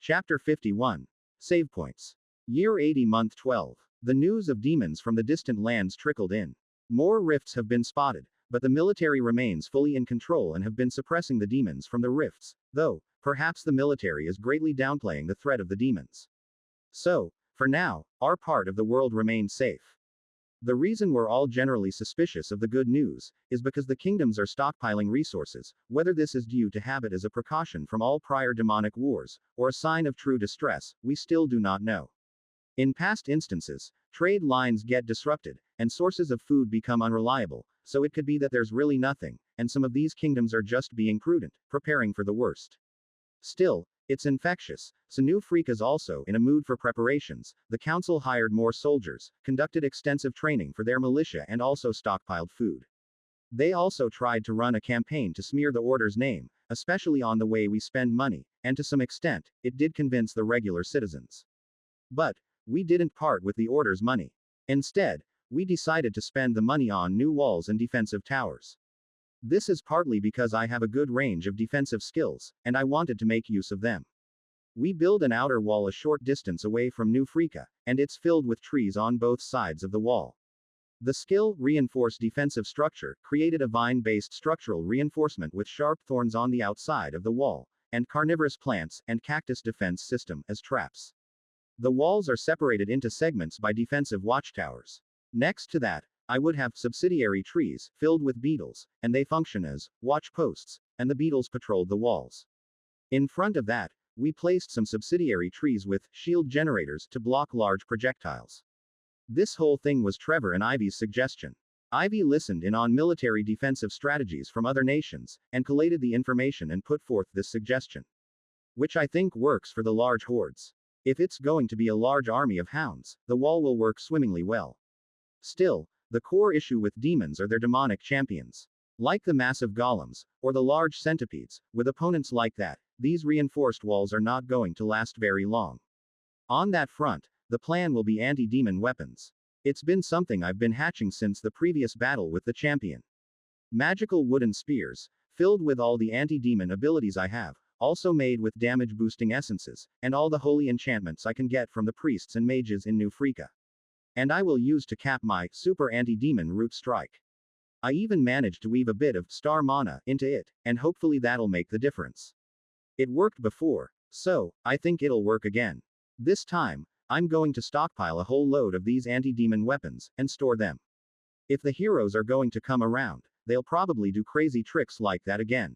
Chapter 51. Save Points. Year 80 Month 12. The news of demons from the distant lands trickled in. More rifts have been spotted, but the military remains fully in control and have been suppressing the demons from the rifts, though, perhaps the military is greatly downplaying the threat of the demons. So, for now, our part of the world remains safe. The reason we're all generally suspicious of the good news is because the kingdoms are stockpiling resources, whether this is due to habit as a precaution from all prior demonic wars, or a sign of true distress, we still do not know. In past instances, trade lines get disrupted, and sources of food become unreliable, so it could be that there's really nothing, and some of these kingdoms are just being prudent, preparing for the worst. Still, it's infectious, so New Freak is also in a mood for preparations. The council hired more soldiers, conducted extensive training for their militia and also stockpiled food. They also tried to run a campaign to smear the order's name, especially on the way we spend money, and to some extent, it did convince the regular citizens. But, we didn't part with the order's money. Instead, we decided to spend the money on new walls and defensive towers. This is partly because I have a good range of defensive skills, and I wanted to make use of them. We build an outer wall a short distance away from New Freaka, and it's filled with trees on both sides of the wall. The skill, Reinforced Defensive Structure, created a vine-based structural reinforcement with sharp thorns on the outside of the wall, and carnivorous plants and cactus defense system as traps. The walls are separated into segments by defensive watchtowers. Next to that, I would have subsidiary trees, filled with beetles, and they function as watch posts, and the beetles patrolled the walls. In front of that, we placed some subsidiary trees with shield generators to block large projectiles. This whole thing was Trevor and Ivy's suggestion. Ivy listened in on military defensive strategies from other nations, and collated the information and put forth this suggestion. Which I think works for the large hordes. If it's going to be a large army of hounds, the wall will work swimmingly well. Still, the core issue with demons are their demonic champions. Like the massive golems, or the large centipedes, with opponents like that, these reinforced walls are not going to last very long. On that front, the plan will be anti-demon weapons. It's been something I've been hatching since the previous battle with the champion. Magical wooden spears, filled with all the anti-demon abilities I have, also made with damage-boosting essences, and all the holy enchantments I can get from the priests and mages in New Freaka. And I will use to cap my super anti-demon root strike. I even managed to weave a bit of star mana into it, and hopefully that'll make the difference. It worked before, so I think it'll work again. This time, I'm going to stockpile a whole load of these anti-demon weapons, and store them. If the heroes are going to come around, they'll probably do crazy tricks like that again.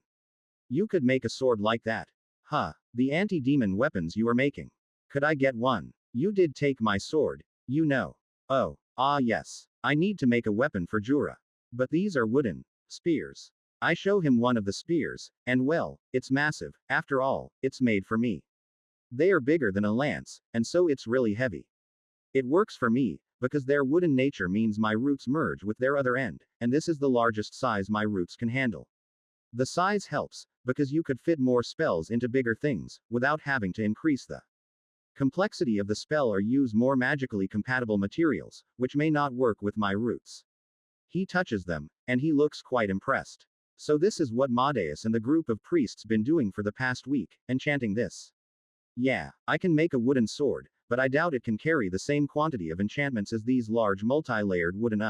You could make a sword like that. Huh, the anti-demon weapons you are making. Could I get one? You did take my sword, you know. Oh, yes. I need to make a weapon for Jura. But these are wooden spears. I show him one of the spears, and well, it's massive, after all, it's made for me. They are bigger than a lance, and so it's really heavy. It works for me, because their wooden nature means my roots merge with their other end, and this is the largest size my roots can handle. The size helps, because you could fit more spells into bigger things, without having to increase the complexity of the spell or use more magically compatible materials, which may not work with my roots. He touches them, and he looks quite impressed. So this is what Madeus and the group of priests been doing for the past week, enchanting this. Yeah, I can make a wooden sword, but I doubt it can carry the same quantity of enchantments as these large multi-layered wooden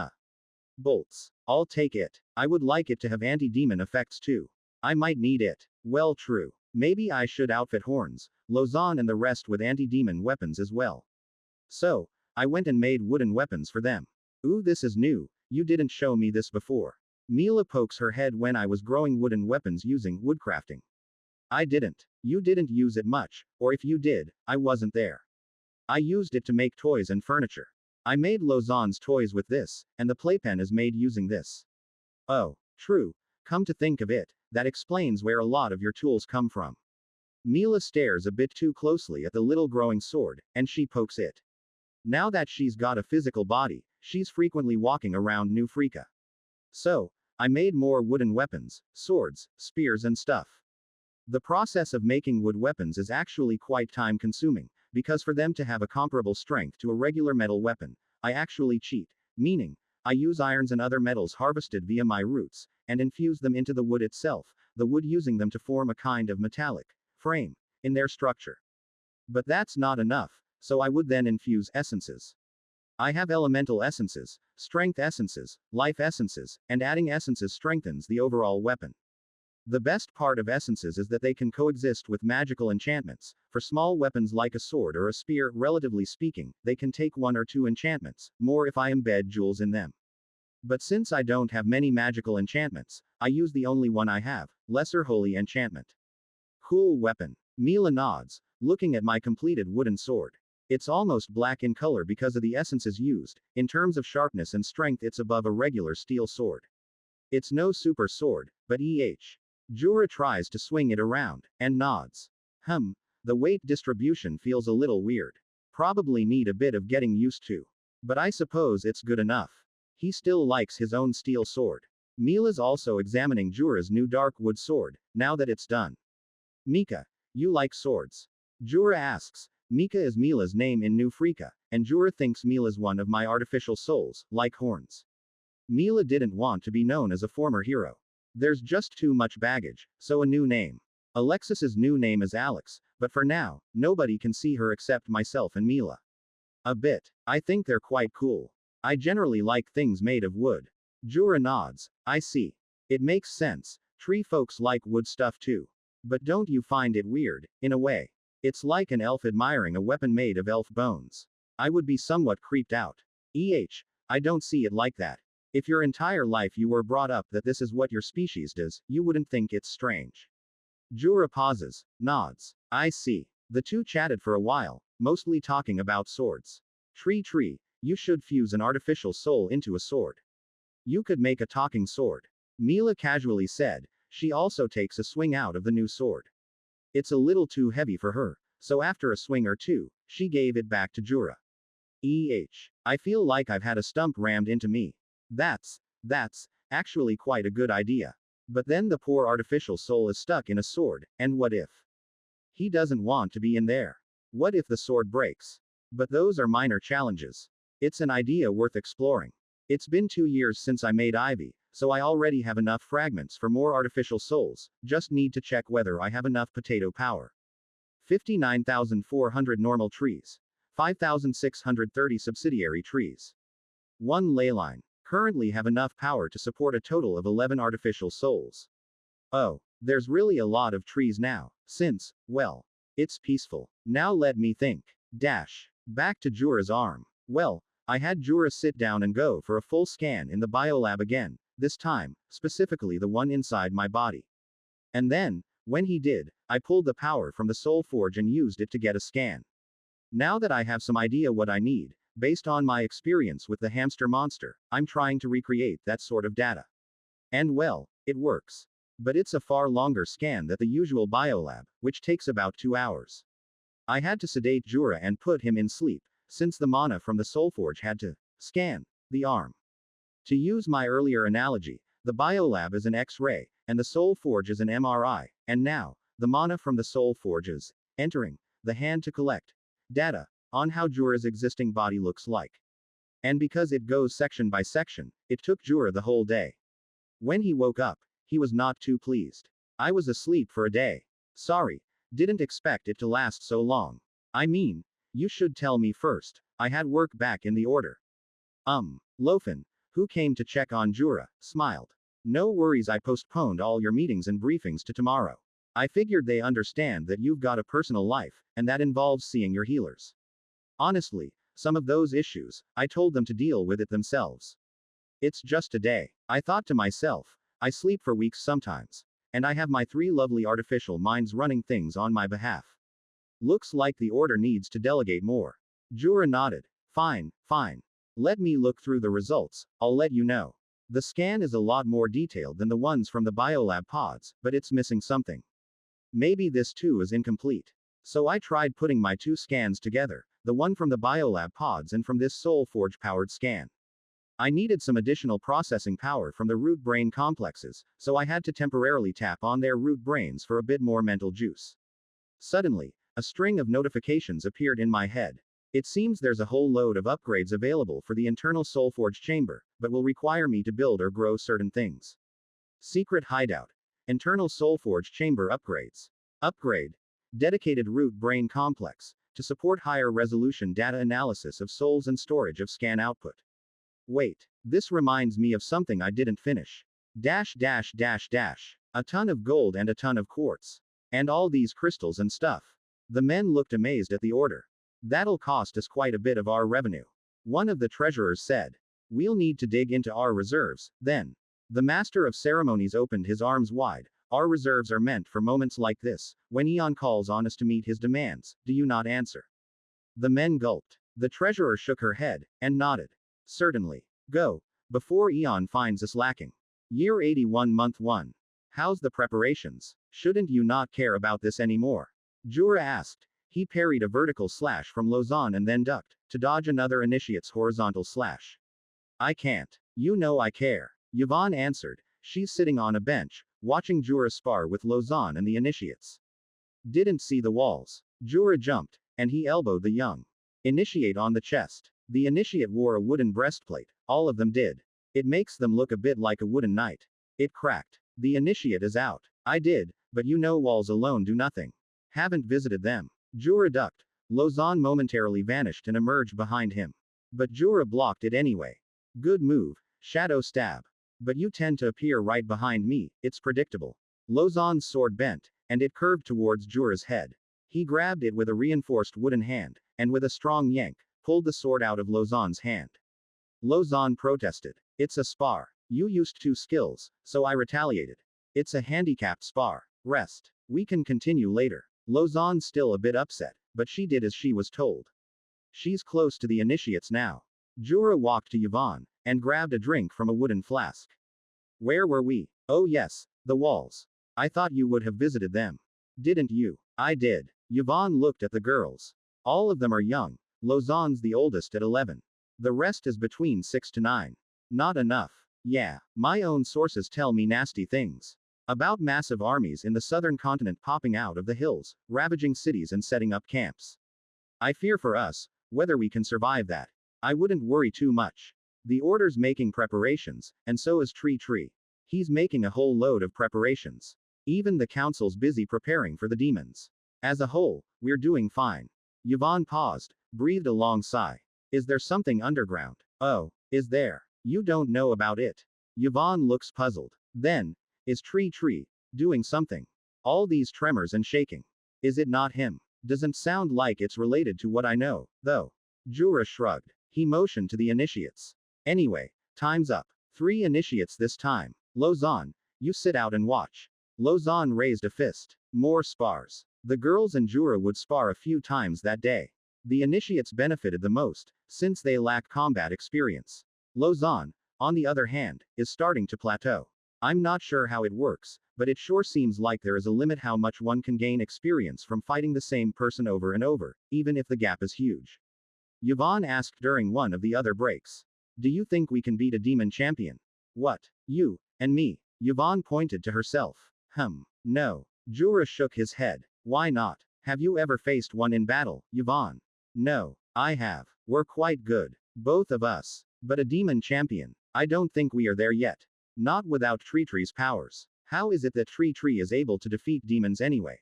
bolts. I'll take it. I would like it to have anti-demon effects too. I might need it. Well, true. Maybe I should outfit Horns, Lausanne and the rest with anti-demon weapons as well. So, I went and made wooden weapons for them. Ooh, this is new, you didn't show me this before. Mila pokes her head when I was growing wooden weapons using woodcrafting. I didn't. You didn't use it much, or if you did, I wasn't there. I used it to make toys and furniture. I made Lausanne's toys with this, and the playpen is made using this. Oh, true. Come to think of it, that explains where a lot of your tools come from. Mila stares a bit too closely at the little growing sword, and she pokes it. Now that she's got a physical body, she's frequently walking around New Freaka. So, I made more wooden weapons, swords, spears and stuff. The process of making wood weapons is actually quite time consuming, because for them to have a comparable strength to a regular metal weapon, I actually cheat, meaning, I use irons and other metals harvested via my roots, and infuse them into the wood itself, the wood using them to form a kind of metallic frame in their structure. But that's not enough, so I would then infuse essences. I have elemental essences, strength essences, life essences, and adding essences strengthens the overall weapon. The best part of essences is that they can coexist with magical enchantments. For small weapons like a sword or a spear, relatively speaking, they can take 1 or 2 enchantments, more if I embed jewels in them. But since I don't have many magical enchantments, I use the only one I have, Lesser Holy Enchantment. Cool weapon. Mila nods, looking at my completed wooden sword. It's almost black in color because of the essences used. In terms of sharpness and strength, it's above a regular steel sword. It's no super sword, but Jura tries to swing it around, and nods. The weight distribution feels a little weird. Probably need a bit of getting used to. But I suppose it's good enough. He still likes his own steel sword. Mila's also examining Jura's new dark wood sword, now that it's done. Mika, you like swords? Jura asks. Mika is Mila's name in New Freaka, and Jura thinks Mila's one of my artificial souls, like horns. Mila didn't want to be known as a former hero. There's just too much baggage, so a new name. Alexis's new name is Alex, but for now, nobody can see her except myself and Mila. A bit. I think they're quite cool. I generally like things made of wood. Jura nods. I see. It makes sense. Tree folks like wood stuff too. But don't you find it weird, in a way? It's like an elf admiring a weapon made of elf bones. I would be somewhat creeped out. I don't see it like that. If your entire life you were brought up that this is what your species does, you wouldn't think it's strange. Jura pauses, nods. I see. The two chatted for a while, mostly talking about swords. TreeTree, you should fuse an artificial soul into a sword. You could make a talking sword. Mila casually said. She also takes a swing out of the new sword. It's a little too heavy for her, so after a swing or two, she gave it back to Jura. I feel like I've had a stump rammed into me. That's actually quite a good idea. But then the poor artificial soul is stuck in a sword, and what if? He doesn't want to be in there. What if the sword breaks? But those are minor challenges. It's an idea worth exploring. It's been 2 years since I made Ivy, so I already have enough fragments for more artificial souls, just need to check whether I have enough potato power. 59,400 normal trees. 5,630 subsidiary trees. 1 ley line. Currently have enough power to support a total of 11 artificial souls. Oh, there's really a lot of trees now, since, well, it's peaceful. Now let me think. Back to Jura's arm. Well, I had Jura sit down and go for a full scan in the biolab again, this time, specifically the one inside my body. And then, when he did, I pulled the power from the Soul Forge and used it to get a scan. Now that I have some idea what I need, based on my experience with the hamster monster, I'm trying to recreate that sort of data. And well, it works. But it's a far longer scan than the usual biolab, which takes about 2 hours. I had to sedate Jura and put him in sleep, since the mana from the Soulforge had to scan the arm. To use my earlier analogy, the biolab is an X-ray, and the Soulforge is an MRI, and now, the mana from the Soulforge is entering the hand to collect data on how Jura's existing body looks like. And because it goes section by section, it took Jura the whole day. When he woke up, he was not too pleased. I was asleep for a day. Sorry, didn't expect it to last so long. I mean, you should tell me first. I had work back in the order. Lofen, who came to check on Jura, smiled. No worries, I postponed all your meetings and briefings to tomorrow. I figured they understand that you've got a personal life, and that involves seeing your healers. Honestly, some of those issues, I told them to deal with it themselves. It's just a day. I thought to myself, I sleep for weeks sometimes. And I have my 3 lovely artificial minds running things on my behalf. Looks like the order needs to delegate more. Jura nodded. Fine. Let me look through the results, I'll let you know. The scan is a lot more detailed than the ones from the biolab pods, but it's missing something. Maybe this too is incomplete. So I tried putting my 2 scans together, the one from the biolab pods and from this Soulforge powered scan. I needed some additional processing power from the root brain complexes, so I had to temporarily tap on their root brains for a bit more mental juice. Suddenly, a string of notifications appeared in my head. It seems there's a whole load of upgrades available for the internal Soulforge chamber, but will require me to build or grow certain things. Secret hideout. Internal Soulforge chamber upgrades. Upgrade. Dedicated root brain complex. to support higher resolution data analysis of souls and storage of scan output. Wait, this reminds me of something I didn't finish. Dash dash dash dash. A ton of gold and a ton of quartz. And all these crystals and stuff. The men looked amazed at the order. That'll cost us quite a bit of our revenue. One of the treasurers said. We'll need to dig into our reserves, then. The master of ceremonies opened his arms wide. Our reserves are meant for moments like this, when Eon calls on us to meet his demands. Do you not answer? The men gulped. The treasurer shook her head, and nodded. Certainly. Go. Before Eon finds us lacking. Year 81 Month 1. How's the preparations? Shouldn't you not care about this anymore? Jura asked. He parried a vertical slash from Lausanne and then ducked, to dodge another initiate's horizontal slash. I can't. You know I care. Yvonne answered. She's sitting on a bench, watching Jura spar with Lausanne and the initiates. Didn't see the walls. Jura jumped, and he elbowed the young initiate on the chest. The initiate wore a wooden breastplate, all of them did. It makes them look a bit like a wooden knight. It cracked. The initiate is out. I did, but you know walls alone do nothing. Haven't visited them. Jura ducked. Lausanne momentarily vanished and emerged behind him. But Jura blocked it anyway. Good move, shadow stab. But you tend to appear right behind me, it's predictable. Lausanne's sword bent, and it curved towards Jura's head. He grabbed it with a reinforced wooden hand, and with a strong yank, pulled the sword out of Lausanne's hand. Lausanne protested. It's a spar. You used 2 skills, so I retaliated. It's a handicapped spar. Rest. We can continue later. Lausanne's still a bit upset, but she did as she was told. She's close to the initiates now. Jura walked to Yvonne, and grabbed a drink from a wooden flask. Where were we? Oh yes, the walls. I thought you would have visited them. Didn't you? I did. Yvonne looked at the girls. All of them are young. Lausanne's the oldest at 11. The rest is between 6 to 9. Not enough. Yeah, my own sources tell me nasty things. About massive armies in the southern continent popping out of the hills, ravaging cities and setting up camps. I fear for us, whether we can survive that. I wouldn't worry too much. The Order's making preparations, and so is TreeTree. He's making a whole load of preparations. Even the Council's busy preparing for the demons. As a whole, we're doing fine. Yvonne paused, breathed a long sigh. Is there something underground? Oh, is there? You don't know about it. Yvonne looks puzzled. Then, is TreeTree doing something? All these tremors and shaking. Is it not him? Doesn't sound like it's related to what I know, though. Jura shrugged. He motioned to the initiates. Anyway, time's up. 3 initiates this time. Lausanne, you sit out and watch. Lausanne raised a fist. More spars. The girls and Jura would spar a few times that day. The initiates benefited the most, since they lack combat experience. Lausanne, on the other hand, is starting to plateau. I'm not sure how it works, but it sure seems like there is a limit how much one can gain experience from fighting the same person over and over, even if the gap is huge. Yvonne asked during one of the other breaks. Do you think we can beat a demon champion? What? You, and me. Yvonne pointed to herself. No. Jura shook his head. Why not? Have you ever faced one in battle, Yvonne? No, I have. We're quite good. Both of us. But a demon champion? I don't think we are there yet. Not without TreeTree's powers. How is it that TreeTree is able to defeat demons anyway?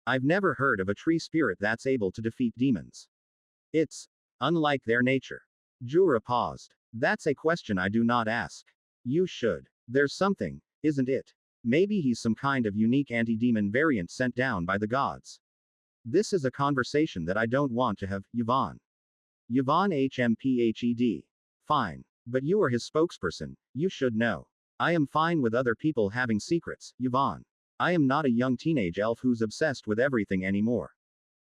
I've never heard of a tree spirit that's able to defeat demons. It's unlike their nature. Jura paused. That's a question I do not ask. You should. There's something, isn't it? Maybe he's some kind of unique anti-demon variant sent down by the gods. This is a conversation that I don't want to have, Yvonne. Yvonne HMPHED. Fine. But you are his spokesperson, you should know. I am fine with other people having secrets, Yvonne. I am not a young teenage elf who's obsessed with everything anymore.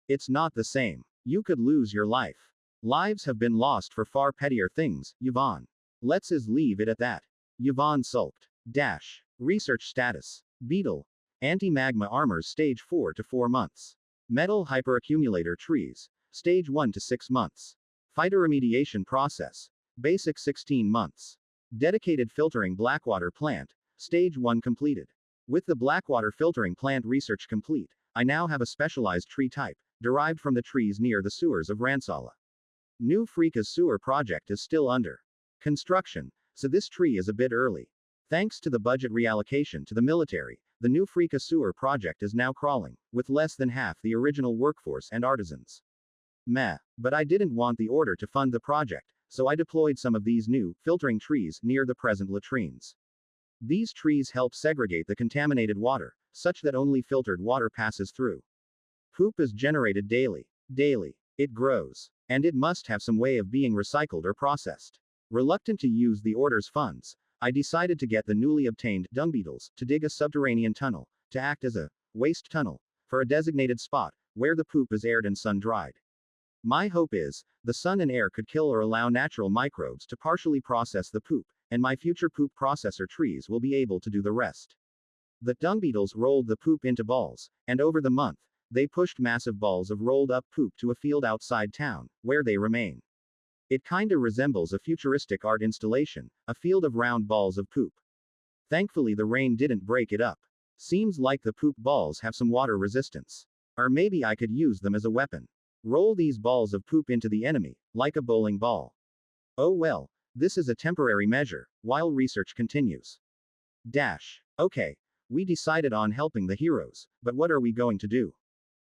It's not the same. You could lose your life. Lives have been lost for far pettier things, Yvonne. Let's leave it at that. Yvonne sulked. Dash. Research status. Beetle. Anti-magma armors stage 4 to 4 months. Metal hyperaccumulator trees. Stage 1 to 6 months. Phytoremediation process. Basic 16 months. Dedicated filtering Blackwater plant. Stage 1 completed. With the Blackwater filtering plant research complete, I now have a specialized tree type, derived from the trees near the sewers of Ransala. New Freeka's sewer project is still under construction, so this tree is a bit early. Thanks to the budget reallocation to the military, the new Freeka sewer project is now crawling, with less than half the original workforce and artisans. Meh. But I didn't want the order to fund the project, so I deployed some of these new, filtering trees near the present latrines. These trees help segregate the contaminated water, such that only filtered water passes through. Poop is generated daily. Daily. It grows. And it must have some way of being recycled or processed. Reluctant to use the order's funds, I decided to get the newly obtained dung beetles to dig a subterranean tunnel, to act as a waste tunnel, for a designated spot, where the poop is aired and sun-dried. My hope is, the sun and air could kill or allow natural microbes to partially process the poop, and my future poop processor trees will be able to do the rest. The dung beetles rolled the poop into balls, and over the month, they pushed massive balls of rolled up poop to a field outside town, where they remain. It kinda resembles a futuristic art installation, a field of round balls of poop. Thankfully the rain didn't break it up. Seems like the poop balls have some water resistance. Or maybe I could use them as a weapon. Roll these balls of poop into the enemy, like a bowling ball. Oh well, this is a temporary measure, while research continues. Okay. We decided on helping the heroes, but what are we going to do?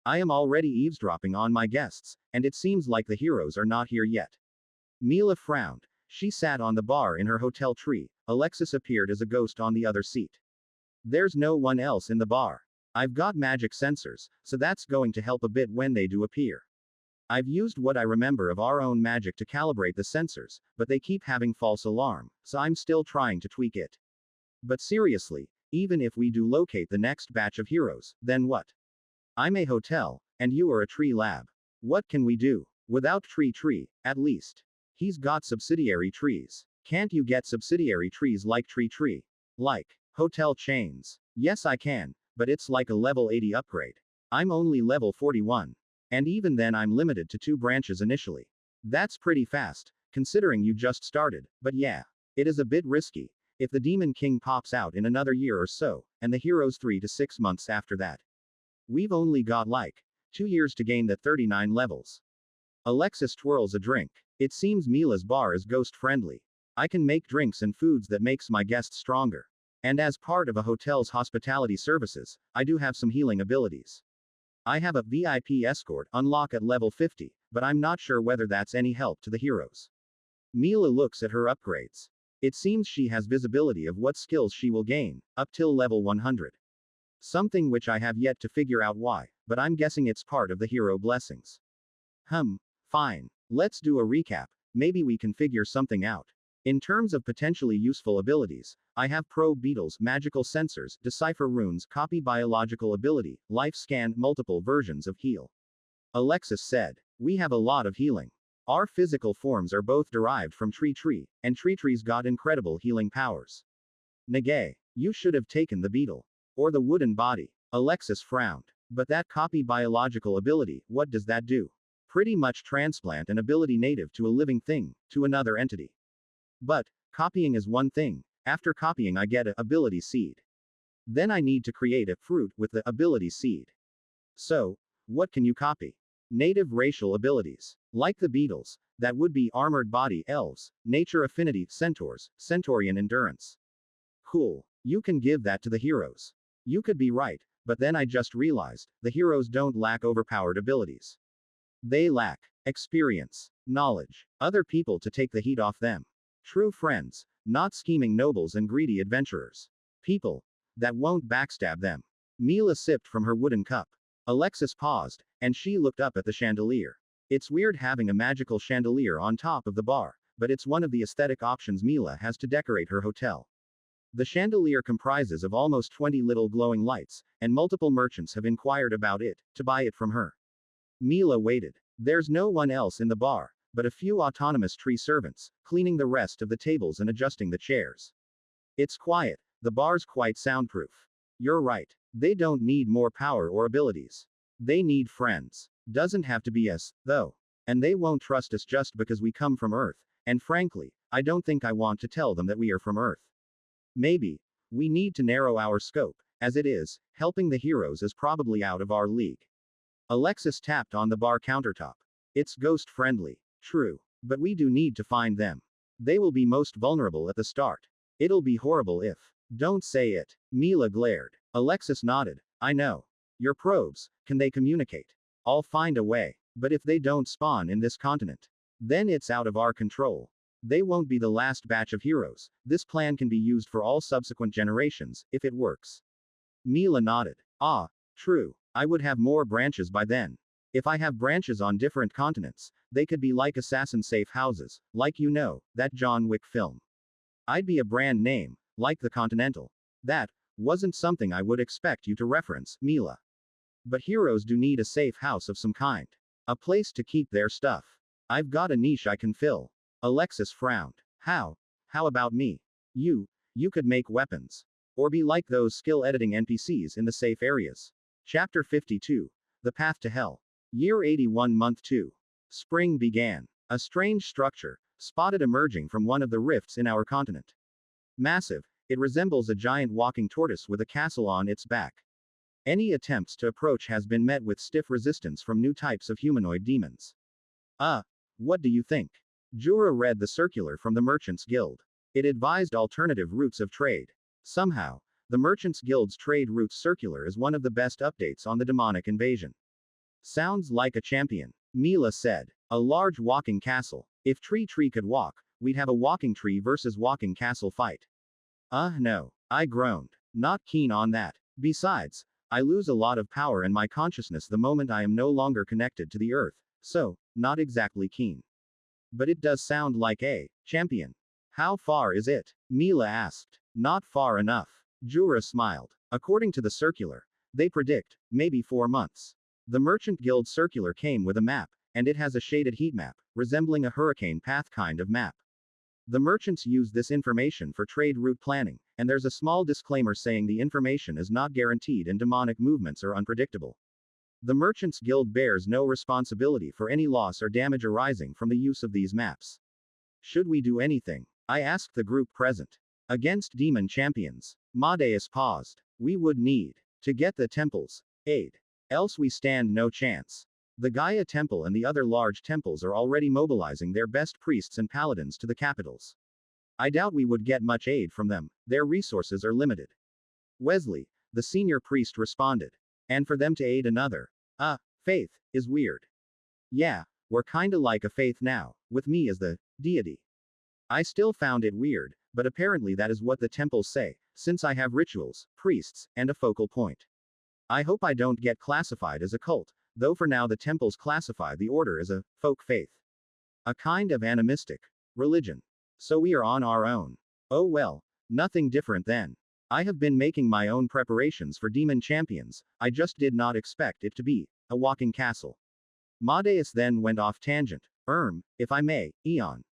I am already eavesdropping on my guests, and it seems like the heroes are not here yet. Mila frowned. She sat on the bar in her hotel tree. Alexis appeared as a ghost on the other seat. There's no one else in the bar. I've got magic sensors, so that's going to help a bit when they do appear. I've used what I remember of our own magic to calibrate the sensors, but they keep having false alarm, so I'm still trying to tweak it. But seriously, even if we do locate the next batch of heroes, then what? I'm a hotel, and you are a tree lab. What can we do? Without TreeTree, at least. He's got subsidiary trees. Can't you get subsidiary trees like TreeTree? Like hotel chains? Yes, I can, but it's like a level 80 upgrade. I'm only level 41. And even then, I'm limited to 2 branches initially. That's pretty fast, considering you just started, but yeah. It is a bit risky. If the Demon King pops out in another year or so, and the heroes 3 to 6 months after that. We've only got like 2 years to gain the 39 levels. Alexis twirls a drink. It seems Mila's bar is ghost-friendly. I can make drinks and foods that makes my guests stronger. And as part of a hotel's hospitality services, I do have some healing abilities. I have a VIP escort unlock at level 50, but I'm not sure whether that's any help to the heroes. Mila looks at her upgrades. It seems she has visibility of what skills she will gain, up till level 100. Something which I have yet to figure out why, but I'm guessing it's part of the hero blessings. Fine. Let's do a recap, maybe we can figure something out. In terms of potentially useful abilities, I have probe beetles, magical sensors, decipher runes, copy biological ability, life scan, multiple versions of heal. Alexis said, we have a lot of healing. Our physical forms are both derived from TreeTree, and TreeTree's got incredible healing powers. Nagay, you should have taken the beetle. Or the wooden body. Alexis frowned. But that copy biological ability, what does that do? Pretty much transplant an ability native to a living thing, to another entity. But, copying is one thing. After copying I get a ability seed. Then I need to create a fruit with the ability seed. So, what can you copy? Native racial abilities. Like the beetles, that would be armored body elves, nature affinity centaurs, centaurian endurance. Cool. You can give that to the heroes. You could be right, but then I just realized, the heroes don't lack overpowered abilities. They lack experience, knowledge, other people to take the heat off them. True friends, not scheming nobles and greedy adventurers. People that won't backstab them. Mila sipped from her wooden cup. Alexis paused, and she looked up at the chandelier. It's weird having a magical chandelier on top of the bar, but it's one of the aesthetic options Mila has to decorate her hotel. The chandelier comprises of almost 20 little glowing lights, and multiple merchants have inquired about it, to buy it from her. Mila waited. There's no one else in the bar, but a few autonomous tree servants, cleaning the rest of the tables and adjusting the chairs. It's quiet, the bar's quite soundproof. You're right. They don't need more power or abilities. They need friends. Doesn't have to be us, though. And they won't trust us just because we come from Earth, and frankly, I don't think I want to tell them that we are from Earth. Maybe. We need to narrow our scope. As it is, helping the heroes is probably out of our league. Alexis tapped on the bar countertop. It's ghost-friendly. True. But we do need to find them. They will be most vulnerable at the start. It'll be horrible if. Don't say it. Mila glared. Alexis nodded. I know. Your probes, can they communicate? I'll find a way. But if they don't spawn in this continent, then it's out of our control. They won't be the last batch of heroes. This plan can be used for all subsequent generations, if it works. Mila nodded. Ah, true. I would have more branches by then. If I have branches on different continents, they could be like assassin safe houses, like that John Wick film. I'd be a brand name, like the Continental. That wasn't something I would expect you to reference, Mila. But heroes do need a safe house of some kind. A place to keep their stuff. I've got a niche I can fill. Alexis frowned. How? How about me? You could make weapons. Or be like those skill editing NPCs in the safe areas. Chapter 52. The Path to Hell. Year 81 Month 2. Spring began. A strange structure, spotted emerging from one of the rifts in our continent. Massive, it resembles a giant walking tortoise with a castle on its back. Any attempts to approach has been met with stiff resistance from new types of humanoid demons. What do you think? Jura read the circular from the Merchants Guild. It advised alternative routes of trade. Somehow, the Merchants Guild's trade routes circular is one of the best updates on the demonic invasion. Sounds like a champion, Mila said. A large walking castle. If TreeTree could walk, we'd have a walking tree versus walking castle fight. No, I groaned. Not keen on that. Besides, I lose a lot of power and my consciousness the moment I am no longer connected to the earth, so, not exactly keen. But it does sound like a champion. How far is it? Mila asked. Not far enough. Jura smiled. According to the circular, they predict, maybe 4 months. The Merchant Guild circular came with a map, and it has a shaded heat map, resembling a hurricane path kind of map. The merchants use this information for trade route planning, and there's a small disclaimer saying the information is not guaranteed and demonic movements are unpredictable. The Merchants Guild bears no responsibility for any loss or damage arising from the use of these maps. Should we do anything? I asked the group present. Against demon champions. Madeus paused. We would need to get the temple's aid. Else we stand no chance. The Gaia Temple and the other large temples are already mobilizing their best priests and paladins to the capitals. I doubt we would get much aid from them, their resources are limited. Wesley, the senior priest responded. And for them to aid another, faith, is weird. Yeah, we're kinda like a faith now, with me as the deity. I still found it weird, but apparently that is what the temples say, since I have rituals, priests, and a focal point. I hope I don't get classified as a cult, though for now the temples classify the order as a folk faith. A kind of animistic religion. So we are on our own. Oh well, nothing different then. I have been making my own preparations for demon champions, I just did not expect it to be a walking castle. Madeus then went off tangent. If I may, Eon.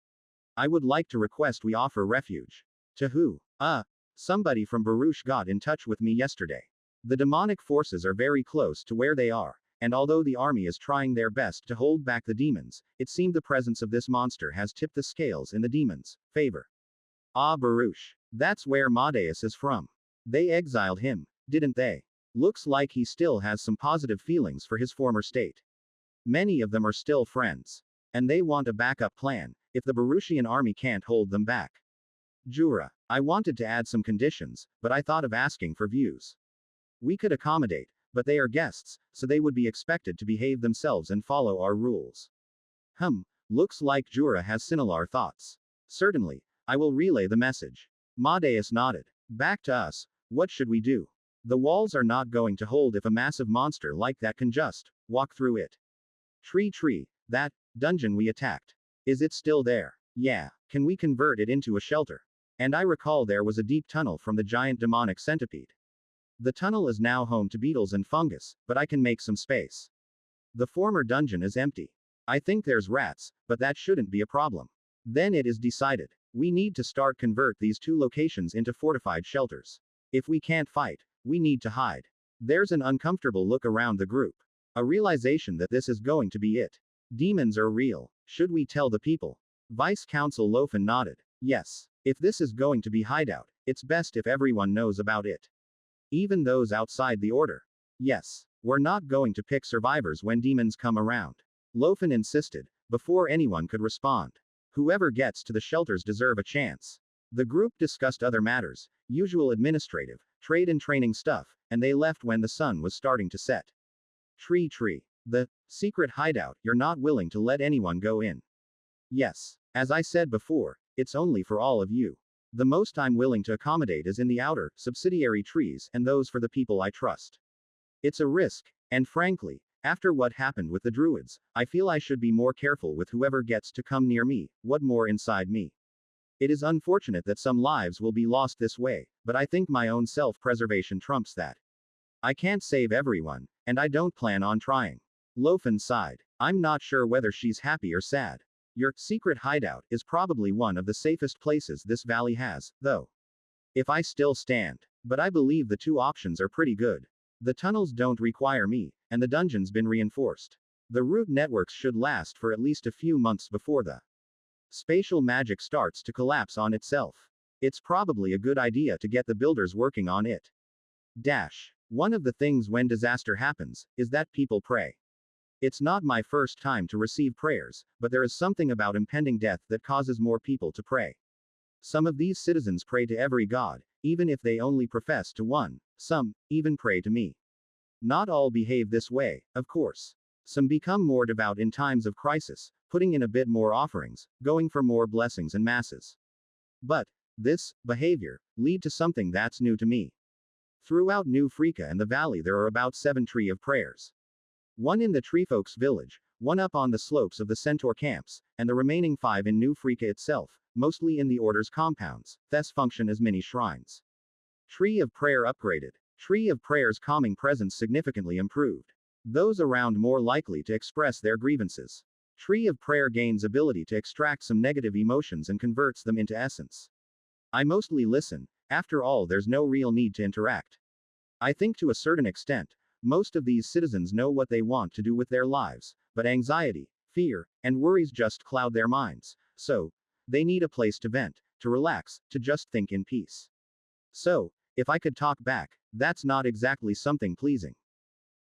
I would like to request we offer refuge. To who? Somebody from Baruch got in touch with me yesterday. The demonic forces are very close to where they are, and although the army is trying their best to hold back the demons, it seemed the presence of this monster has tipped the scales in the demons' favor. Baruch. That's where Madeus is from. They exiled him, didn't they? Looks like he still has some positive feelings for his former state. Many of them are still friends. And they want a backup plan, if the Baruchian army can't hold them back. Jura. I wanted to add some conditions, but I thought of asking for views. We could accommodate, but they are guests, so they would be expected to behave themselves and follow our rules. Looks like Jura has similar thoughts. Certainly, I will relay the message. Madeus nodded. Back to us, what should we do? The walls are not going to hold if a massive monster like that can just walk through it. TreeTree, that dungeon we attacked. Is it still there? Yeah. Can we convert it into a shelter? And I recall there was a deep tunnel from the giant demonic centipede. The tunnel is now home to beetles and fungus, but I can make some space. The former dungeon is empty. I think there's rats, but that shouldn't be a problem. Then it is decided. We need to start convert these 2 locations into fortified shelters. If we can't fight, we need to hide. There's an uncomfortable look around the group. A realization that this is going to be it. Demons are real. Should we tell the people? Vice Consul Lofen nodded. Yes. If this is going to be hideout, it's best if everyone knows about it. Even those outside the order. Yes. We're not going to pick survivors when demons come around. Lofen insisted, before anyone could respond. Whoever gets to the shelters deserve a chance. The group discussed other matters, usual administrative, trade and training stuff, and they left when the sun was starting to set. TreeTree. The secret hideout, you're not willing to let anyone go in. Yes. As I said before, it's only for all of you. The most I'm willing to accommodate is in the outer, subsidiary trees, and those for the people I trust. It's a risk, and frankly, after what happened with the druids, I feel I should be more careful with whoever gets to come near me, what more inside me. It is unfortunate that some lives will be lost this way, but I think my own self-preservation trumps that. I can't save everyone, and I don't plan on trying. Lofen sighed. I'm not sure whether she's happy or sad. Your secret hideout is probably one of the safest places this valley has, though. If I still stand. But I believe the two options are pretty good. The tunnels don't require me, and the dungeon's been reinforced. The root networks should last for at least a few months before the spatial magic starts to collapse on itself. It's probably a good idea to get the builders working on it. One of the things when disaster happens, is that people pray. It's not my first time to receive prayers, but there is something about impending death that causes more people to pray. Some of these citizens pray to every god, even if they only profess to one, some even pray to me. Not all behave this way, of course. Some become more devout in times of crisis, putting in a bit more offerings, going for more blessings and masses. But this behavior lead to something that's new to me. Throughout New Freaka and the valley there are about 7 tree of prayers. One in the Treefolks village, one up on the slopes of the Centaur camps, and the remaining 5 in New Freaka itself, mostly in the Order's compounds, thus function as mini shrines. Tree of Prayer upgraded. Tree of Prayer's calming presence significantly improved. Those around more likely to express their grievances. Tree of Prayer gains ability to extract some negative emotions and converts them into essence. I mostly listen, after all there's no real need to interact. I think to a certain extent, most of these citizens know what they want to do with their lives, but anxiety, fear, and worries just cloud their minds, so they need a place to vent, to relax, to just think in peace. So, if I could talk back, that's not exactly something pleasing.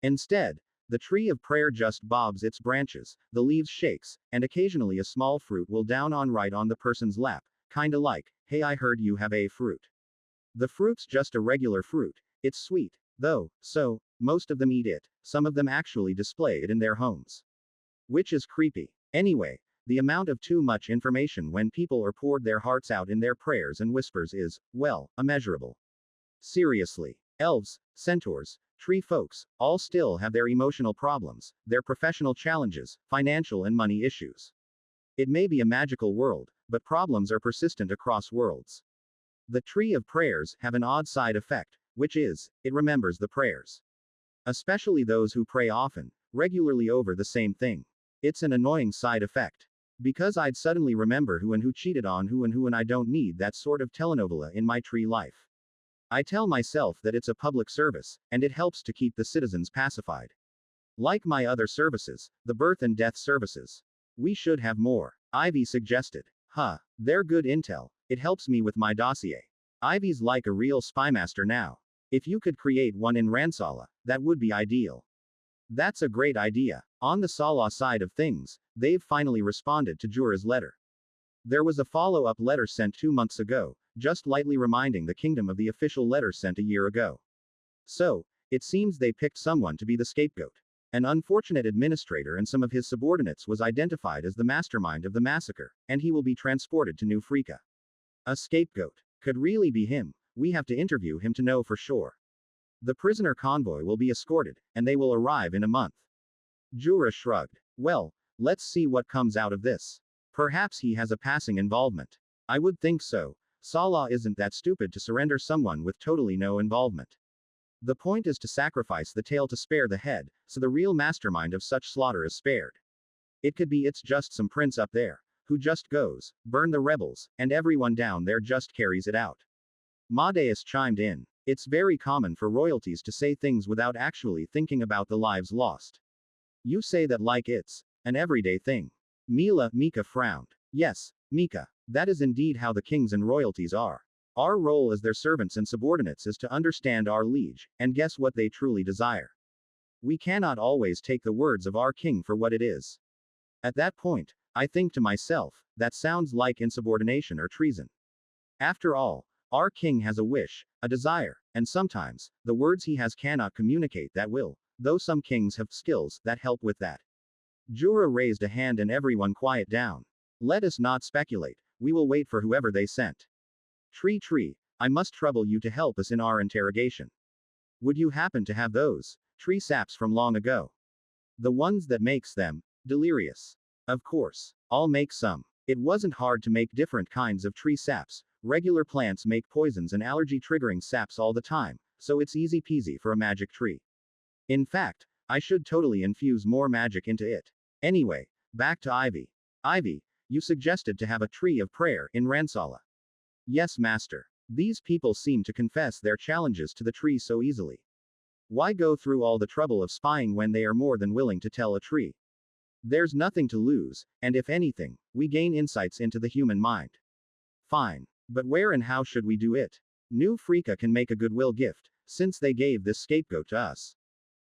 Instead, the tree of prayer just bobs its branches, the leaves shakes, and occasionally a small fruit will down on right on the person's lap, kinda like, hey I heard you have a fruit. The fruit's just a regular fruit, it's sweet, though, so, most of them eat it, some of them actually display it in their homes. Which is creepy. Anyway, the amount of too much information when people are poured their hearts out in their prayers and whispers is, well, immeasurable. Seriously. Elves, centaurs, tree folks, all still have their emotional problems, their professional challenges, financial and money issues. It may be a magical world, but problems are persistent across worlds. The tree of prayers have an odd side effect, which is, it remembers the prayers. Especially those who pray often, regularly over the same thing. It's an annoying side effect. Because I'd suddenly remember who and who cheated on who and I don't need that sort of telenovela in my tree life. I tell myself that it's a public service, and it helps to keep the citizens pacified. Like my other services, the birth and death services. We should have more. Ivy suggested. They're good intel, it helps me with my dossier. Ivy's like a real spymaster now. If you could create one in Ransala, that would be ideal. That's a great idea. On the Sala side of things, they've finally responded to Jura's letter. There was a follow-up letter sent 2 months ago, just lightly reminding the kingdom of the official letter sent a year ago. So, it seems they picked someone to be the scapegoat. An unfortunate administrator and some of his subordinates was identified as the mastermind of the massacre, and he will be transported to New Freaka. A scapegoat. Could really be him. We have to interview him to know for sure. The prisoner convoy will be escorted, and they will arrive in a month. Jura shrugged. Well, let's see what comes out of this. Perhaps he has a passing involvement. I would think so. Salah isn't that stupid to surrender someone with totally no involvement. The point is to sacrifice the tail to spare the head, so the real mastermind of such slaughter is spared. It could be it's just some prince up there, who just goes, burn the rebels, and everyone down there just carries it out. Madeus chimed in. It's very common for royalties to say things without actually thinking about the lives lost. You say that like it's an everyday thing. Mika frowned. Yes, Mika, that is indeed how the kings and royalties are. Our role as their servants and subordinates is to understand our liege, and guess what they truly desire. We cannot always take the words of our king for what it is. At that point, I think to myself, that sounds like insubordination or treason. After all, our king has a wish, a desire, and sometimes, the words he has cannot communicate that will, Though some kings have skills that help with that. Jura raised a hand and everyone quiet down. Let us not speculate, we will wait for whoever they sent. TreeTree, I must trouble you to help us in our interrogation. Would you happen to have those tree saps from long ago? The ones that makes them delirious. Of course. I'll make some. It wasn't hard to make different kinds of tree saps. Regular plants make poisons and allergy triggering saps all the time, so it's easy peasy for a magic tree. In fact, I should totally infuse more magic into it. Anyway, back to Ivy. Ivy, you suggested to have a tree of prayer in Ransala. Yes, master. These people seem to confess their challenges to the tree so easily. Why go through all the trouble of spying when they are more than willing to tell a tree? There's nothing to lose, and if anything, we gain insights into the human mind. Fine. But where and how should we do it? New Freaka can make a goodwill gift, since they gave this scapegoat to us.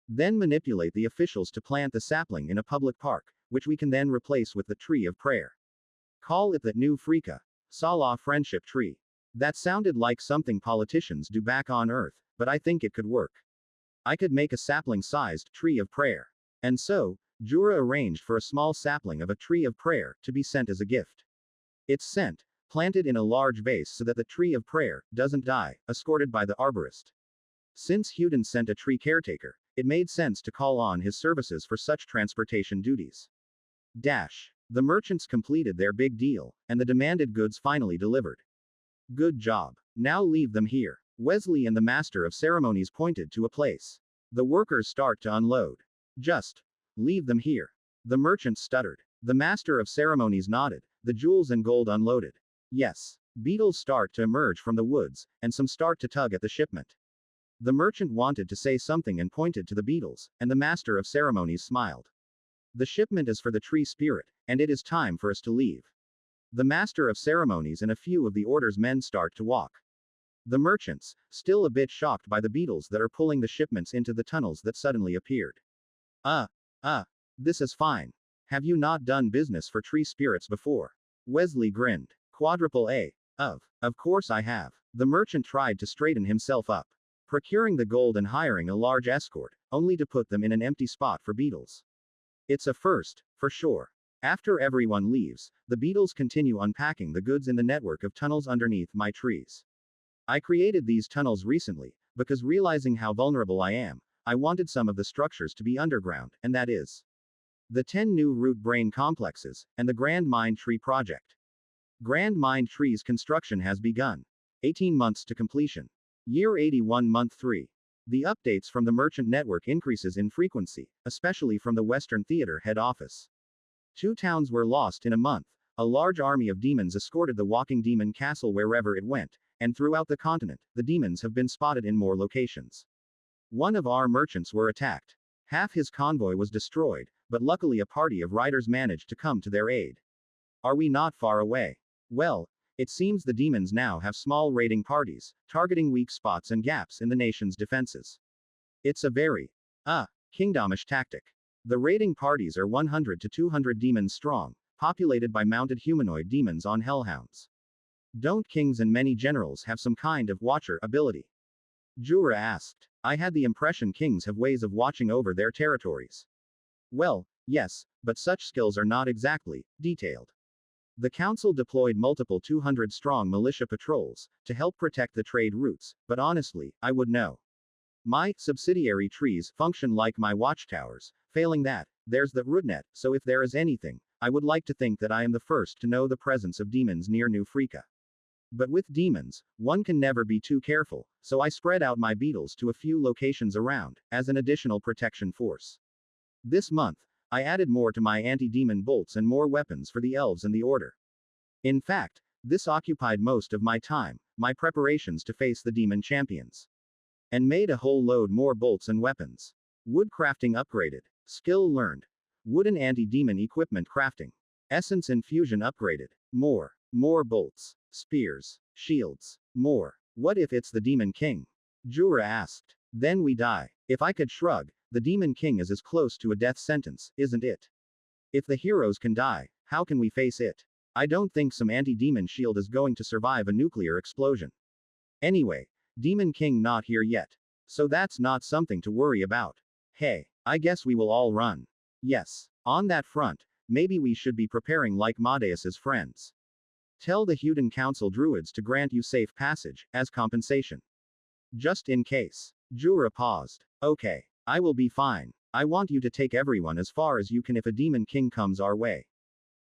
Then manipulate the officials to plant the sapling in a public park, which we can then replace with the tree of prayer. Call it the New Freaka. Salah Friendship Tree. That sounded like something politicians do back on Earth, but I think it could work. I could make a sapling-sized tree of prayer. And so, Jura arranged for a small sapling of a tree of prayer to be sent as a gift. It's sent, planted in a large vase so that the tree of prayer doesn't die, escorted by the arborist. Since Huden sent a tree caretaker, it made sense to call on his services for such transportation duties. The merchants completed their big deal, and the demanded goods finally delivered. Good job. Now leave them here. Wesley and the master of ceremonies pointed to a place. The workers start to unload. Just leave them here. The merchant stuttered. The master of ceremonies nodded, the jewels and gold unloaded. Yes. Beetles start to emerge from the woods, and some start to tug at the shipment. The merchant wanted to say something and pointed to the beetles, and the master of ceremonies smiled. The shipment is for the tree spirit, and it is time for us to leave. The master of ceremonies and a few of the order's men start to walk. The merchants, still a bit shocked by the beetles that are pulling the shipments into the tunnels that suddenly appeared. This is fine. Have you not done business for tree spirits before? Wesley grinned. Quadruple A. Of course I have. The merchant tried to straighten himself up. Procuring the gold and hiring a large escort, only to put them in an empty spot for beetles. It's a first, for sure. After everyone leaves, the beetles continue unpacking the goods in the network of tunnels underneath my trees. I created these tunnels recently, because realizing how vulnerable I am, I wanted some of the structures to be underground, and that is the 10 new root brain complexes, and the Grand Mind Tree project. Grand Mind Tree's construction has begun. 18 months to completion. Year 81 Month 3. The updates from the merchant network increases in frequency, especially from the Western Theater head office. 2 towns were lost in a month. A large army of demons escorted the walking demon castle wherever it went, and throughout the continent, the demons have been spotted in more locations. One of our merchants were attacked. Half his convoy was destroyed, but luckily a party of riders managed to come to their aid. Are we not far away? Well, it seems the demons now have small raiding parties, targeting weak spots and gaps in the nation's defenses. It's a very, kingdomish tactic. The raiding parties are 100 to 200 demons strong, populated by mounted humanoid demons on hellhounds. Don't kings and many generals have some kind of watcher ability? Jura asked. I had the impression kings have ways of watching over their territories. Well, yes, but such skills are not exactly detailed. The council deployed multiple 200-strong militia patrols to help protect the trade routes, but honestly, I would know. My subsidiary trees function like my watchtowers. Failing that, there's the rootnet, so if there is anything, I would like to think that I am the first to know the presence of demons near New Freaka. But with demons, one can never be too careful, so I spread out my beetles to a few locations around, as an additional protection force. This month, I added more to my anti-demon bolts and more weapons for the elves and the order. In fact, this occupied most of my time, my preparations to face the demon champions. And made a whole load more bolts and weapons. Wood crafting upgraded. Skill learned. Wooden anti-demon equipment crafting. Essence infusion upgraded. More bolts. Spears. Shields. More. What if it's the Demon King? Jura asked. Then we die. If I could shrug, the Demon King is as close to a death sentence, isn't it? If the heroes can die, how can we face it? I don't think some anti-demon shield is going to survive a nuclear explosion. Anyway, Demon King not here yet. So that's not something to worry about. Hey, I guess we will all run. Yes. On that front, maybe we should be preparing like Madeus's friends. Tell the Huden Council druids to grant you safe passage, as compensation. Just in case. Jura paused. Okay. I will be fine. I want you to take everyone as far as you can if a demon king comes our way.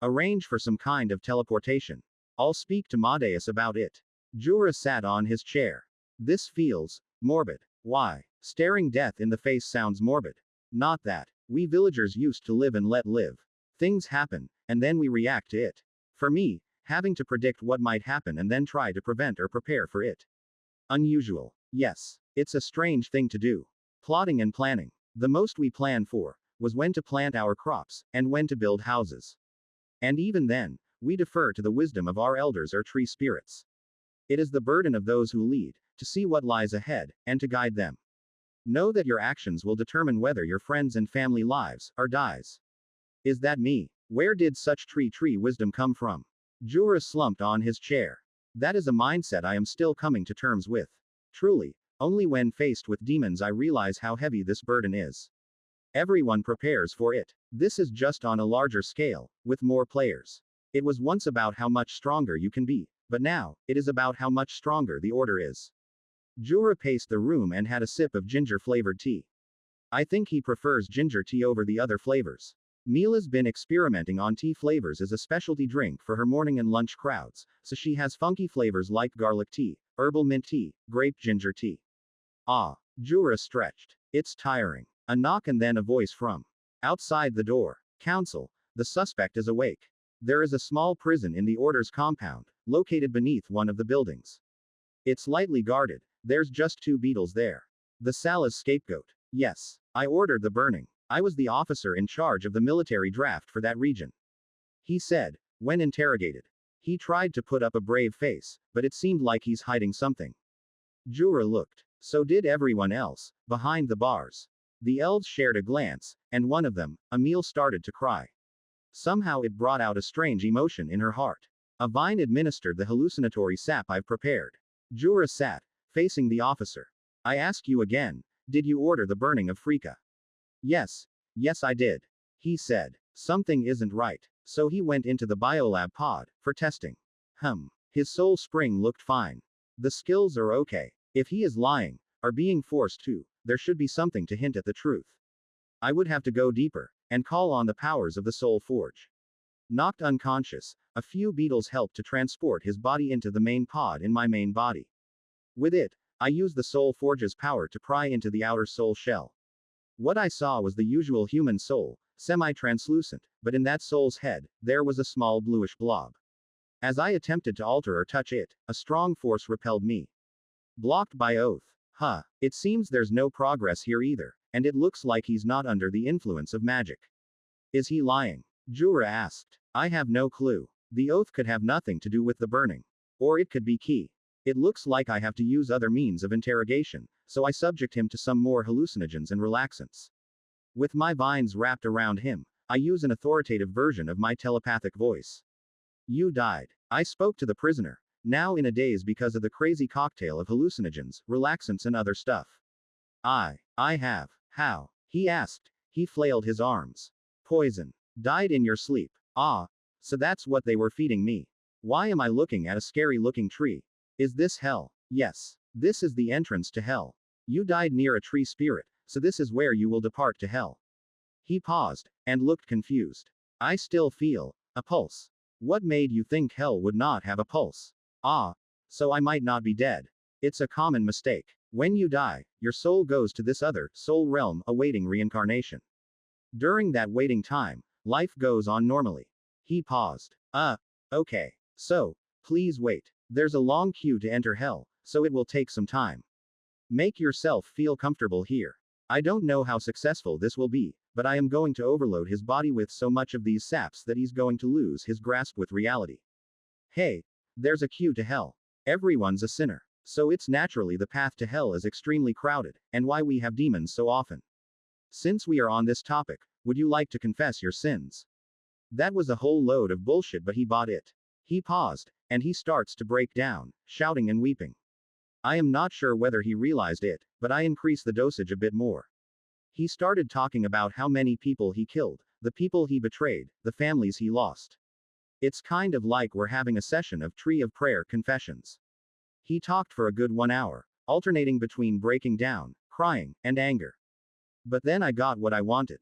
Arrange for some kind of teleportation. I'll speak to Madeus about it. Jura sat on his chair. This feels morbid. Why? Staring death in the face sounds morbid. Not that. We villagers used to live and let live. Things happen, and then we react to it. For me, having to predict what might happen and then try to prevent or prepare for it. Unusual. Yes. It's a strange thing to do. Plotting and planning. The most we planned for was when to plant our crops, and when to build houses. And even then, we defer to the wisdom of our elders or tree spirits. It is the burden of those who lead, to see what lies ahead, and to guide them. Know that your actions will determine whether your friends and family lives, or dies. Is that me? Where did such TreeTree wisdom come from? Jura slumped on his chair. That is a mindset I am still coming to terms with. Truly, only when faced with demons I realize how heavy this burden is. Everyone prepares for it. This is just on a larger scale, with more players. It was once about how much stronger you can be, but now, it is about how much stronger the order is. Jura paced the room and had a sip of ginger-flavored tea. I think he prefers ginger tea over the other flavors. Mila's been experimenting on tea flavors as a specialty drink for her morning and lunch crowds, so she has funky flavors like garlic tea, herbal mint tea, grape ginger tea. Ah, Jura stretched. It's tiring. A knock and then a voice from outside the door. Council, the suspect is awake. There is a small prison in the Order's compound, located beneath one of the buildings. It's lightly guarded. There's just 2 beetles there. The Sala's scapegoat. Yes. I ordered the burning. I was the officer in charge of the military draft for that region. He said, when interrogated. He tried to put up a brave face, but it seemed like he's hiding something. Jura looked. So did everyone else, behind the bars. The elves shared a glance, and one of them, Emil, started to cry. Somehow it brought out a strange emotion in her heart. A vine administered the hallucinatory sap I've prepared. Jura sat, facing the officer. I ask you again, did you order the burning of Frika? Yes. Yes, I did. He said. Something isn't right. So he went into the biolab pod, for testing. His soul spring looked fine. The skills are okay. If he is lying, or being forced to, there should be something to hint at the truth. I would have to go deeper, and call on the powers of the Soul Forge. Knocked unconscious, a few beetles helped to transport his body into the main pod in my main body. With it, I used the Soul Forge's power to pry into the outer soul shell. What I saw was the usual human soul, semi-translucent, but in that soul's head, there was a small bluish blob. As I attempted to alter or touch it, a strong force repelled me. Blocked by oath. It seems there's no progress here either, and it looks like he's not under the influence of magic. Is he lying? Jura asked. I have no clue. The oath could have nothing to do with the burning. Or it could be key. It looks like I have to use other means of interrogation, so I subject him to some more hallucinogens and relaxants. With my vines wrapped around him, I use an authoritative version of my telepathic voice. You died. I spoke to the prisoner, now in a daze because of the crazy cocktail of hallucinogens, relaxants and other stuff. I have. How? He asked. He flailed his arms. Poison. Died in your sleep. Ah. So that's what they were feeding me. Why am I looking at a scary looking tree? Is this hell? Yes. This is the entrance to hell. You died near a tree spirit, so this is where you will depart to hell. He paused, and looked confused. I still feel a pulse. What made you think hell would not have a pulse? Ah. So I might not be dead. It's a common mistake. When you die, your soul goes to this other soul realm, awaiting reincarnation. During that waiting time, life goes on normally. He paused. Okay. So, please wait. There's a long queue to enter hell, so it will take some time. Make yourself feel comfortable here. I don't know how successful this will be, but I am going to overload his body with so much of these saps that he's going to lose his grasp with reality. Hey, there's a queue to hell. Everyone's a sinner. So it's naturally the path to hell is extremely crowded, and why we have demons so often. Since we are on this topic, would you like to confess your sins? That was a whole load of bullshit, but he bought it. He paused, and he starts to break down, shouting and weeping. I am not sure whether he realized it, but I increase the dosage a bit more. He started talking about how many people he killed, the people he betrayed, the families he lost. It's kind of like we're having a session of Tree of Prayer confessions. He talked for a good 1 hour, alternating between breaking down, crying, and anger. But then I got what I wanted.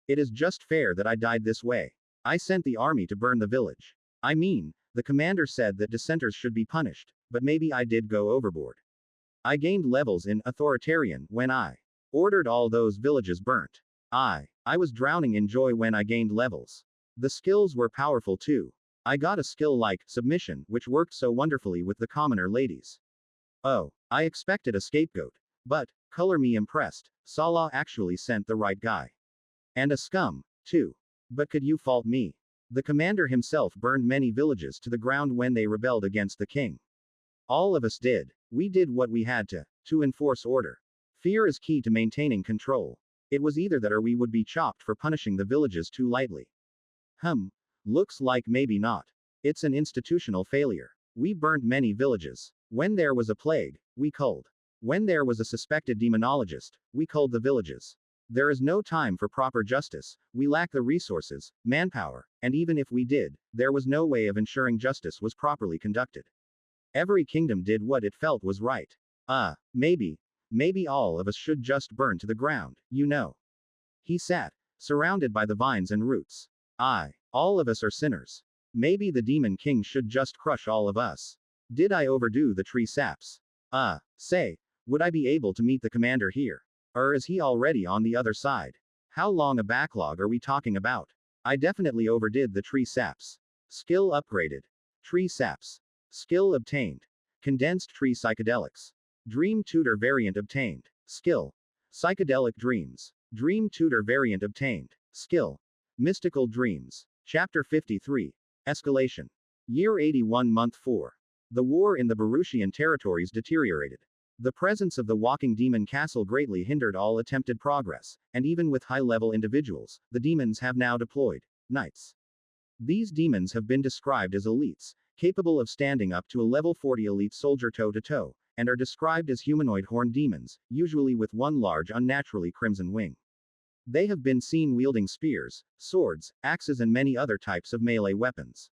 It is just fair that I died this way. I sent the army to burn the village. I mean, the commander said that dissenters should be punished, but maybe I did go overboard. I gained levels in authoritarian when I ordered all those villages burnt. I was drowning in joy when I gained levels. The skills were powerful too. I got a skill like submission, which worked so wonderfully with the commoner ladies. Oh, I expected a scapegoat. But, color me impressed, Salah actually sent the right guy. And a scum, too. But could you fault me? The commander himself burned many villages to the ground when they rebelled against the king. All of us did. We did what we had to enforce order. Fear is key to maintaining control. It was either that or we would be chopped for punishing the villages too lightly. Looks like maybe not. It's an institutional failure. We burnt many villages. When there was a plague, we culled. When there was a suspected demonologist, we culled the villages. There is no time for proper justice, we lack the resources, manpower, and even if we did, there was no way of ensuring justice was properly conducted. Every kingdom did what it felt was right. Maybe all of us should just burn to the ground, you know. He sat, surrounded by the vines and roots. All of us are sinners. Maybe the demon king should just crush all of us. Did I overdo the tree saps? Say, would I be able to meet the commander here? Or is he already on the other side? How long a backlog are we talking about? I definitely overdid the tree saps. Skill upgraded. Tree saps. Skill obtained. Condensed tree psychedelics. Dream tutor variant obtained. Skill. Psychedelic dreams. Dream tutor variant obtained. Skill. Mystical dreams. Chapter 53. Escalation. Year 81 Month 4. The war in the Baruchian territories deteriorated. The presence of the walking demon castle greatly hindered all attempted progress, and even with high-level individuals, the demons have now deployed knights. These demons have been described as elites, capable of standing up to a level 40 elite soldier toe-to-toe, and are described as humanoid horned demons, usually with one large unnaturally crimson wing. They have been seen wielding spears, swords, axes and many other types of melee weapons.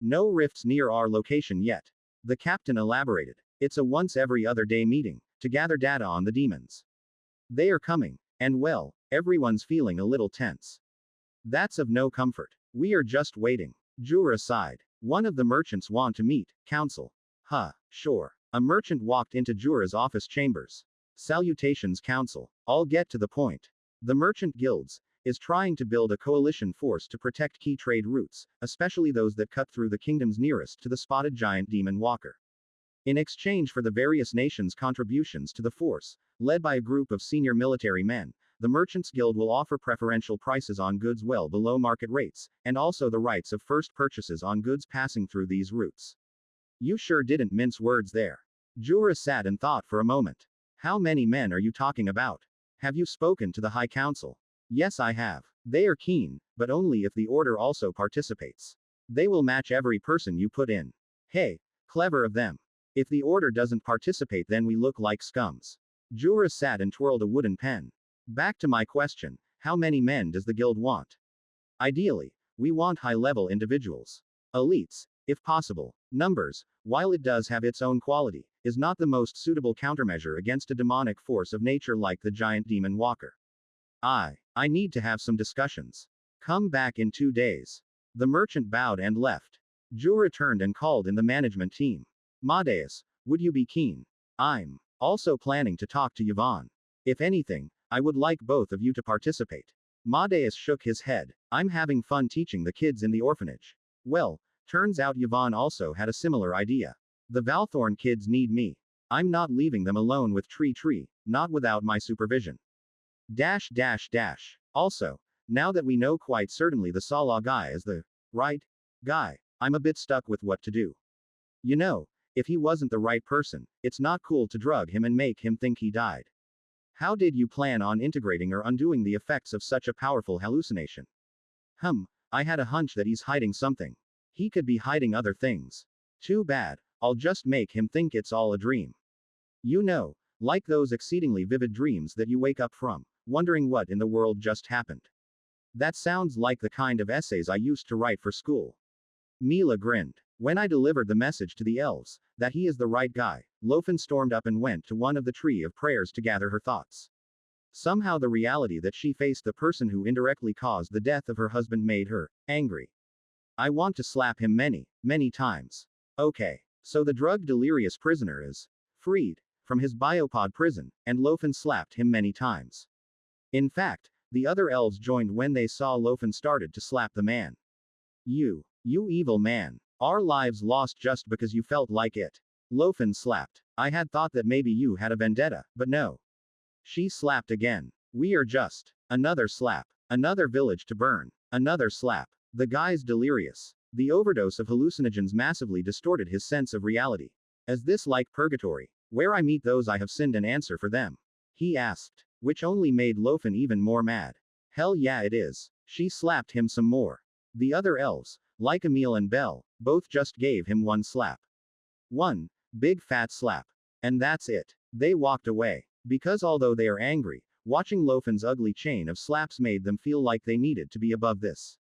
No rifts near our location yet. The captain elaborated. It's a once every other day meeting, to gather data on the demons. They are coming, and well, everyone's feeling a little tense. That's of no comfort. We are just waiting. Jura sighed. One of the merchants want to meet, counsel. Sure. A merchant walked into Jura's office chambers. Salutations counsel. I'll get to the point. The merchant guilds is trying to build a coalition force to protect key trade routes, especially those that cut through the kingdoms nearest to the spotted giant demon walker. In exchange for the various nations' contributions to the force, led by a group of senior military men, the Merchants Guild will offer preferential prices on goods well below market rates, and also the rights of first purchases on goods passing through these routes. You sure didn't mince words there. Jura sat and thought for a moment. How many men are you talking about? Have you spoken to the High Council? Yes, I have. They are keen, but only if the Order also participates. They will match every person you put in. Hey, clever of them. If the Order doesn't participate, then we look like scums. Jura sat and twirled a wooden pen. Back to my question, how many men does the guild want? Ideally, we want high-level individuals. Elites, if possible. Numbers, while it does have its own quality, is not the most suitable countermeasure against a demonic force of nature like the giant demon walker. I need to have some discussions. Come back in 2 days. The merchant bowed and left. Jura turned and called in the management team. Madeus, would you be keen? I'm also planning to talk to Yvonne. If anything, I would like both of you to participate. Madeus shook his head. I'm having fun teaching the kids in the orphanage. Well, turns out Yvonne also had a similar idea. The Valthorn kids need me. I'm not leaving them alone with TreeTree, not without my supervision. Also, now that we know quite certainly the Salah guy is the right guy, I'm a bit stuck with what to do. You know, if he wasn't the right person, it's not cool to drug him and make him think he died. How did you plan on integrating or undoing the effects of such a powerful hallucination? I had a hunch that he's hiding something. He could be hiding other things. Too bad, I'll just make him think it's all a dream. You know, like those exceedingly vivid dreams that you wake up from, wondering what in the world just happened. That sounds like the kind of essays I used to write for school. Mila grinned. When I delivered the message to the elves, that he is the right guy, Lofen stormed up and went to one of the tree of prayers to gather her thoughts. Somehow the reality that she faced the person who indirectly caused the death of her husband made her angry. I want to slap him many, many times. Okay. So the drug-delirious prisoner is freed from his biopod prison, and Lofen slapped him many times. In fact, the other elves joined when they saw Lofen started to slap the man. You evil man. Our lives lost just because you felt like it. Lofen slapped. I had thought that maybe you had a vendetta, but no. She slapped again. We are just. Another slap. Another village to burn. Another slap. The guy's delirious. The overdose of hallucinogens massively distorted his sense of reality. Is this like purgatory, where I meet those I have sinned and answer for them? He asked, which only made Lofen even more mad. Hell yeah it is. She slapped him some more. The other elves, like Emil and Belle, both just gave him one slap. One big fat slap. And that's it. They walked away. Because although they are angry, watching Lofen's ugly chain of slaps made them feel like they needed to be above this.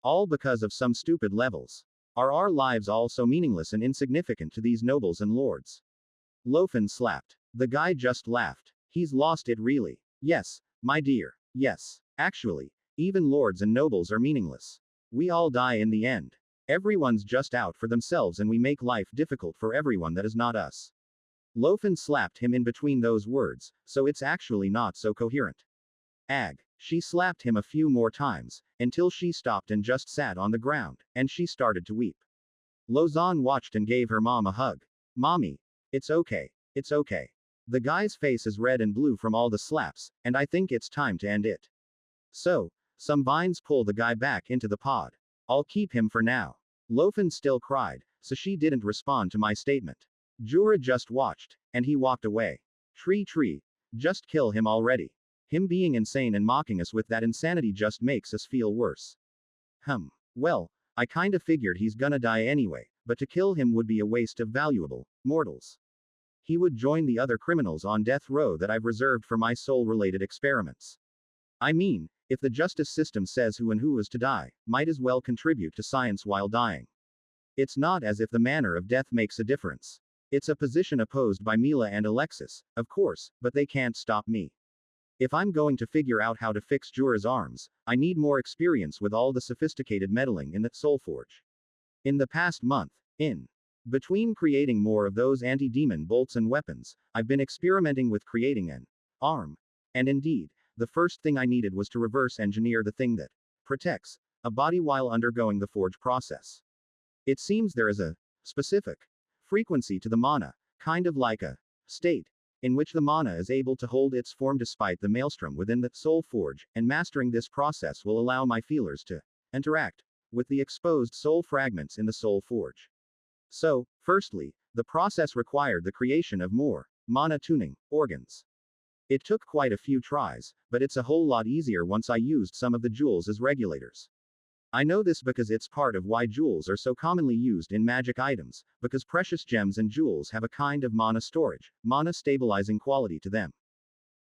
All because of some stupid levels. Are our lives all so meaningless and insignificant to these nobles and lords? Lofen slapped. The guy just laughed. He's lost it really. Yes, my dear. Yes. Actually, even lords and nobles are meaningless. We all die in the end. Everyone's just out for themselves and we make life difficult for everyone that is not us. Lofen slapped him in between those words, so it's actually not so coherent. Ag. She slapped him a few more times, until she stopped and just sat on the ground, and she started to weep. Lozan watched and gave her mom a hug. Mommy. It's okay. It's okay. The guy's face is red and blue from all the slaps, and I think it's time to end it. So, some vines pull the guy back into the pod. I'll keep him for now. Lofen still cried, so she didn't respond to my statement. Jura just watched, and he walked away. TreeTree. Just kill him already. Him being insane and mocking us with that insanity just makes us feel worse. Well, I kinda figured he's gonna die anyway, but to kill him would be a waste of valuable mortals. He would join the other criminals on death row that I've reserved for my soul-related experiments. I mean, if the justice system says who and who is to die, might as well contribute to science while dying. It's not as if the manner of death makes a difference. It's a position opposed by Mila and Alexis, of course, but they can't stop me. If I'm going to figure out how to fix Jura's arms, I need more experience with all the sophisticated meddling in that Soulforge. In the past month, in between creating more of those anti-demon bolts and weapons, I've been experimenting with creating an arm. And indeed, the first thing I needed was to reverse engineer the thing that protects a body while undergoing the forge process. It seems there is a specific frequency to the mana, kind of like a state, in which the mana is able to hold its form despite the maelstrom within the soul forge, and mastering this process will allow my feelers to interact with the exposed soul fragments in the soul forge. So, firstly, the process required the creation of more mana tuning organs. It took quite a few tries, but it's a whole lot easier once I used some of the jewels as regulators. I know this because it's part of why jewels are so commonly used in magic items, because precious gems and jewels have a kind of mana storage, mana stabilizing quality to them.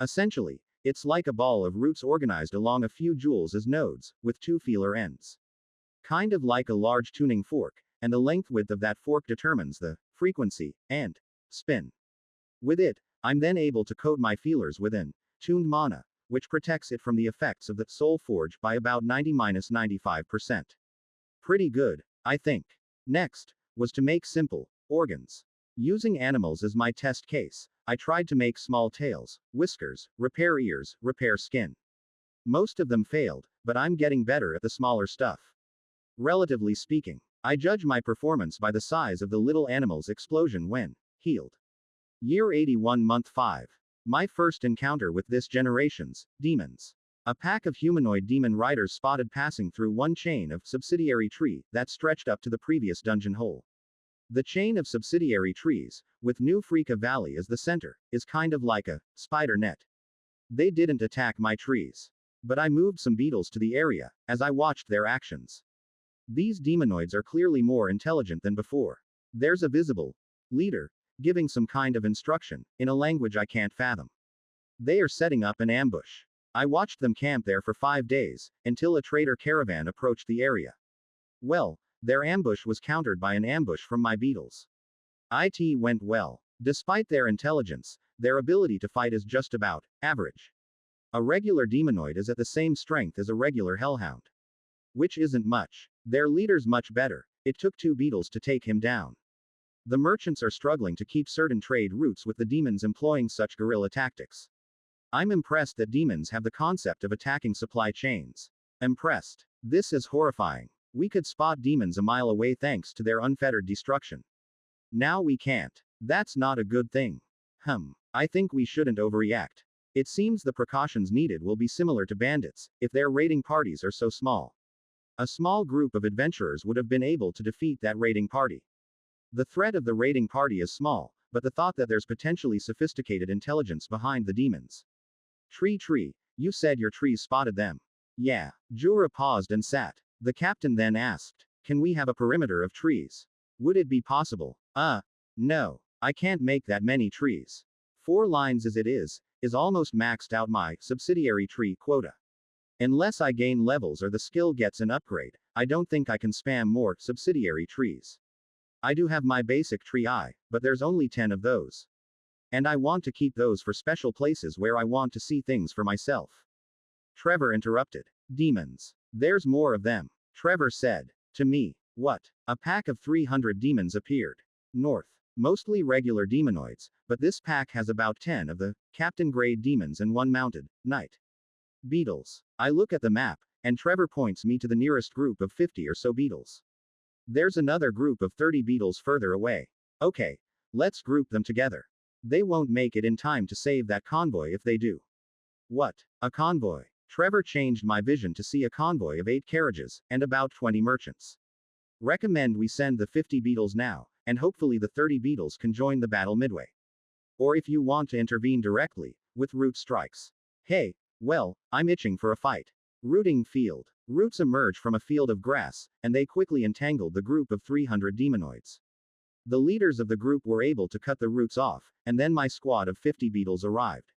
Essentially, it's like a ball of roots organized along a few jewels as nodes, with two feeler ends. Kind of like a large tuning fork, and the length width of that fork determines the frequency and spin. With it, I'm then able to coat my feelers with an tuned mana, which protects it from the effects of the soul forge by about 90–95%. Pretty good, I think. Next, was to make simple organs. Using animals as my test case, I tried to make small tails, whiskers, repair ears, repair skin. Most of them failed, but I'm getting better at the smaller stuff. Relatively speaking, I judge my performance by the size of the little animal's explosion when healed. Year 81 Month 5. My first encounter with this generation's demons. A pack of humanoid demon riders spotted passing through one chain of subsidiary tree that stretched up to the previous dungeon hole. The chain of subsidiary trees, with New Freaka Valley as the center, is kind of like a spider net. They didn't attack my trees. But I moved some beetles to the area, as I watched their actions. These demonoids are clearly more intelligent than before. There's a visible leader, giving some kind of instruction, in a language I can't fathom. They are setting up an ambush. I watched them camp there for 5 days, until a trader caravan approached the area. Well, their ambush was countered by an ambush from my beetles. It went well. Despite their intelligence, their ability to fight is just about average. A regular demonoid is at the same strength as a regular hellhound. Which isn't much. Their leader's much better. It took 2 beetles to take him down. The merchants are struggling to keep certain trade routes with the demons employing such guerrilla tactics. I'm impressed that demons have the concept of attacking supply chains. Impressed. This is horrifying. We could spot demons a mile away thanks to their unfettered destruction. Now we can't. That's not a good thing. I think we shouldn't overreact. It seems the precautions needed will be similar to bandits, if their raiding parties are so small. A small group of adventurers would have been able to defeat that raiding party. The threat of the raiding party is small, but the thought that there's potentially sophisticated intelligence behind the demons. TreeTree, you said your trees spotted them. Yeah. Jura paused and sat. The captain then asked, can we have a perimeter of trees? Would it be possible? No. I can't make that many trees. 4 lines as it is almost maxed out my subsidiary tree quota. Unless I gain levels or the skill gets an upgrade, I don't think I can spam more subsidiary trees. I do have my basic tree but there's only 10 of those. And I want to keep those for special places where I want to see things for myself. Trevor interrupted. Demons. There's more of them. Trevor said. To me. What? A pack of 300 demons appeared. North. Mostly regular demonoids, but this pack has about 10 of the captain grade demons and 1 mounted knight. Beetles. I look at the map, and Trevor points me to the nearest group of 50 or so beetles. There's another group of 30 beetles further away. Okay. Let's group them together. They won't make it in time to save that convoy if they do. What? A convoy? Trevor changed my vision to see a convoy of 8 carriages, and about 20 merchants. Recommend we send the 50 beetles now, and hopefully the 30 beetles can join the battle midway. Or if you want to intervene directly, with root strikes. Hey, well, I'm itching for a fight. Rooting field. Roots emerge from a field of grass, and they quickly entangled the group of 300 demonoids. The leaders of the group were able to cut the roots off, and then my squad of 50 beetles arrived.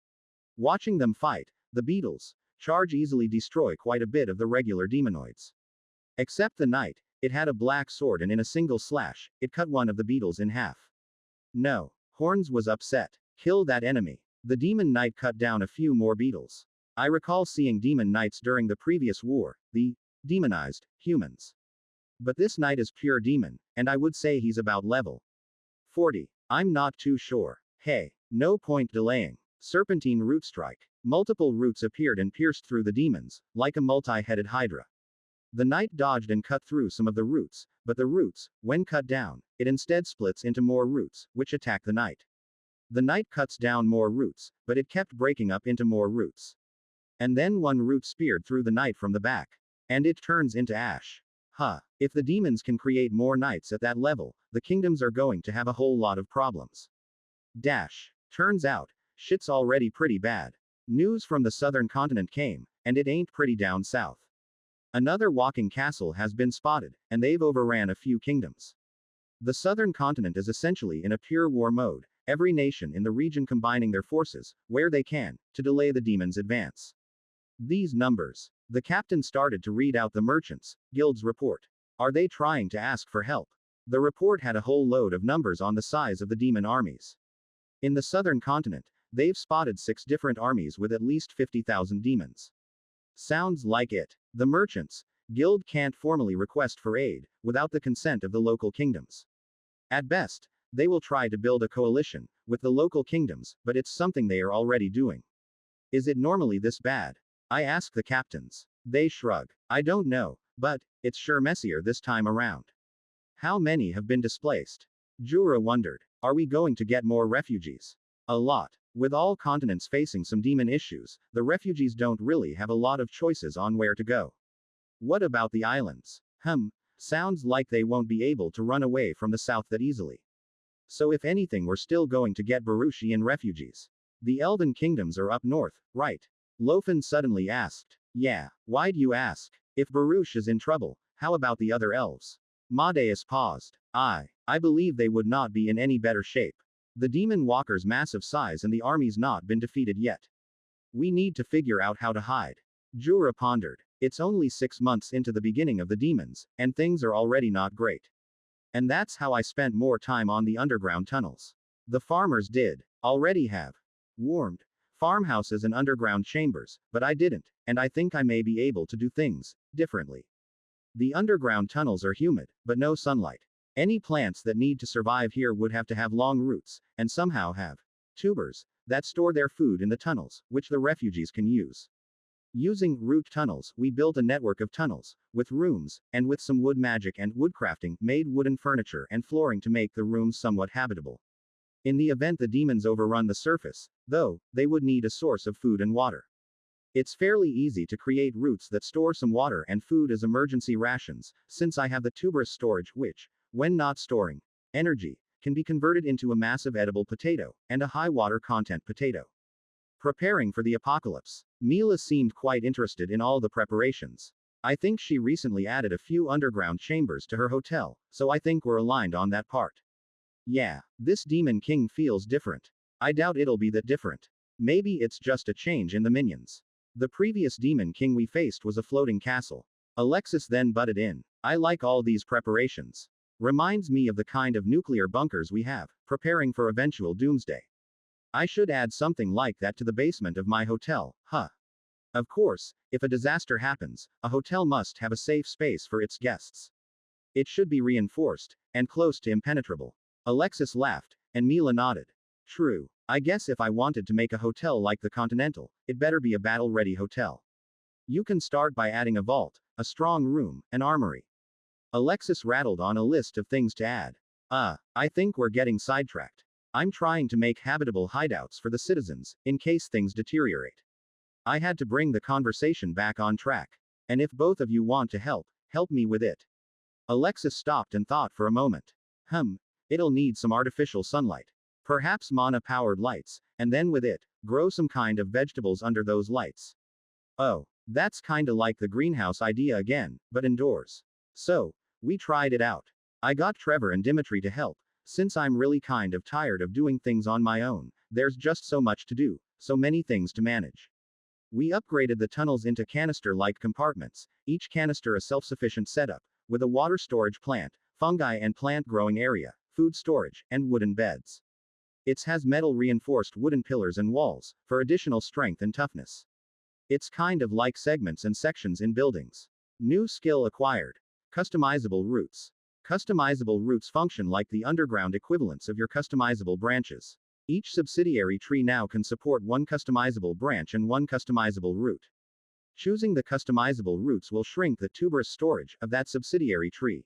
Watching them fight, the beetles charge easily destroy quite a bit of the regular demonoids. Except the knight, it had a black sword and in a single slash, it cut one of the beetles in half. No. Horns was upset. Kill that enemy. The demon knight cut down a few more beetles. I recall seeing demon knights during the previous war, the demonized humans. But this knight is pure demon, and I would say he's about level 40. I'm not too sure. Hey, no point delaying. Serpentine root strike. Multiple roots appeared and pierced through the demons, like a multi-headed hydra. The knight dodged and cut through some of the roots, but the roots, when cut down, it instead splits into more roots, which attack the knight. The knight cuts down more roots, but it kept breaking up into more roots. And then one root speared through the knight from the back. And it turns into ash. If the demons can create more knights at that level, the kingdoms are going to have a whole lot of problems. Turns out, shit's already pretty bad. News from the southern continent came, and it ain't pretty down south. Another walking castle has been spotted, and they've overran a few kingdoms. The southern continent is essentially in a pure war mode, every nation in the region combining their forces, where they can, to delay the demons' advance. These numbers. The captain started to read out the merchants' guild's report. Are they trying to ask for help? The report had a whole load of numbers on the size of the demon armies. In the southern continent, they've spotted 6 different armies with at least 50,000 demons. Sounds like it. The merchants' guild can't formally request for aid, without the consent of the local kingdoms. At best, they will try to build a coalition with the local kingdoms, but it's something they are already doing. Is it normally this bad? I ask the captains. They shrug. I don't know, but it's sure messier this time around. How many have been displaced? Jura wondered. Are we going to get more refugees? A lot. With all continents facing some demon issues, the refugees don't really have a lot of choices on where to go. What about the islands? Sounds like they won't be able to run away from the south that easily. So if anything, we're still going to get Barushian refugees. The Elven kingdoms are up north, right? Lofen suddenly asked. Yeah, why'd you ask? If Baruch is in trouble, how about the other elves? Madeus paused. I believe they would not be in any better shape. The demon walker's massive size and the army's not been defeated yet. We need to figure out how to hide. Jura pondered. It's only 6 months into the beginning of the demons, and things are already not great. And that's how I spent more time on the underground tunnels. The farmers did already have warmed farmhouses and underground chambers, but I didn't, and I think I may be able to do things differently. The underground tunnels are humid, but no sunlight. Any plants that need to survive here would have to have long roots, and somehow have tubers that store their food in the tunnels, which the refugees can use. Using root tunnels, we built a network of tunnels, with rooms, and with some wood magic and woodcrafting, made wooden furniture and flooring to make the rooms somewhat habitable. In the event the demons overrun the surface, though, they would need a source of food and water. It's fairly easy to create roots that store some water and food as emergency rations, since I have the tuberous storage which, when not storing energy, can be converted into a massive edible potato, and a high water content potato. Preparing for the apocalypse. Mila seemed quite interested in all the preparations. I think she recently added a few underground chambers to her hotel, so I think we're aligned on that part. Yeah, this Demon King feels different. I doubt it'll be that different. Maybe it's just a change in the minions. The previous Demon King we faced was a floating castle. Alexis then butted in. I like all these preparations. Reminds me of the kind of nuclear bunkers we have, preparing for eventual doomsday. I should add something like that to the basement of my hotel, huh? Of course, if a disaster happens, a hotel must have a safe space for its guests. It should be reinforced, and close to impenetrable. Alexis laughed, and Mila nodded. True. I guess if I wanted to make a hotel like the Continental, it better be a battle-ready hotel. You can start by adding a vault, a strong room, an armory. Alexis rattled on a list of things to add. I think we're getting sidetracked. I'm trying to make habitable hideouts for the citizens, in case things deteriorate. I had to bring the conversation back on track. And if both of you want to help me with it. Alexis stopped and thought for a moment. It'll need some artificial sunlight. Perhaps mana-powered lights, and then with it, grow some kind of vegetables under those lights. Oh, that's kinda like the greenhouse idea again, but indoors. So, we tried it out. I got Trevor and Dimitri to help, since I'm really kind of tired of doing things on my own. There's just so much to do, so many things to manage. We upgraded the tunnels into canister-like compartments, each canister a self-sufficient setup, with a water storage plant, fungi and plant growing area, food storage, and wooden beds. It has metal-reinforced wooden pillars and walls, for additional strength and toughness. It's kind of like segments and sections in buildings. New skill acquired. Customizable roots. Customizable roots function like the underground equivalents of your customizable branches. Each subsidiary tree now can support one customizable branch and one customizable root. Choosing the customizable roots will shrink the tuberous storage of that subsidiary tree.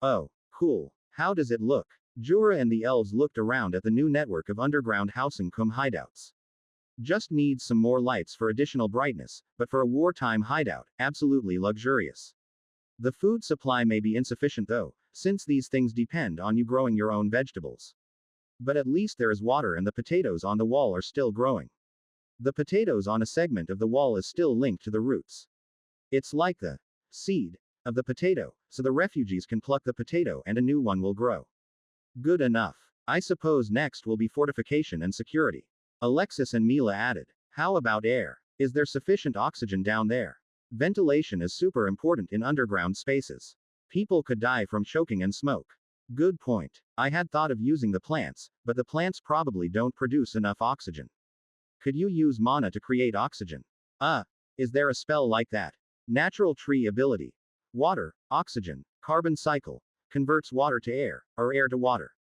Oh, cool. How does it look? Jura and the elves looked around at the new network of underground housing cum hideouts. Just needs some more lights for additional brightness, but for a wartime hideout, absolutely luxurious. The food supply may be insufficient though, since these things depend on you growing your own vegetables. But at least there is water and the potatoes on the wall are still growing. The potatoes on a segment of the wall is still linked to the roots. It's like the seed of the potato, so the refugees can pluck the potato and a new one will grow. Good enough. I suppose next will be fortification and security. Alexis and Mila added. How about air? Is there sufficient oxygen down there? Ventilation is super important in underground spaces. People could die from choking and smoke. Good point. I had thought of using the plants, but the plants probably don't produce enough oxygen. Could you use mana to create oxygen? Is there a spell like that? Natural tree ability. Water, oxygen, carbon cycle. Converts water to air, or air to water.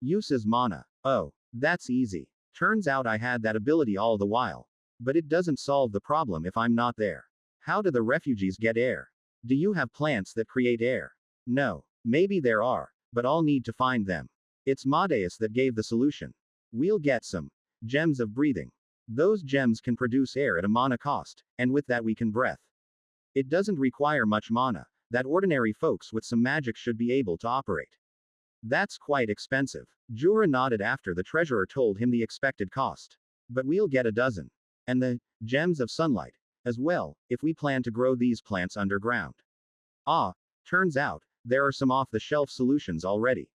Uses mana. Oh, that's easy. Turns out I had that ability all the while. But it doesn't solve the problem if I'm not there. How do the refugees get air? Do you have plants that create air? No. Maybe there are, but I'll need to find them. It's Madeus that gave the solution. We'll get some gems of breathing. Those gems can produce air at a mana cost, and with that we can breath. It doesn't require much mana, that ordinary folks with some magic should be able to operate. That's quite expensive. Jura nodded after the treasurer told him the expected cost. But we'll get a dozen. And the gems of sunlight as well, if we plan to grow these plants underground. Turns out, there are some off-the-shelf solutions already.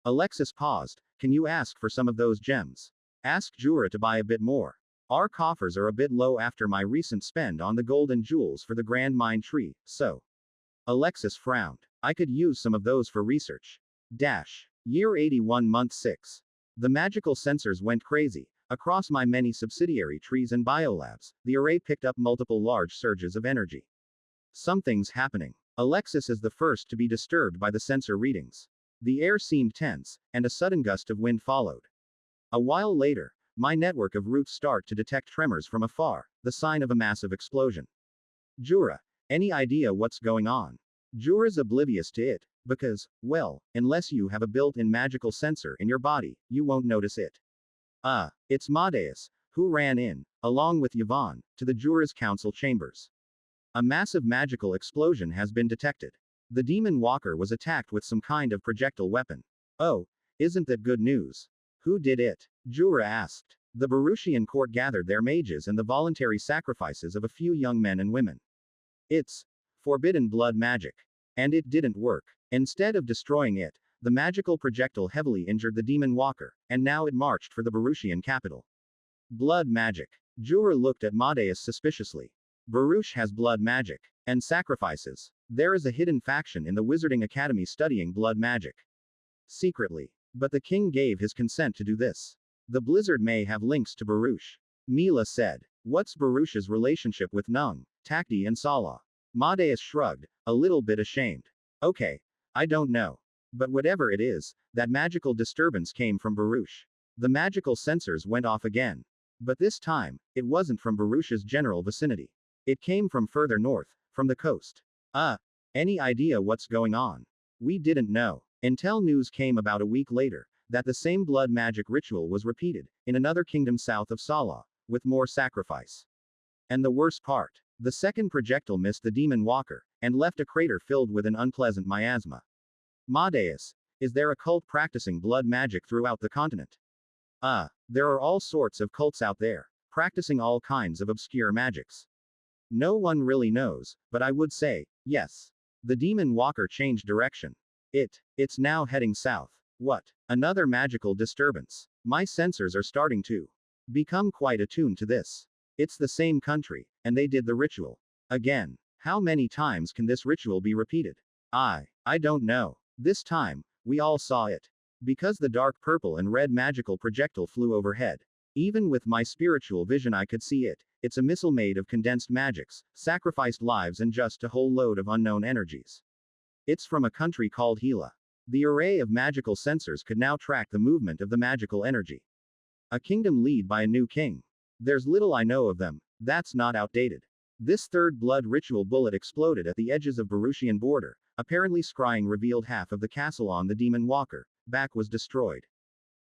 Alexis paused. Can you ask for some of those gems? Ask Jura to buy a bit more. Our coffers are a bit low after my recent spend on the gold and jewels for the Grand Mine Tree, so. Alexis frowned. I could use some of those for research. Year 81 month 6. The magical sensors went crazy. Across my many subsidiary trees and biolabs, the array picked up multiple large surges of energy. Something's happening. Alexis is the first to be disturbed by the sensor readings. The air seemed tense, and a sudden gust of wind followed. A while later, my network of roots start to detect tremors from afar, the sign of a massive explosion. Jura, any idea what's going on? Jura's oblivious to it, because, well, unless you have a built-in magical sensor in your body, you won't notice it. It's Madeus, who ran in, along with Yvonne, to the Jura's council chambers. A massive magical explosion has been detected. The demon walker was attacked with some kind of projectile weapon. Oh, isn't that good news? Who did it? Jura asked. The Baruchian court gathered their mages and the voluntary sacrifices of a few young men and women. It's forbidden blood magic. And it didn't work. Instead of destroying it, the magical projectile heavily injured the demon walker, and now it marched for the Baruchian capital. Blood magic. Jura looked at Madeus suspiciously. Baruch has blood magic. And sacrifices. There is a hidden faction in the Wizarding Academy studying blood magic. Secretly. But the king gave his consent to do this. The blizzard may have links to Baruch. Mila said. What's Baruch's relationship with Nung, Takdi and Salah? Madeus shrugged, a little bit ashamed. Okay. I don't know. But whatever it is, that magical disturbance came from Baruch. The magical sensors went off again. But this time, it wasn't from Baruch's general vicinity. It came from further north, from the coast. Any idea what's going on? We didn't know. Until news came about a week later, that the same blood magic ritual was repeated, in another kingdom south of Salah, with more sacrifice. And the worst part, the second projectile missed the demon walker, and left a crater filled with an unpleasant miasma. Madeus, is there a cult practicing blood magic throughout the continent? There are all sorts of cults out there, practicing all kinds of obscure magics. No one really knows, but I would say, yes. The demon walker changed direction. It's now heading south. What? Another magical disturbance. My sensors are starting to become quite attuned to this. It's the same country, and they did the ritual. Again. How many times can this ritual be repeated? I don't know. This time, we all saw it. Because the dark purple and red magical projectile flew overhead. Even with my spiritual vision I could see it. It's a missile made of condensed magics, sacrificed lives and just a whole load of unknown energies. It's from a country called Hela. The array of magical sensors could now track the movement of the magical energy. A kingdom led by a new king. There's little I know of them. That's not outdated. This third blood ritual bullet exploded at the edges of Baruchian border, apparently scrying revealed half of the castle on the demon walker, back was destroyed.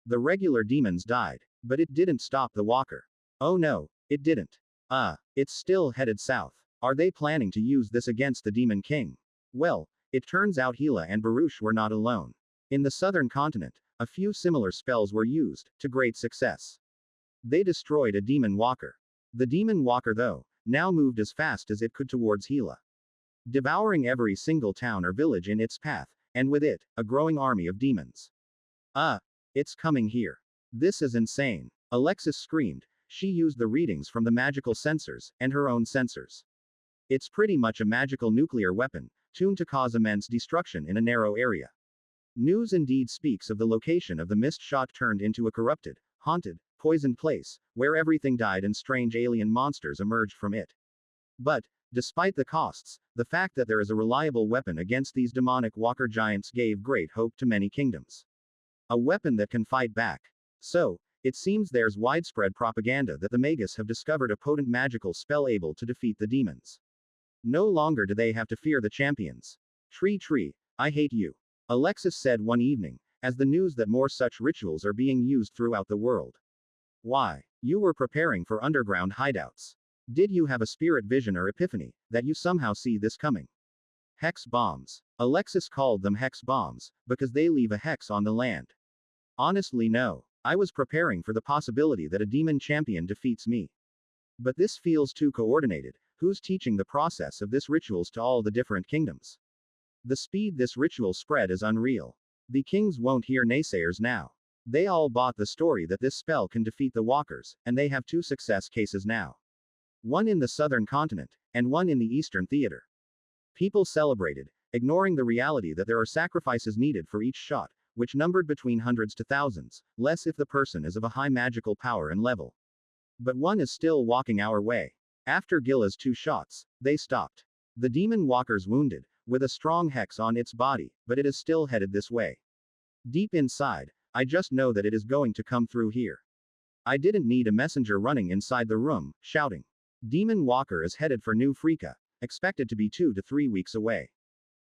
The regular demons died, but it didn't stop the walker. Oh no, it didn't. It's still headed south. Are they planning to use this against the demon king? Well, it turns out Hela and Baruch were not alone. In the southern continent, a few similar spells were used, to great success. They destroyed a demon walker. The demon walker though, now moved as fast as it could towards Hela. Devouring every single town or village in its path, and with it, a growing army of demons. It's coming here. This is insane. Alexis screamed. She used the readings from the magical sensors, and her own sensors. It's pretty much a magical nuclear weapon, tuned to cause immense destruction in a narrow area. News indeed speaks of the location of the mist shot turned into a corrupted, haunted, poisoned place, where everything died and strange alien monsters emerged from it. But, despite the costs, the fact that there is a reliable weapon against these demonic walker giants gave great hope to many kingdoms. A weapon that can fight back. So, it seems there's widespread propaganda that the Magus have discovered a potent magical spell able to defeat the demons. No longer do they have to fear the champions. TreeTree, I hate you. Alexis said one evening, as the news that more such rituals are being used throughout the world. Why? You were preparing for underground hideouts. Did you have a spirit vision or epiphany, that you somehow see this coming? Hex bombs. Alexis called them hex bombs, because they leave a hex on the land. Honestly no. I was preparing for the possibility that a demon champion defeats me. But this feels too coordinated. Who's teaching the process of this rituals to all the different kingdoms? The speed this ritual spread is unreal. The kings won't hear naysayers now. They all bought the story that this spell can defeat the walkers, and they have 2 success cases now. One in the southern continent, and one in the eastern theater. People celebrated, ignoring the reality that there are sacrifices needed for each shot, which numbered between hundreds to thousands, less if the person is of a high magical power and level. But one is still walking our way. After Gilla's 2 shots, they stopped. The demon walker's wounded, with a strong hex on its body, but it is still headed this way. Deep inside, I just know that it is going to come through here. I didn't need a messenger running inside the room, shouting. Demon Walker is headed for New Freaka, expected to be 2 to 3 weeks away.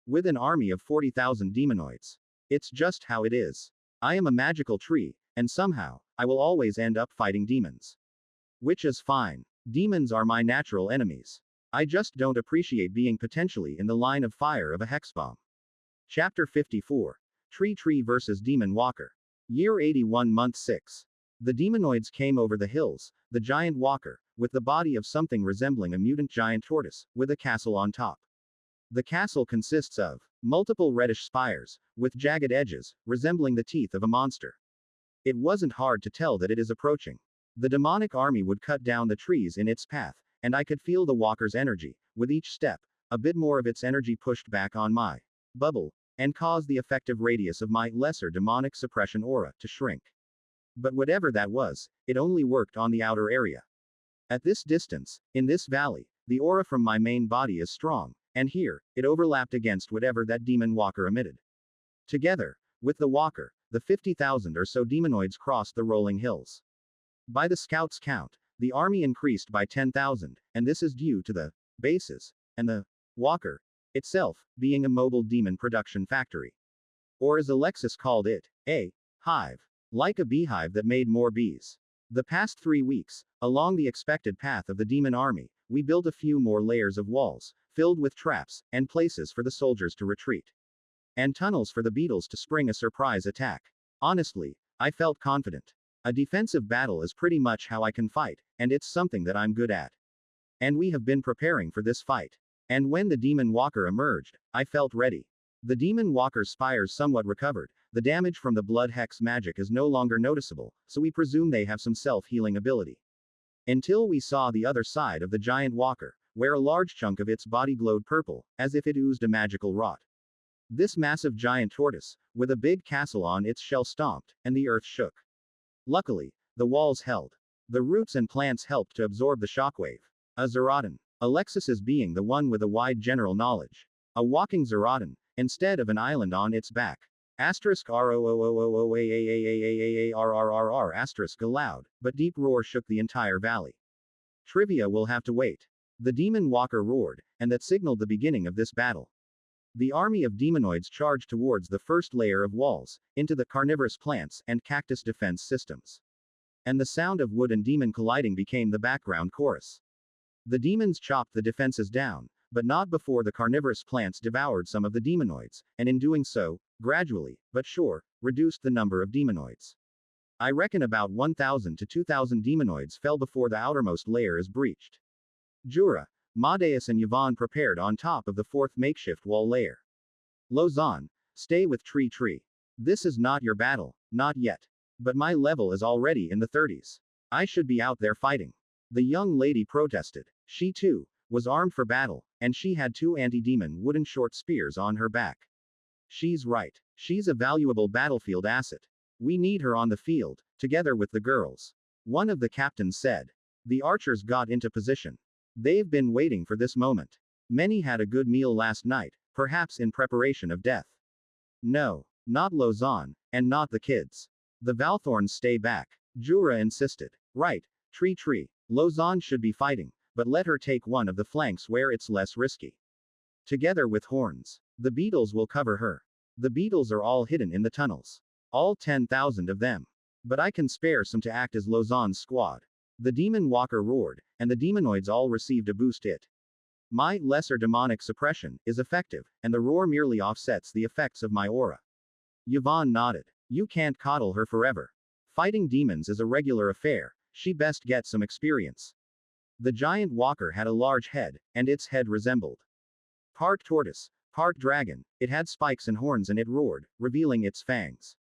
With an army of 40,000 demonoids. It's just how it is. I am a magical tree, and somehow, I will always end up fighting demons. Which is fine. Demons are my natural enemies. I just don't appreciate being potentially in the line of fire of a hex bomb. Chapter 54. TreeTree vs. Demon Walker. Year 81 Month 6. The demonoids came over the hills, the giant walker, with the body of something resembling a mutant giant tortoise, with a castle on top. The castle consists of multiple reddish spires, with jagged edges, resembling the teeth of a monster. It wasn't hard to tell that it is approaching. The demonic army would cut down the trees in its path, and I could feel the walker's energy, with each step, a bit more of its energy pushed back on my bubble, and caused the effective radius of my lesser demonic suppression aura to shrink. But whatever that was, it only worked on the outer area. At this distance, in this valley, the aura from my main body is strong, and here, it overlapped against whatever that demon walker emitted. Together, with the walker, the 50,000 or so demonoids crossed the rolling hills. By the scouts' count, the army increased by 10,000, and this is due to the bases, and the walker itself being a mobile demon production factory. Or as Alexis called it, a hive. Like a beehive that made more bees. The past 3 weeks, along the expected path of the demon army, we built a few more layers of walls, filled with traps, and places for the soldiers to retreat. And tunnels for the beetles to spring a surprise attack. Honestly, I felt confident. A defensive battle is pretty much how I can fight, and it's something that I'm good at. And we have been preparing for this fight. And when the demon walker emerged, I felt ready. The demon walker's spires somewhat recovered, the damage from the blood hex magic is no longer noticeable, so we presume they have some self-healing ability. Until we saw the other side of the giant walker, where a large chunk of its body glowed purple, as if it oozed a magical rot. This massive giant tortoise, with a big castle on its shell stomped, and the earth shook. Luckily, the walls held. The roots and plants helped to absorb the shockwave. A Zeratin. Alexis is being the one with a wide general knowledge. A walking Zeratin, instead of an island on its back. Asterisk ROOOOOAAAAAARRRR asterisk a loud, but deep roar shook the entire valley. Trivia will have to wait. The demon walker roared, and that signaled the beginning of this battle. The army of demonoids charged towards the first layer of walls, into the carnivorous plants and cactus defense systems. And the sound of wood and demon colliding became the background chorus. The demons chopped the defenses down, but not before the carnivorous plants devoured some of the demonoids, and in doing so, gradually, but sure, reduced the number of demonoids. I reckon about 1,000 to 2,000 demonoids fell before the outermost layer is breached. Jura, Madeus and Yvonne prepared on top of the 4th makeshift wall layer. Lausanne, stay with TreeTree. This is not your battle, not yet. But my level is already in the 30s. I should be out there fighting. The young lady protested. She too was armed for battle, and she had 2 anti-demon wooden short spears on her back. She's right. She's a valuable battlefield asset. We need her on the field, together with the girls. One of the captains said. The archers got into position. They've been waiting for this moment. Many had a good meal last night, perhaps in preparation of death. No, not Lausanne, and not the kids. The Valthorns stay back. Jura insisted. Right, TreeTree. Lausanne should be fighting, but let her take one of the flanks where it's less risky. Together with horns. The beetles will cover her. The beetles are all hidden in the tunnels. All 10,000 of them. But I can spare some to act as Lausanne's squad. The demon walker roared, and the demonoids all received a boost it. My lesser demonic suppression is effective, and the roar merely offsets the effects of my aura. Yvonne nodded. You can't coddle her forever. Fighting demons is a regular affair, she best get some experience. The giant walker had a large head, and its head resembled part tortoise, part dragon. It had spikes and horns and it roared, revealing its fangs.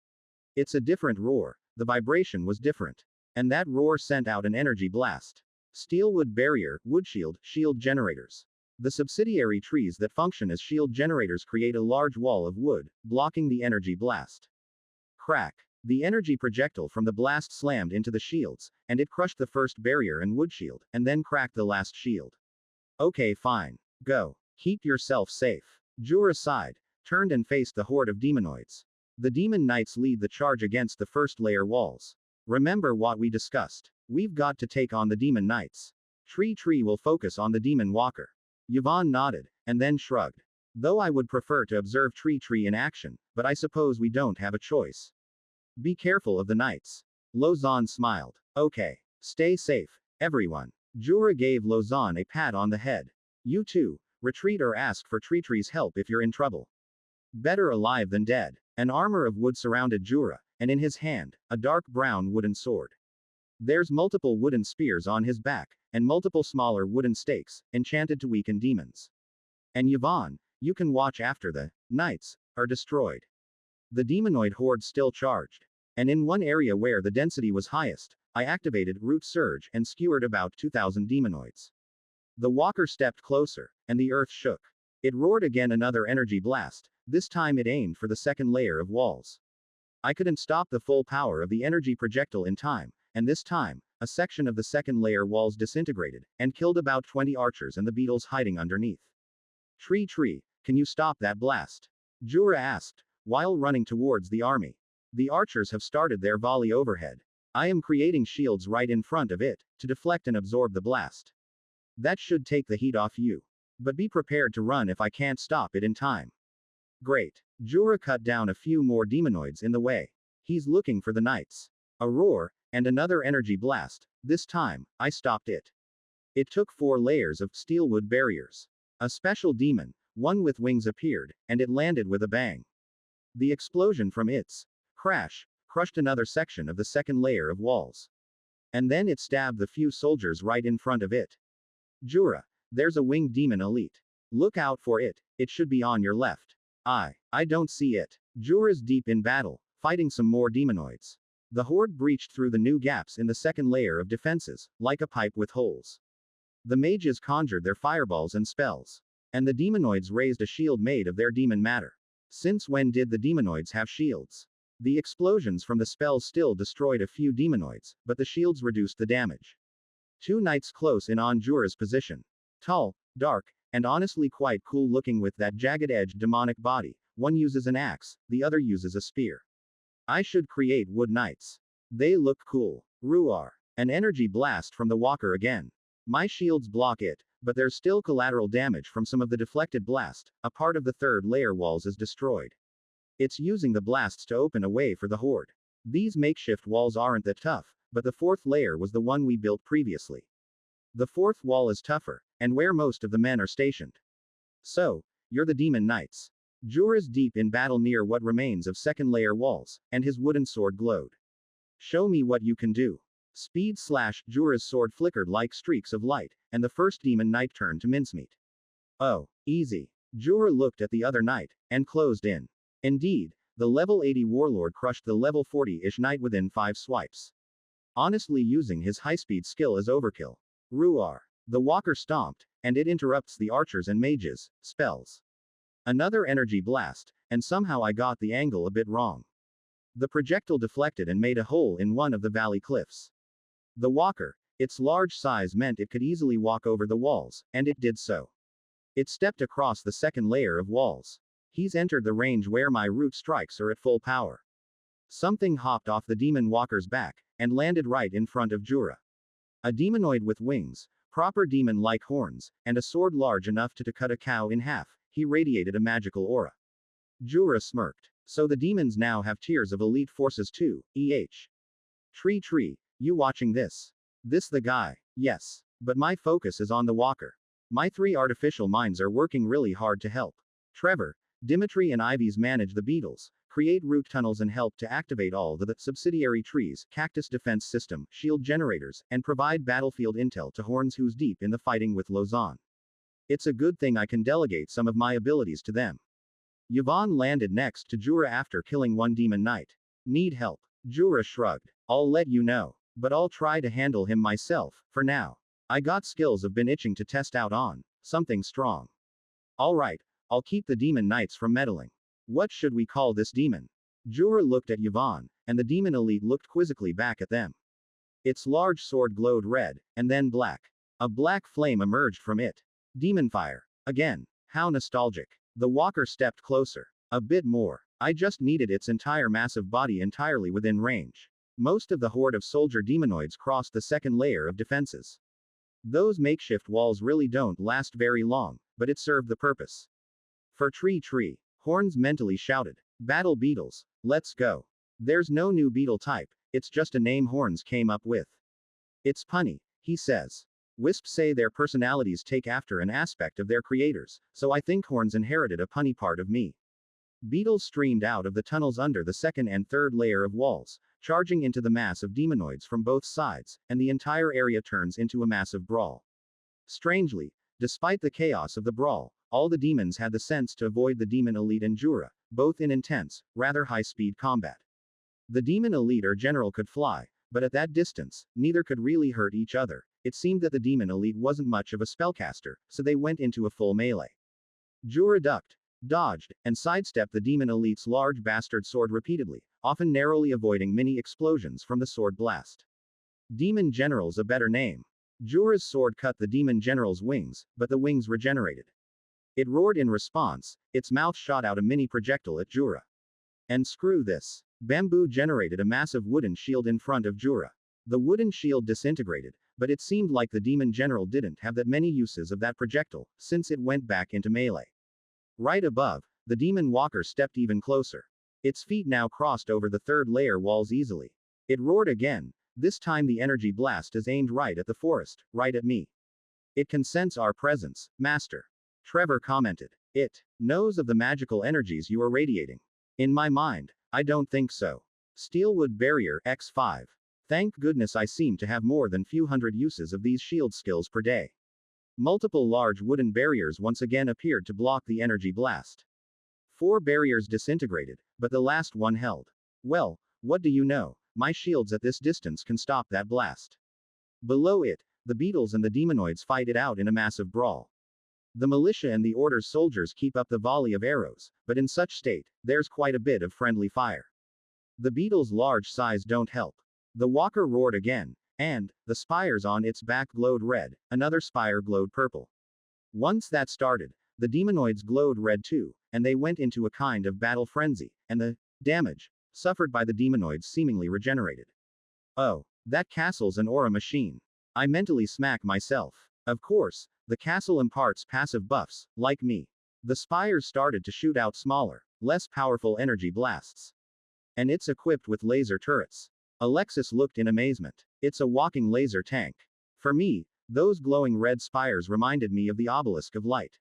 It's a different roar, the vibration was different. And that roar sent out an energy blast. Steelwood barrier, wood shield generators. The subsidiary trees that function as shield generators create a large wall of wood, blocking the energy blast. Crack. The energy projectile from the blast slammed into the shields, and it crushed the first barrier and wood shield, and then cracked the last shield. Okay, fine. Go. Keep yourself safe. Jura sighed, turned and faced the horde of demonoids. The demon knights lead the charge against the first layer walls. Remember what we discussed. We've got to take on the demon knights. TreeTree will focus on the demon walker. Yvonne nodded, and then shrugged. Though I would prefer to observe TreeTree in action, but I suppose we don't have a choice. Be careful of the knights. Lozan smiled. Okay. Stay safe, everyone. Jura gave Lozan a pat on the head. You too, retreat or ask for TreeTree's help if you're in trouble. Better alive than dead. An armor of wood surrounded Jura, and in his hand, a dark brown wooden sword. There's multiple wooden spears on his back, and multiple smaller wooden stakes, enchanted to weaken demons. And Yvonne, you can watch after the knights are destroyed. The demonoid horde still charged. And in one area where the density was highest, I activated Root Surge and skewered about 2,000 demonoids. The walker stepped closer, and the earth shook. It roared again, another energy blast. This time it aimed for the second layer of walls. I couldn't stop the full power of the energy projectile in time, and this time, a section of the second layer walls disintegrated, and killed about 20 archers and the beetles hiding underneath. TreeTree, can you stop that blast? Jura asked, while running towards the army. The archers have started their volley overhead. I am creating shields right in front of it, to deflect and absorb the blast. That should take the heat off you. But be prepared to run if I can't stop it in time. Great. Jura cut down a few more demonoids in the way. He's looking for the knights. A roar, and another energy blast. This time, I stopped it. It took 4 layers of steelwood barriers. A special demon, one with wings, appeared, and it landed with a bang. The explosion from its crash crushed another section of the second layer of walls. And then it stabbed the few soldiers right in front of it. Jura, there's a winged demon elite. Look out for it, it should be on your left. I don't see it. Jura's deep in battle, fighting some more demonoids. The horde breached through the new gaps in the second layer of defenses, like a pipe with holes. The mages conjured their fireballs and spells. And the demonoids raised a shield made of their demon matter. Since when did the demonoids have shields? The explosions from the spells still destroyed a few demonoids, but the shields reduced the damage. 2 knights close in on Jura's position. Tall, dark, and honestly quite cool looking with that jagged-edged demonic body. One uses an axe, the other uses a spear. I should create wood knights. They look cool. Ruar. An energy blast from the walker again. My shields block it, but there's still collateral damage from some of the deflected blast. A part of the third layer walls is destroyed. It's using the blasts to open a way for the horde. These makeshift walls aren't that tough, but the 4th layer was the one we built previously. The 4th wall is tougher, and where most of the men are stationed. So, you're the demon knights. Jura's deep in battle near what remains of second layer walls, and his wooden sword glowed. Show me what you can do. Speed slash, Jura's sword flickered like streaks of light, and the first demon knight turned to mincemeat. Oh, easy. Jura looked at the other knight, and closed in. Indeed, the level 80 warlord crushed the level 40-ish knight within 5 swipes. Honestly, using his high-speed skill is overkill. Ruar. The walker stomped, and it interrupts the archers and mages' spells. Another energy blast, and somehow I got the angle a bit wrong. The projectile deflected and made a hole in one of the valley cliffs. The walker, its large size meant it could easily walk over the walls, and it did so. It stepped across the second layer of walls. He's entered the range where my root strikes are at full power. Something hopped off the demon walker's back, and landed right in front of Jura. A demonoid with wings, proper demon-like horns, and a sword large enough to cut a cow in half. He radiated a magical aura. Jura smirked. So the demons now have tiers of elite forces too, TreeTree, you watching this? This the guy? Yes. But my focus is on the walker. My 3 artificial minds are working really hard to help. Trevor, Dimitri and Ivy's manage the beetles, create root tunnels and help to activate all the subsidiary trees, cactus defense system, shield generators, and provide battlefield intel to Horns who's deep in the fighting with Lozan. It's a good thing I can delegate some of my abilities to them. Yvonne landed next to Jura after killing one demon knight. Need help. Jura shrugged. I'll let you know. But I'll try to handle him myself, for now. I got skills I've been itching to test out on. Something strong. Alright, I'll keep the demon knights from meddling. What should we call this demon? Jura looked at Yvonne, and the demon elite looked quizzically back at them. Its large sword glowed red, and then black. A black flame emerged from it. Demon fire. Again. How nostalgic. The walker stepped closer. A bit more. I just needed its entire massive body entirely within range. Most of the horde of soldier demonoids crossed the second layer of defenses. Those makeshift walls really don't last very long, but it served the purpose. For TreeTree, Horns mentally shouted. Battle beetles. Let's go. There's no new beetle type, it's just a name Horns came up with. It's punny, he says. Wisps say their personalities take after an aspect of their creators, so I think Horns inherited a punny part of me. Beetles streamed out of the tunnels under the second and third layer of walls, charging into the mass of demonoids from both sides, and the entire area turns into a massive brawl. Strangely, despite the chaos of the brawl, all the demons had the sense to avoid the demon elite and Jura, both in intense, rather high-speed combat. The demon elite or general could fly, but at that distance, neither could really hurt each other. It seemed that the demon elite wasn't much of a spellcaster, so they went into a full melee. Jura ducked, dodged, and sidestepped the demon elite's large bastard sword repeatedly, often narrowly avoiding mini explosions from the sword blast. Demon General's a better name. Jura's sword cut the demon general's wings, but the wings regenerated. It roared in response, its mouth shot out a mini projectile at Jura. And screw this. Bamboo generated a massive wooden shield in front of Jura. The wooden shield disintegrated, but it seemed like the demon general didn't have that many uses of that projectile, since it went back into melee. Right above, the demon walker stepped even closer. Its feet now crossed over the third layer walls easily. It roared again. This time the energy blast is aimed right at the forest, right at me. It can sense our presence, Master. Trevor commented. It knows of the magical energies you are radiating. In my mind, I don't think so. Steelwood Barrier X5. Thank goodness I seem to have more than few hundred uses of these shield skills per day. Multiple large wooden barriers once again appeared to block the energy blast. 4 barriers disintegrated, but the last one held. Well, what do you know? My shields at this distance can stop that blast. Below it, the beetles and the demonoids fight it out in a massive brawl. The militia and the Order's soldiers keep up the volley of arrows, but in such state, there's quite a bit of friendly fire. The beetle's large size don't help. The walker roared again, and the spires on its back glowed red, another spire glowed purple. Once that started, the demonoids glowed red too, and they went into a kind of battle frenzy, and the damage suffered by the demonoids seemingly regenerated. Oh, that castle's an aura machine. I mentally smack myself. Of course, the castle imparts passive buffs, like me. The spires started to shoot out smaller, less powerful energy blasts. And it's equipped with laser turrets. Alexis looked in amazement. It's a walking laser tank. For me, those glowing red spires reminded me of the obelisk of light.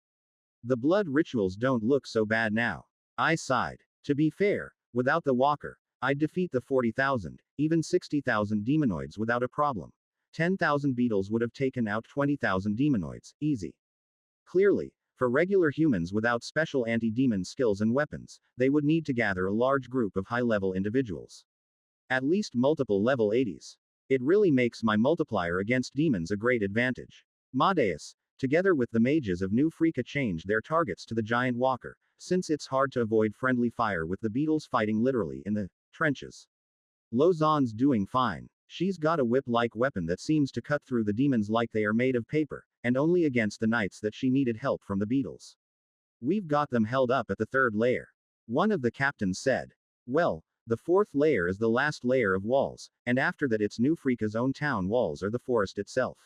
The blood rituals don't look so bad now. I sighed. To be fair, without the walker, I'd defeat the 40,000, even 60,000 demonoids without a problem. 10,000 beetles would have taken out 20,000 demonoids, easy. Clearly, for regular humans without special anti-demon skills and weapons, they would need to gather a large group of high-level individuals. At least multiple level 80s. It really makes my multiplier against demons a great advantage. Madeus, together with the mages of New Freaka, changed their targets to the giant walker, since it's hard to avoid friendly fire with the beetles fighting literally in the trenches. Lausanne's doing fine. She's got a whip-like weapon that seems to cut through the demons like they are made of paper, and only against the knights that she needed help from the beetles. We've got them held up at the third layer. One of the captains said. Well, the fourth layer is the last layer of walls, and after that it's New Freaka's own town walls or the forest itself.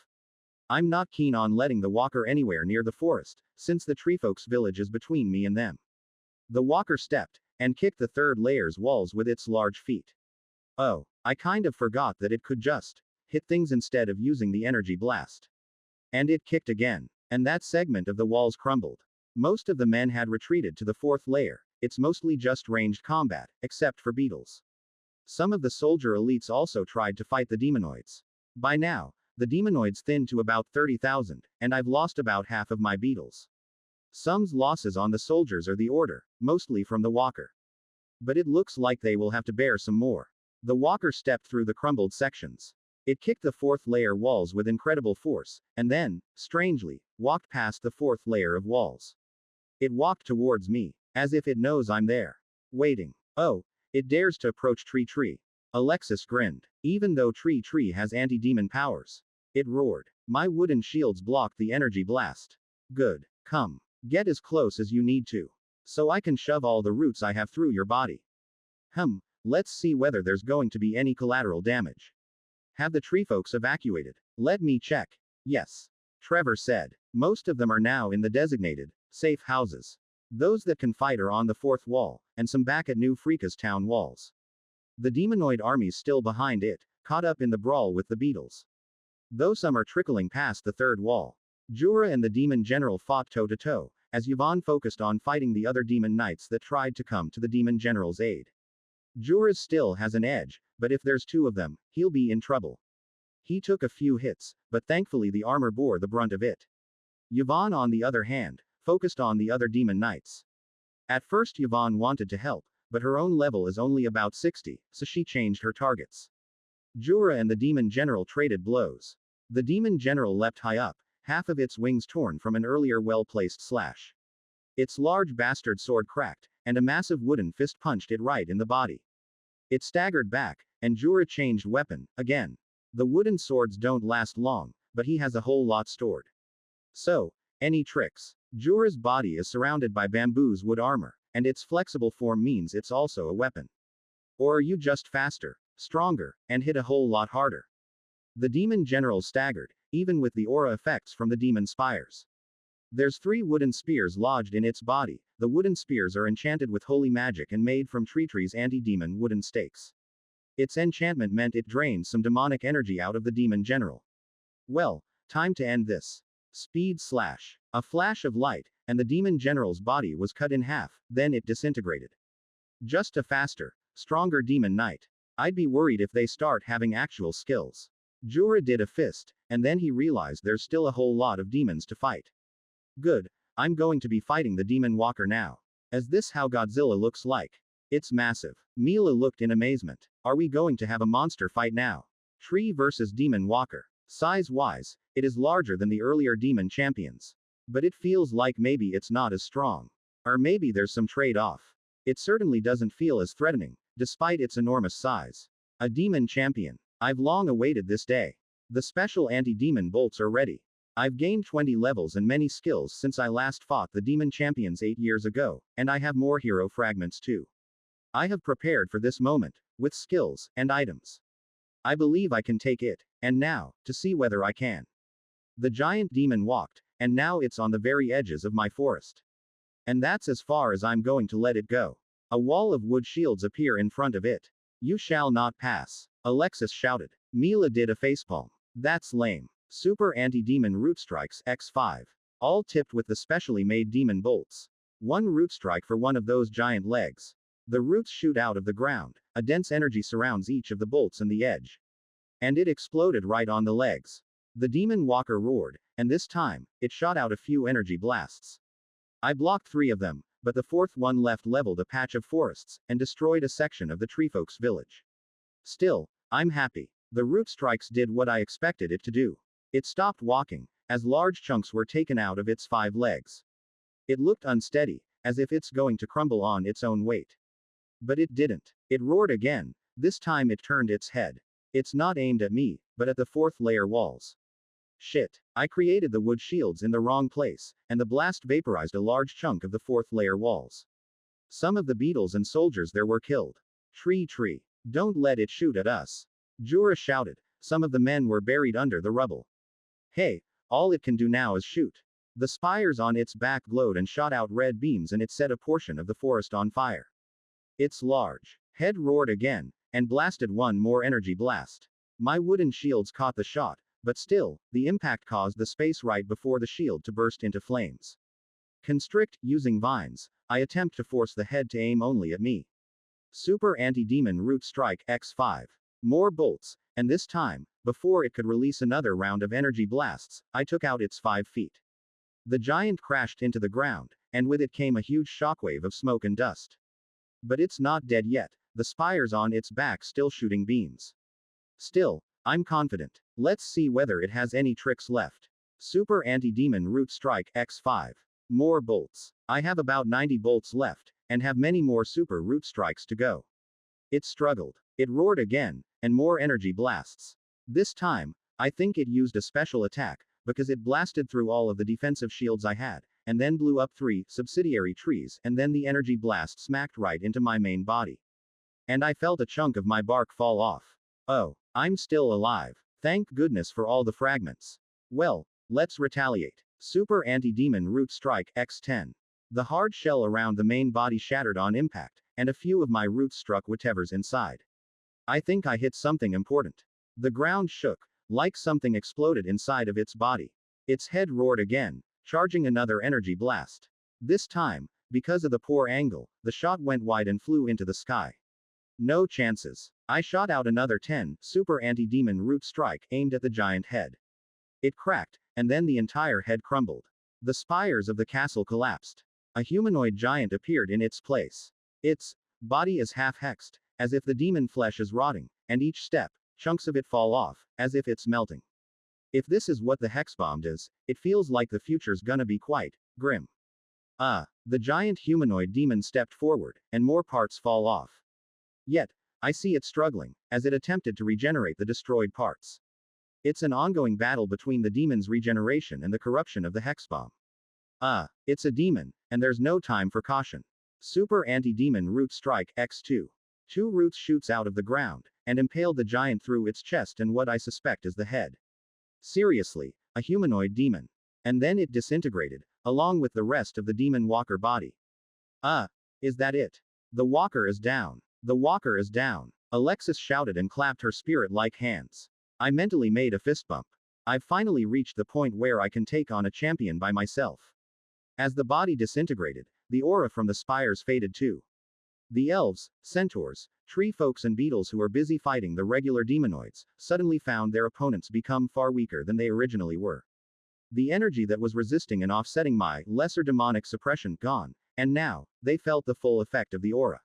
I'm not keen on letting the walker anywhere near the forest, since the treefolk's village is between me and them. The walker stepped, and kicked the third layer's walls with its large feet. Oh, I kind of forgot that it could just hit things instead of using the energy blast. And it kicked again, and that segment of the walls crumbled. Most of the men had retreated to the fourth layer. It's mostly just ranged combat, except for beetles. Some of the soldier elites also tried to fight the demonoids. By now, the demonoids thinned to about 30,000, and I've lost about half of my beetles. Some's losses on the soldiers are the Order, mostly from the walker. But it looks like they will have to bear some more. The walker stepped through the crumbled sections. It kicked the fourth layer walls with incredible force, and then, strangely, walked past the fourth layer of walls. It walked towards me, as if it knows I'm there. Waiting. Oh, it dares to approach TreeTree. Alexis grinned. Even though TreeTree has anti-demon powers. It roared. My wooden shields blocked the energy blast. Good. Come. Get as close as you need to. So I can shove all the roots I have through your body. Let's see whether there's going to be any collateral damage. Have the tree folks evacuated? Let me check. Yes. Trevor said. Most of them are now in the designated, safe houses. Those that can fight are on the fourth wall, and some back at New Freeka's town walls. The demonoid army's still behind it, caught up in the brawl with the beetles. Though some are trickling past the third wall. Jura and the demon general fought toe-to-toe, as Yvonne focused on fighting the other demon knights that tried to come to the demon general's aid. Jura still has an edge, but if there's two of them, he'll be in trouble. He took a few hits, but thankfully the armor bore the brunt of it. Yvonne, on the other hand, focused on the other demon knights. At first Yvonne wanted to help, but her own level is only about 60, so she changed her targets. Jura and the demon general traded blows. The demon general leapt high up, half of its wings torn from an earlier well-placed slash. Its large bastard sword cracked, and a massive wooden fist punched it right in the body. It staggered back, and Jura changed weapon, again. The wooden swords don't last long, but he has a whole lot stored. So, any tricks? Jura's body is surrounded by bamboo's wood armor, and its flexible form means it's also a weapon. Or are you just faster, stronger, and hit a whole lot harder? The demon general staggered, even with the aura effects from the demon spires. There's 3 wooden spears lodged in its body. The wooden spears are enchanted with holy magic and made from TreeTree's anti-demon wooden stakes. Its enchantment meant it drained some demonic energy out of the demon general. Well, time to end this. Speed slash. A flash of light, and the demon general's body was cut in half, then it disintegrated. Just a faster, stronger demon knight. I'd be worried if they start having actual skills. Jura did a fist, and then he realized there's still a whole lot of demons to fight. Good, I'm going to be fighting the demon walker now. Is this how Godzilla looks like? It's massive. Mila looked in amazement. Are we going to have a monster fight now? Tree versus demon walker. Size-wise, it is larger than the earlier demon champions. But it feels like maybe it's not as strong. Or maybe there's some trade-off. It certainly doesn't feel as threatening, despite its enormous size. A demon champion. I've long awaited this day. The special anti-demon bolts are ready. I've gained 20 levels and many skills since I last fought the demon champions 8 years ago, and I have more hero fragments too. I have prepared for this moment, with skills and items. I believe I can take it, and now, to see whether I can. The giant demon walked, and now it's on the very edges of my forest. And that's as far as I'm going to let it go. A wall of wood shields appear in front of it. You shall not pass. Alexis shouted. Mila did a facepalm. That's lame. Super anti-demon root strikes x5. All tipped with the specially made demon bolts. 1 root strike for one of those giant legs. The roots shoot out of the ground. A dense energy surrounds each of the bolts and the edge. And it exploded right on the legs. The demon walker roared, and this time, it shot out a few energy blasts. I blocked 3 of them, but the 4th one left leveled a patch of forests, and destroyed a section of the treefolk's village. Still, I'm happy. The root strikes did what I expected it to do. It stopped walking, as large chunks were taken out of its 5 legs. It looked unsteady, as if it's going to crumble on its own weight. But it didn't. It roared again. This time it turned its head. It's not aimed at me, but at the 4th layer walls. Shit. I created the wood shields in the wrong place, and the blast vaporized a large chunk of the 4th layer walls. Some of the beetles and soldiers there were killed. TreeTree. Don't let it shoot at us. Jura shouted. Some of the men were buried under the rubble. Hey, all it can do now is shoot. The spires on its back glowed and shot out red beams, and it set a portion of the forest on fire. Its large head roared again, and blasted 1 more energy blast. My wooden shields caught the shot, but still, the impact caused the space right before the shield to burst into flames. Constrict, using vines, I attempt to force the head to aim only at me. Super anti-demon root strike x5. More bolts, and this time, before it could release another round of energy blasts, I took out its 5 feet. The giant crashed into the ground, and with it came a huge shockwave of smoke and dust. But it's not dead yet. the spires on its back still shooting beams. Still, I'm confident. Let's see whether it has any tricks left. Super Anti-Demon Root Strike X5. More bolts. I have about 90 bolts left, and have many more super root strikes to go. It struggled. It roared again, and more energy blasts. This time, I think it used a special attack, because it blasted through all of the defensive shields I had, and then blew up 3 subsidiary trees, and then the energy blast smacked right into my main body. And I felt a chunk of my bark fall off. Oh, I'm still alive. Thank goodness for all the fragments. Well, let's retaliate. Super Anti-Demon Root Strike X10. The hard shell around the main body shattered on impact, and a few of my roots struck whatever's inside. I think I hit something important. The ground shook, like something exploded inside of its body. Its head roared again, charging another energy blast. This time, because of the poor angle, the shot went wide and flew into the sky. No chances. I shot out another 10 Super Anti-Demon Root Strike aimed at the giant head. It cracked, and then the entire head crumbled. The spires of the castle collapsed. A humanoid giant appeared in its place. Its body is half-hexed, as if the demon flesh is rotting, and each step, chunks of it fall off, as if it's melting. If this is what the hex bomb does, it feels like the future's gonna be quite grim. The giant humanoid demon stepped forward, and more parts fall off. Yet, I see it struggling, as it attempted to regenerate the destroyed parts. It's an ongoing battle between the demon's regeneration and the corruption of the hex bomb. It's a demon, and there's no time for caution. Super Anti-Demon Root Strike X2. 2 roots shoots out of the ground, and impaled the giant through its chest and what I suspect is the head. Seriously, a humanoid demon. And then it disintegrated, along with the rest of the demon walker body. Is that it? The walker is down. The walker is down. Alexis shouted and clapped her spirit-like hands. I mentally made a fist bump. I've finally reached the point where I can take on a champion by myself. As the body disintegrated, the aura from the spires faded too. The elves, centaurs, tree folks and beetles who were busy fighting the regular demonoids, suddenly found their opponents become far weaker than they originally were. The energy that was resisting and offsetting my lesser demonic suppression gone, and now, they felt the full effect of the aura.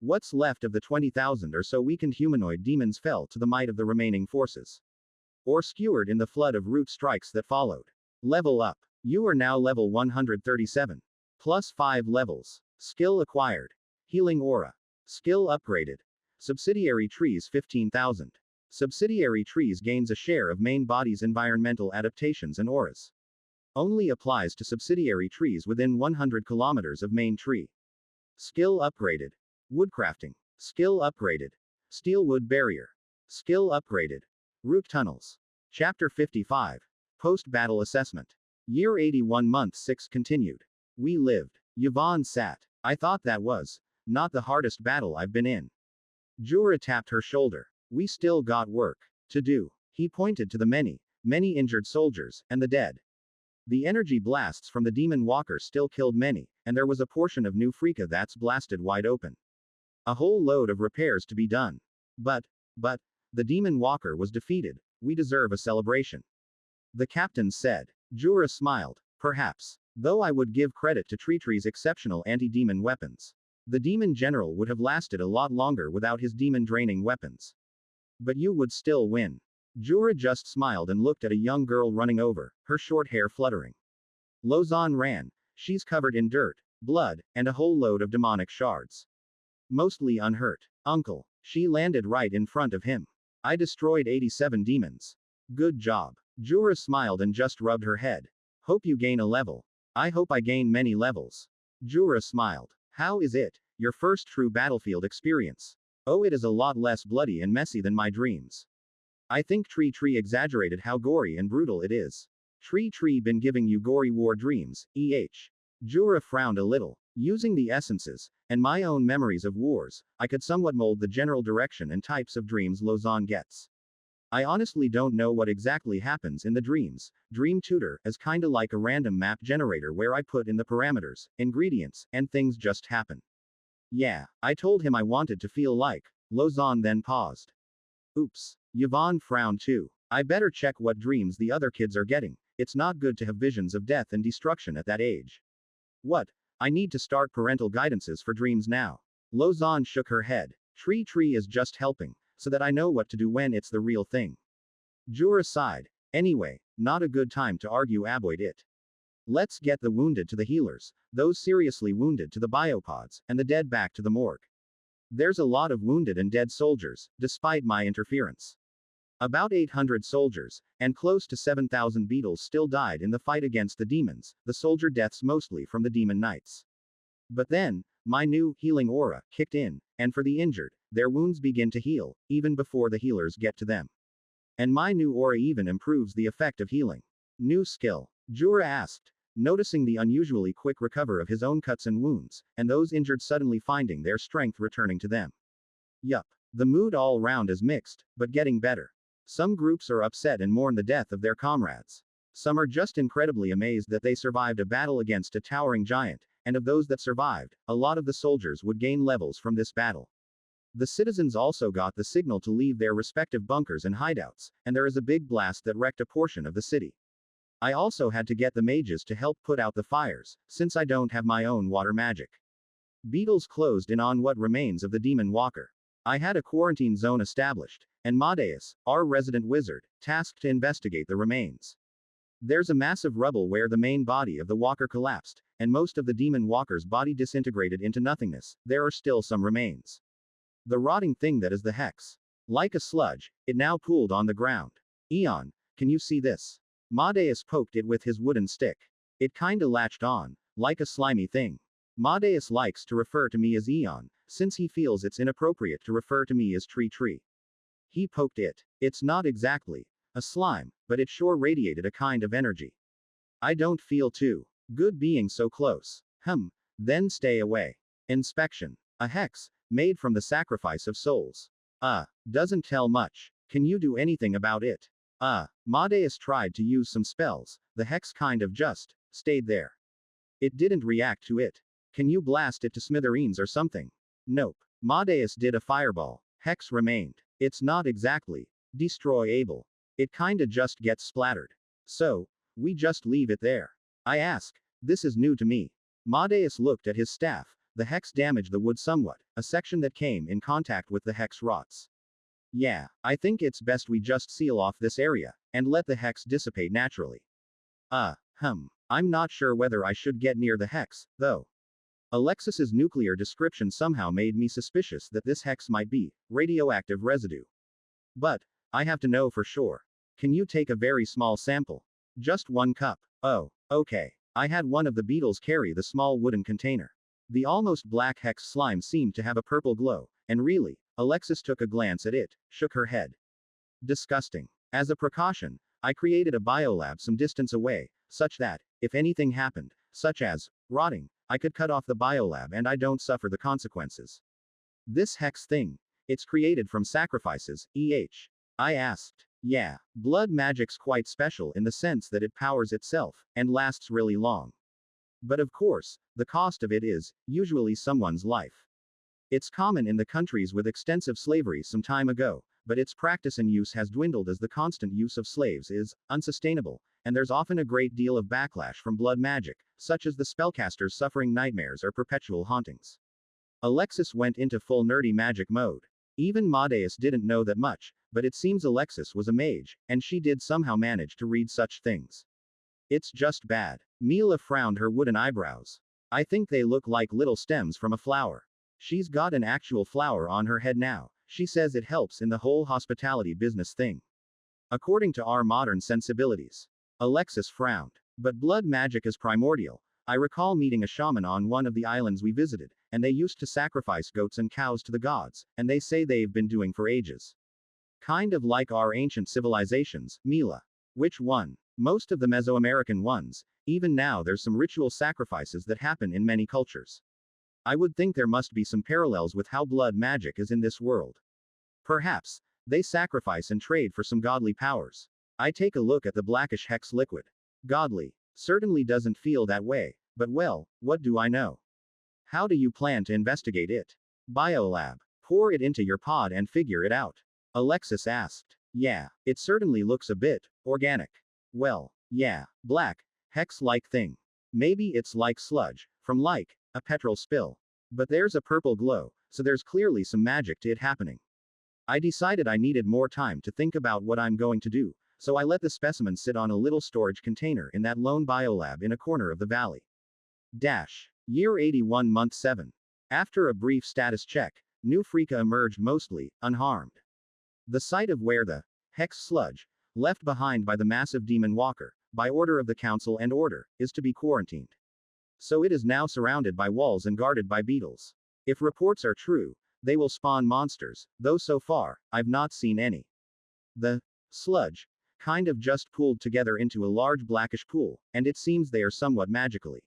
What's left of the 20,000 or so weakened humanoid demons fell to the might of the remaining forces. Or skewered in the flood of root strikes that followed. Level up. You are now level 137. Plus 5 levels. Skill acquired. Healing aura. Skill upgraded. Subsidiary trees 15,000. Subsidiary trees gains a share of main body's environmental adaptations and auras. Only applies to subsidiary trees within 100 kilometers of main tree. Skill upgraded. Woodcrafting. Skill upgraded. Steelwood barrier. Skill upgraded. Root tunnels. Chapter 55. Post-battle assessment. Year 81 Month 6 continued. We lived. Yvonne sat. I thought that was not the hardest battle I've been in. Jura tapped her shoulder. We still got work to do. He pointed to the many injured soldiers, and the dead. The energy blasts from the demon walker still killed many, and there was a portion of New Freaka that's blasted wide open. A whole load of repairs to be done. But, the demon walker was defeated. We deserve a celebration. The captain said. Jura smiled. Perhaps. Though I would give credit to TreeTree's exceptional anti-demon weapons. The demon general would have lasted a lot longer without his demon-draining weapons. But you would still win. Jura just smiled and looked at a young girl running over, her short hair fluttering. Lozan ran. She's covered in dirt, blood, and a whole load of demonic shards. Mostly unhurt. Uncle. She landed right in front of him. I destroyed 87 demons. Good job. Jura smiled and just rubbed her head. Hope you gain a level. I hope I gain many levels. Jura smiled. How is it? Your first true battlefield experience. Oh, it is a lot less bloody and messy than my dreams. I think TreeTree exaggerated how gory and brutal it is. TreeTree been giving you gory war dreams, Jura frowned a little. Using the essences, and my own memories of wars, I could somewhat mold the general direction and types of dreams Lozan gets. I honestly don't know what exactly happens in the dreams. Dream Tutor is kinda like a random map generator where I put in the parameters, ingredients, and things just happen. Yeah, I told him I wanted to feel like. Lozan then paused. Oops. Yvonne frowned too. I better check what dreams the other kids are getting. It's not good to have visions of death and destruction at that age. What? I need to start parental guidances for dreams now. Lozan shook her head. TreeTree is just helping, so that I know what to do when it's the real thing. Jura sighed. Anyway, not a good time to argue avoid it. Let's get the wounded to the healers, those seriously wounded to the biopods, and the dead back to the morgue. There's a lot of wounded and dead soldiers, despite my interference. About 800 soldiers, and close to 7,000 beetles still died in the fight against the demons, the soldier deaths mostly from the demon knights. But then, my new healing aura kicked in, and for the injured, their wounds begin to heal, even before the healers get to them. And my new aura even improves the effect of healing. New skill? Jura asked, noticing the unusually quick recover of his own cuts and wounds, and those injured suddenly finding their strength returning to them. Yup. The mood all round is mixed, but getting better. Some groups are upset and mourn the death of their comrades. Some are just incredibly amazed that they survived a battle against a towering giant, and of those that survived, a lot of the soldiers would gain levels from this battle. The citizens also got the signal to leave their respective bunkers and hideouts, and there is a big blast that wrecked a portion of the city. I also had to get the mages to help put out the fires, since I don't have my own water magic. Beetles closed in on what remains of the demon walker. I had a quarantine zone established, and Madeus, our resident wizard, tasked to investigate the remains. There's a massive rubble where the main body of the walker collapsed, and most of the demon walker's body disintegrated into nothingness. There are still some remains. The rotting thing that is the hex. Like a sludge, it now pooled on the ground. Eon, can you see this? Madeus poked it with his wooden stick. It kinda latched on, like a slimy thing. Madeus likes to refer to me as Eon, since he feels it's inappropriate to refer to me as TreeTree. He poked it. It's not exactly a slime, but it sure radiated a kind of energy. I don't feel too good being so close. Then stay away. Inspection. A hex, made from the sacrifice of souls. Doesn't tell much. Can you do anything about it? Madeus tried to use some spells, the hex kind of just stayed there. It didn't react to it. Can you blast it to smithereens or something? Nope. Madeus did a fireball. Hex remained. It's not exactly destroyable. It kinda just gets splattered. So, we just leave it there. I ask. This is new to me. Madeus looked at his staff. The hex damaged the wood somewhat, a section that came in contact with the hex rots. Yeah, I think it's best we just seal off this area, and let the hex dissipate naturally. I'm not sure whether I should get near the hex, though. Alexis's nuclear description somehow made me suspicious that this hex might be radioactive residue. But I have to know for sure. Can you take a very small sample? Just 1 cup. Oh, okay. I had one of the beetles carry the small wooden container. The almost black hex slime seemed to have a purple glow, and really, Alexis took a glance at it, shook her head. Disgusting. As a precaution, I created a biolab some distance away, such that, if anything happened, such as rotting, I could cut off the biolab and I don't suffer the consequences. This hex thing, it's created from sacrifices, I asked. Yeah, blood magic's quite special in the sense that it powers itself, and lasts really long. But of course, the cost of it is, usually someone's life. It's common in the countries with extensive slavery some time ago, but its practice and use has dwindled as the constant use of slaves is unsustainable, and there's often a great deal of backlash from blood magic, such as the spellcasters suffering nightmares or perpetual hauntings. Alexis went into full nerdy magic mode. Even Madeus didn't know that much, but it seems Alexis was a mage, and she did somehow manage to read such things. It's just bad. Mila frowned her wooden eyebrows. I think they look like little stems from a flower. She's got an actual flower on her head now. She says it helps in the whole hospitality business thing. According to our modern sensibilities. Alexis frowned. But blood magic is primordial. I recall meeting a shaman on one of the islands we visited, and they used to sacrifice goats and cows to the gods, and they say they've been doing for ages. Kind of like our ancient civilizations, Mila. Which one? Most of the Mesoamerican ones. Even now there's some ritual sacrifices that happen in many cultures. I would think there must be some parallels with how blood magic is in this world. Perhaps, they sacrifice and trade for some godly powers. I take a look at the blackish hex liquid. Godly. Certainly doesn't feel that way, but well, what do I know? How do you plan to investigate it? Biolab. Pour it into your pod and figure it out. Alexis asked. Yeah, it certainly looks a bit organic. Well, yeah, black, hex-like thing. Maybe it's like sludge, from like a petrol spill. But there's a purple glow, so there's clearly some magic to it happening. I decided I needed more time to think about what I'm going to do, so I let the specimen sit on a little storage container in that lone biolab in a corner of the valley. Year 81 Month 7. After a brief status check, New Freaka emerged mostly unharmed. The site of where the hex sludge, left behind by the massive demon walker, by order of the council and order, is to be quarantined. So it is now surrounded by walls and guarded by beetles. If reports are true, they will spawn monsters, though so far, I've not seen any. The sludge kind of just pooled together into a large blackish pool, and it seems they are somewhat magically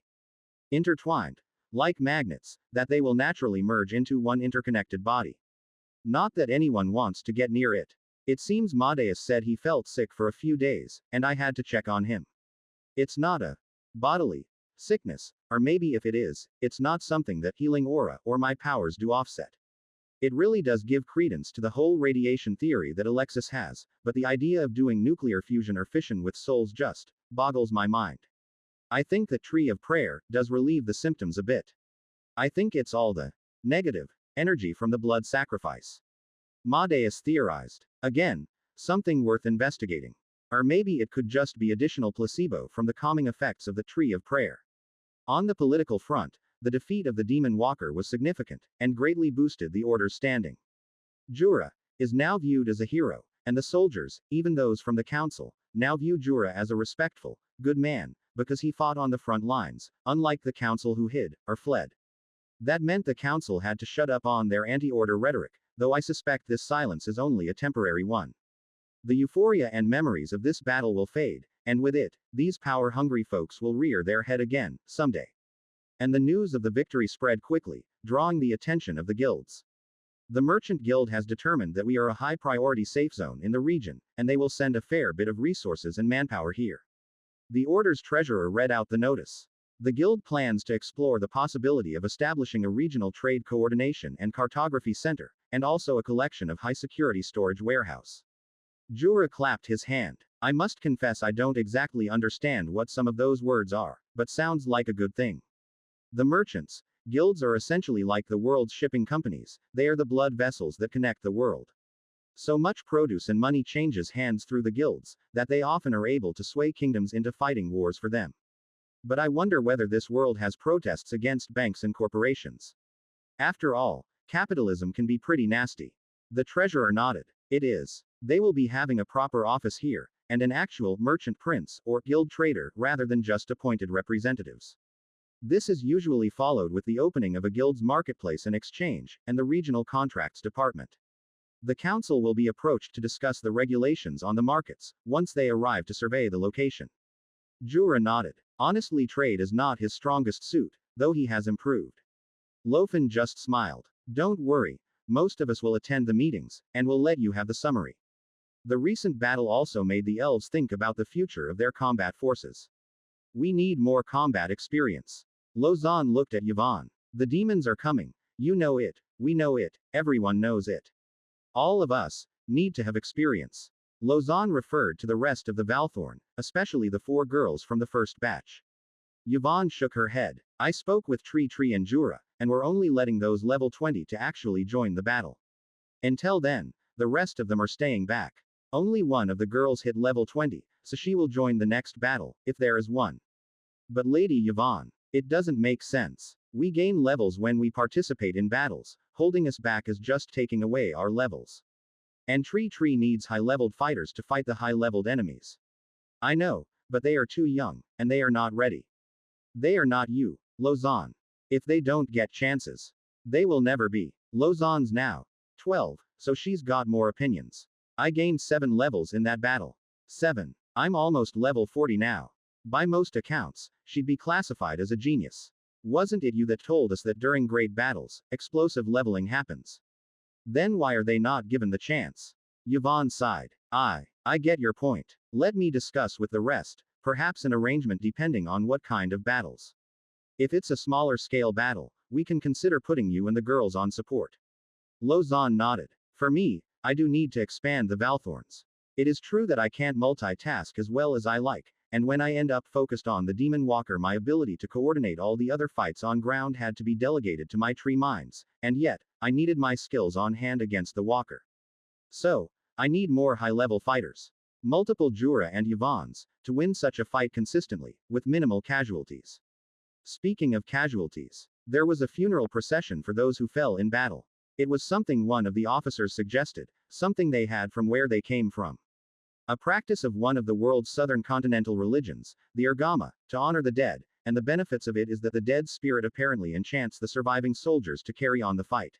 intertwined, like magnets, that they will naturally merge into one interconnected body. Not that anyone wants to get near it. It seems Madeus said he felt sick for a few days, and I had to check on him. It's not a bodily sickness, or maybe if it is, it's not something that healing aura or my powers do offset. It really does give credence to the whole radiation theory that Alexis has, but the idea of doing nuclear fusion or fission with souls just boggles my mind. I think the tree of prayer does relieve the symptoms a bit. I think it's all the negative energy from the blood sacrifice. Madeus theorized. Again, something worth investigating. Or maybe it could just be additional placebo from the calming effects of the tree of prayer. On the political front, the defeat of the demon walker was significant, and greatly boosted the order's standing. Jura is now viewed as a hero, and the soldiers, even those from the council, now view Jura as a respectful, good man, because he fought on the front lines, unlike the council who hid, or fled. That meant the council had to shut up on their anti-order rhetoric, though I suspect this silence is only a temporary one. The euphoria and memories of this battle will fade, and with it, these power-hungry folks will rear their head again, someday. And the news of the victory spread quickly, drawing the attention of the guilds. The Merchant Guild has determined that we are a high-priority safe zone in the region, and they will send a fair bit of resources and manpower here. The Order's treasurer read out the notice. The Guild plans to explore the possibility of establishing a regional trade coordination and cartography center, and also a collection of high-security storage warehouse. Jura clapped his hand. I must confess I don't exactly understand what some of those words are, but sounds like a good thing. The merchants' guilds are essentially like the world's shipping companies, they are the blood vessels that connect the world. So much produce and money changes hands through the guilds, that they often are able to sway kingdoms into fighting wars for them. But I wonder whether this world has protests against banks and corporations. After all, capitalism can be pretty nasty. The treasurer nodded. It is. They will be having a proper office here, and an actual merchant prince, or guild trader, rather than just appointed representatives. This is usually followed with the opening of a guild's marketplace and exchange, and the regional contracts department. The council will be approached to discuss the regulations on the markets, once they arrive to survey the location. Jura nodded. Honestly, trade is not his strongest suit, though he has improved. Lofen just smiled. Don't worry, most of us will attend the meetings, and will let you have the summary. The recent battle also made the elves think about the future of their combat forces. We need more combat experience. Lozan looked at Yvonne. The demons are coming. You know it, we know it, everyone knows it. All of us need to have experience. Lozan referred to the rest of the Valthorn, especially the 4 girls from the first batch. Yvonne shook her head. I spoke with TreeTree and Jura, and we're only letting those level 20 to actually join the battle. Until then, the rest of them are staying back. Only one of the girls hit level 20, so she will join the next battle, if there is one. But Lady Yvonne, it doesn't make sense. We gain levels when we participate in battles, holding us back is just taking away our levels. And TreeTree needs high-leveled fighters to fight the high-leveled enemies. I know, but they are too young, and they are not ready. They are not you, Lozan. If they don't get chances, they will never be. Lozan's now 12, so she's got more opinions. I gained 7 levels in that battle. 7. I'm almost level 40 now. By most accounts, she'd be classified as a genius. Wasn't it you that told us that during great battles, explosive leveling happens? Then why are they not given the chance? Yvonne sighed. I get your point. Let me discuss with the rest, perhaps an arrangement depending on what kind of battles. If it's a smaller scale battle, we can consider putting you and the girls on support. Lozan nodded. For me, I do need to expand the Valthorns. It is true that I can't multitask as well as I like, and when I end up focused on the Demon Walker, my ability to coordinate all the other fights on ground had to be delegated to my tree minds, and yet, I needed my skills on hand against the walker. So, I need more high-level fighters. Multiple Jura and Yvonnes, to win such a fight consistently, with minimal casualties. Speaking of casualties, there was a funeral procession for those who fell in battle. It was something one of the officers suggested, something they had from where they came from. A practice of one of the world's southern continental religions, the Ergama, to honor the dead, and the benefits of it is that the dead spirit apparently enchants the surviving soldiers to carry on the fight.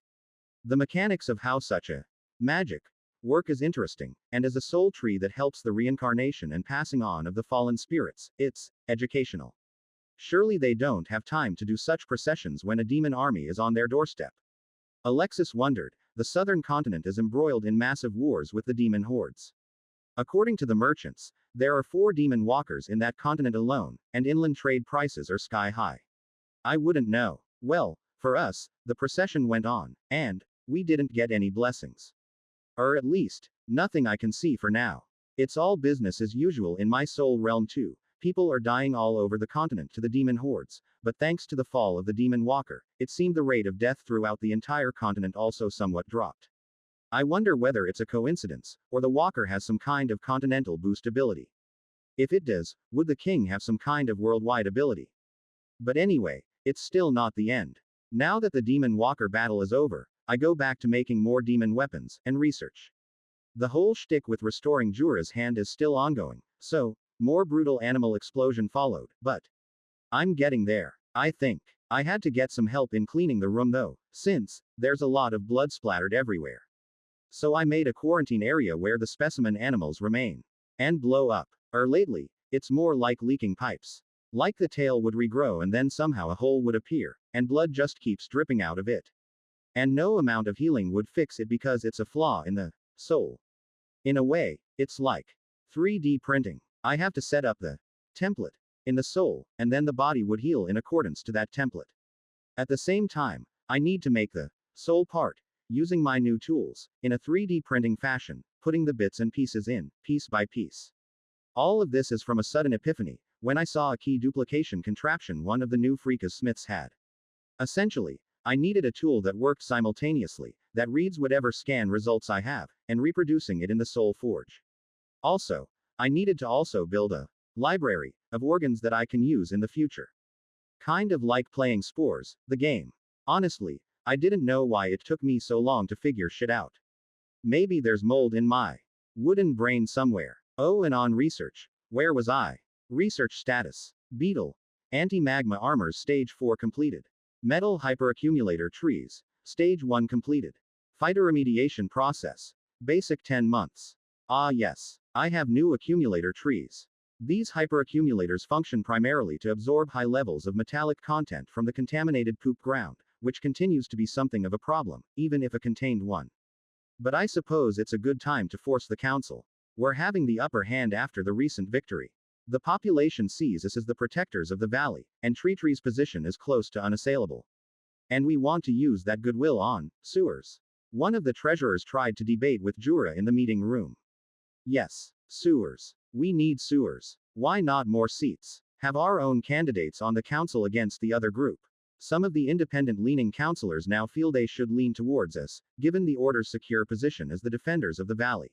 The mechanics of how such a magic work is interesting, and as a soul tree that helps the reincarnation and passing on of the fallen spirits, it's educational. Surely they don't have time to do such processions when a demon army is on their doorstep. Alexis wondered, the southern continent is embroiled in massive wars with the demon hordes. According to the merchants, there are 4 demon walkers in that continent alone, and inland trade prices are sky high. I wouldn't know. Well, for us, the procession went on, and we didn't get any blessings. Or at least, nothing I can see for now. It's all business as usual in my soul realm too. People are dying all over the continent to the demon hordes, but thanks to the fall of the demon walker, it seemed the rate of death throughout the entire continent also somewhat dropped. I wonder whether it's a coincidence, or the walker has some kind of continental boost ability. If it does, would the king have some kind of worldwide ability? But anyway, it's still not the end. Now that the demon walker battle is over, I go back to making more demon weapons, and research. The whole shtick with restoring Jura's hand is still ongoing, so, more brutal animal explosion followed, but I'm getting there, I think. I had to get some help in cleaning the room though, since there's a lot of blood splattered everywhere. So I made a quarantine area where the specimen animals remain. And blow up. Lately, it's more like leaking pipes. Like the tail would regrow and then somehow a hole would appear, and blood just keeps dripping out of it. And no amount of healing would fix it because it's a flaw in the soul. In a way, it's like 3D printing. I have to set up the template in the soul, and then the body would heal in accordance to that template. At the same time, I need to make the soul part, using my new tools, in a 3D printing fashion, putting the bits and pieces in, piece by piece. All of this is from a sudden epiphany, when I saw a key duplication contraption one of the new Freaka Smiths had. Essentially, I needed a tool that worked simultaneously, that reads whatever scan results I have, and reproducing it in the Soul Forge. Also, I needed to also build a library of organs that I can use in the future. Kind of like playing Spores, the game. Honestly, I didn't know why it took me so long to figure shit out. Maybe there's mold in my wooden brain somewhere. Oh, and on research. Where was I? Research status. Beetle. Anti-magma armors stage 4 completed. Metal hyperaccumulator trees. Stage 1 completed. Phytoremediation process. Basic 10 months. Ah yes. I have new accumulator trees. These hyperaccumulators function primarily to absorb high levels of metallic content from the contaminated poop ground, which continues to be something of a problem, even if a contained one. But I suppose it's a good time to force the council. We're having the upper hand after the recent victory. The population sees us as the protectors of the valley, and TreeTree's position is close to unassailable. And we want to use that goodwill on sewers. One of the treasurers tried to debate with Jura in the meeting room. Yes, sewers. We need sewers. Why not more seats? Have our own candidates on the council against the other group. Some of the independent-leaning councillors now feel they should lean towards us, given the Order's secure position as the defenders of the valley.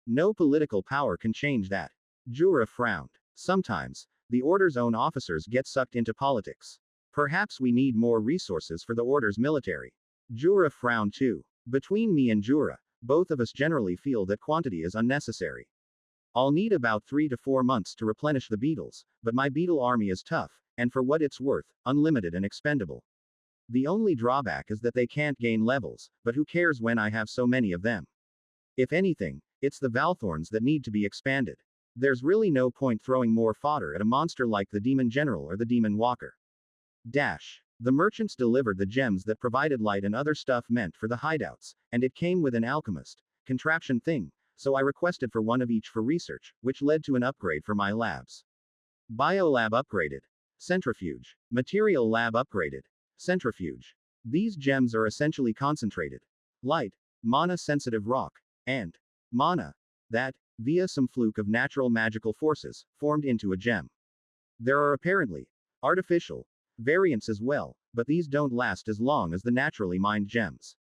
No political power can change that. Jura frowned. Sometimes, the Order's own officers get sucked into politics. Perhaps we need more resources for the Order's military. Jura frowned too. Between me and Jura, both of us generally feel that quantity is unnecessary. I'll need about 3 to 4 months to replenish the beetles, but my beetle army is tough, and for what it's worth, unlimited and expendable. The only drawback is that they can't gain levels, but who cares when I have so many of them? If anything, it's the Valthorns that need to be expanded. There's really no point throwing more fodder at a monster like the Demon General or the Demon Walker. The merchants delivered the gems that provided light and other stuff meant for the hideouts, and it came with an alchemist contraption thing, so I requested for one of each for research, which led to an upgrade for my labs. Biolab upgraded. Centrifuge. Material lab upgraded. Centrifuge. These gems are essentially concentrated light, mana-sensitive rock, and mana that, via some fluke of natural magical forces, formed into a gem. There are apparently artificial variants as well, but these don't last as long as the naturally mined gems.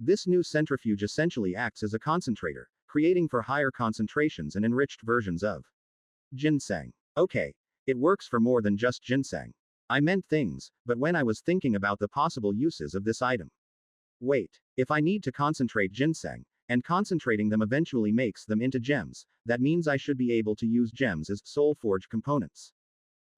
This new centrifuge essentially acts as a concentrator, creating for higher concentrations and enriched versions of ginseng. Okay. It works for more than just ginseng. I meant things, but when I was thinking about the possible uses of this item. Wait. If I need to concentrate ginseng, and concentrating them eventually makes them into gems, that means I should be able to use gems as soul forge components.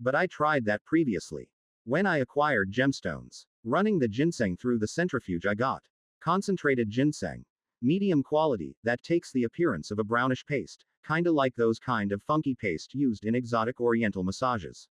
But I tried that previously. When I acquired gemstones, running the ginseng through the centrifuge I got concentrated ginseng. Medium quality, that takes the appearance of a brownish paste, kinda like those kind of funky paste used in exotic oriental massages.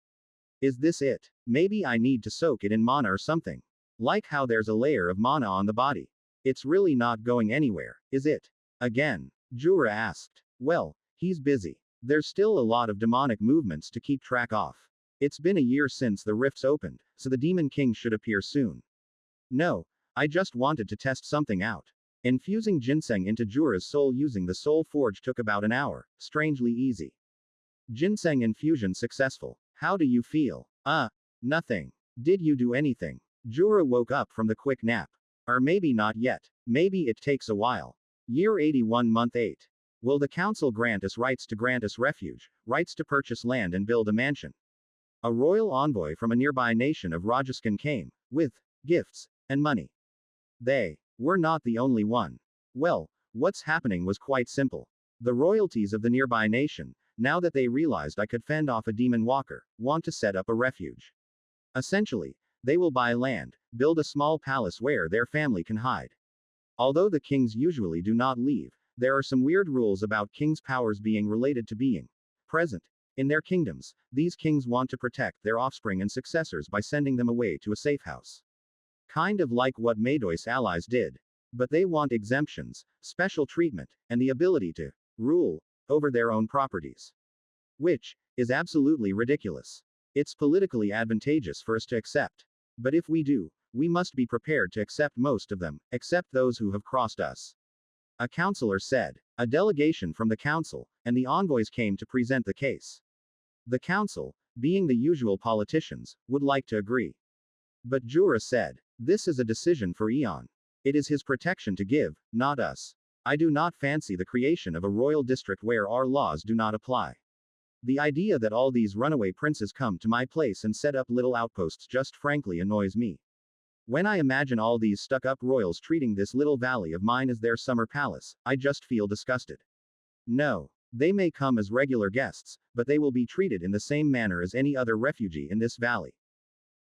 Is this it? Maybe I need to soak it in mana or something. Like how there's a layer of mana on the body. It's really not going anywhere, is it? Again. Jura asked. Well, he's busy. There's still a lot of demonic movements to keep track of. It's been a year since the rifts opened, so the Demon King should appear soon. No, I just wanted to test something out. Infusing ginseng into Jura's soul using the soul forge took about an hour, strangely easy. Ginseng infusion successful. How do you feel? Nothing. Did you do anything? Jura woke up from the quick nap. Or maybe not yet. Maybe it takes a while. Year 81 month 8. Will the council grant us rights to grant us refuge, rights to purchase land and build a mansion? A royal envoy from a nearby nation of Rajasthan came, with gifts and money. They were not the only one. Well, what's happening was quite simple. The royalties of the nearby nation, now that they realized I could fend off a demon walker, want to set up a refuge. Essentially, they will buy land, build a small palace where their family can hide. Although the kings usually do not leave, there are some weird rules about kings' powers being related to being present in their kingdoms. These kings want to protect their offspring and successors by sending them away to a safe house. Kind of like what Madoi's allies did. But they want exemptions, special treatment, and the ability to rule over their own properties. Which is absolutely ridiculous. It's politically advantageous for us to accept. But if we do, we must be prepared to accept most of them, except those who have crossed us. A counselor said. A delegation from the council, and the envoys came to present the case. The council, being the usual politicians, would like to agree. But Jura said, this is a decision for Eon. It is his protection to give, not us. I do not fancy the creation of a royal district where our laws do not apply. The idea that all these runaway princes come to my place and set up little outposts just frankly annoys me. When I imagine all these stuck-up royals treating this little valley of mine as their summer palace, I just feel disgusted. No. They may come as regular guests, but they will be treated in the same manner as any other refugee in this valley.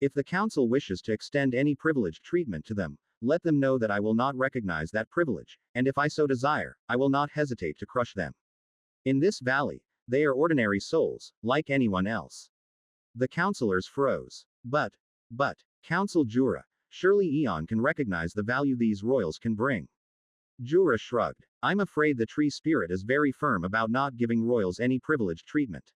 If the council wishes to extend any privileged treatment to them, let them know that I will not recognize that privilege, and if I so desire, I will not hesitate to crush them. In this valley, they are ordinary souls, like anyone else. The councilors froze. But, Council Jura, surely Eon can recognize the value these royals can bring. Jura shrugged. I'm afraid the tree spirit is very firm about not giving royals any privileged treatment.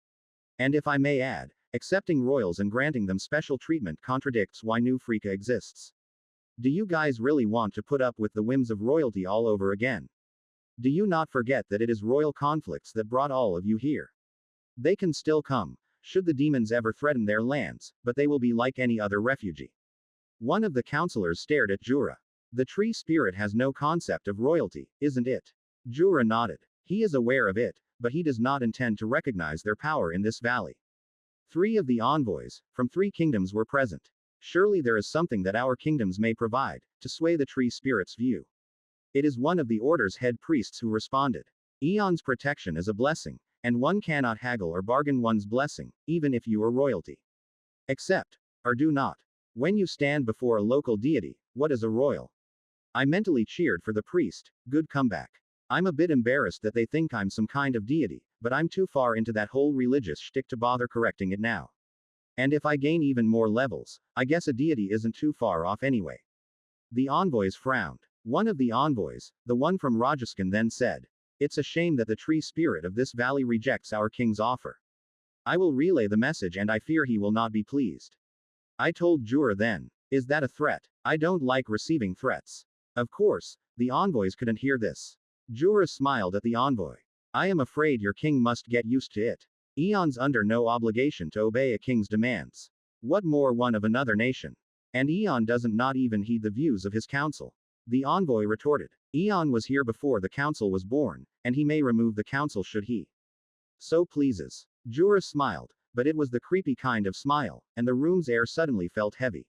And if I may add, accepting royals and granting them special treatment contradicts why New Freaka exists. Do you guys really want to put up with the whims of royalty all over again? Do you not forget that it is royal conflicts that brought all of you here? They can still come, should the demons ever threaten their lands, but they will be like any other refugee. One of the counselors stared at Jura. The tree spirit has no concept of royalty, isn't it? Jura nodded. He is aware of it, but he does not intend to recognize their power in this valley. 3 of the envoys, from 3 kingdoms were present. Surely there is something that our kingdoms may provide, to sway the tree spirit's view. It is one of the order's head priests who responded. Eon's protection is a blessing, and one cannot haggle or bargain one's blessing, even if you are royalty. Accept, or do not. When you stand before a local deity, what is a royal? I mentally cheered for the priest. Good comeback. I'm a bit embarrassed that they think I'm some kind of deity, but I'm too far into that whole religious shtick to bother correcting it now. And if I gain even more levels, I guess a deity isn't too far off anyway. The envoys frowned. One of the envoys, the one from Rajasthan, then said, it's a shame that the tree spirit of this valley rejects our king's offer. I will relay the message and I fear he will not be pleased. I told Jura then, is that a threat? I don't like receiving threats. Of course, the envoys couldn't hear this. Jura smiled at the envoy. I am afraid your king must get used to it. Eon's under no obligation to obey a king's demands. What more one of another nation? And Eon doesn't not even heed the views of his council. The envoy retorted. Eon was here before the council was born, and he may remove the council should he so pleases. Jura smiled, but it was the creepy kind of smile, and the room's air suddenly felt heavy.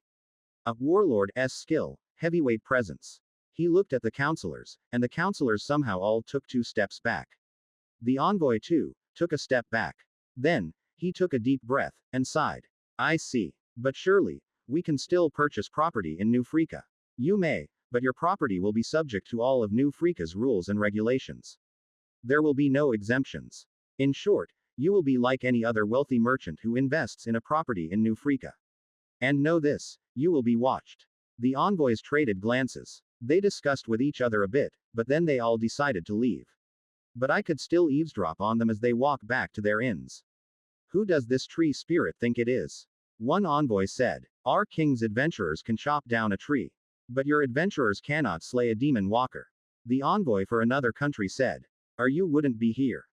A warlord's skill, heavyweight presence. He looked at the councillors, and the councillors somehow all took 2 steps back. The envoy, too, took a step back. Then, he took a deep breath, and sighed. I see. But surely, we can still purchase property in New Freaka. You may, but your property will be subject to all of New Freaka's rules and regulations. There will be no exemptions. In short, you will be like any other wealthy merchant who invests in a property in New Freaka. And know this, you will be watched. The envoys traded glances. They discussed with each other a bit, but then they all decided to leave. But I could still eavesdrop on them as they walk back to their inns. Who does this tree spirit think it is? One envoy said. Our king's adventurers can chop down a tree. But your adventurers cannot slay a demon walker. The envoy for another country said. Or you wouldn't be here.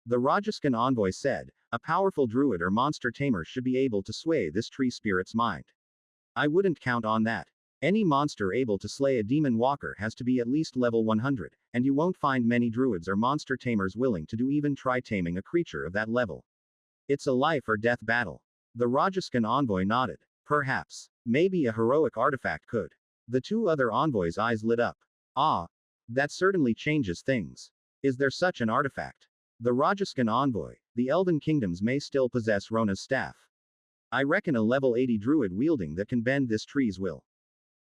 The Rajaskan envoy said. A powerful druid or monster tamer should be able to sway this tree spirit's mind. I wouldn't count on that. Any monster able to slay a demon walker has to be at least level 100, and you won't find many druids or monster tamers willing to even try taming a creature of that level. It's a life or death battle. The Rajaskan envoy nodded. Perhaps. Maybe a heroic artifact could. The 2 other envoys' eyes lit up. Ah. That certainly changes things. Is there such an artifact? The Rajaskan envoy. The Elven kingdoms may still possess Rona's staff. I reckon a level 80 druid wielding that can bend this tree's will.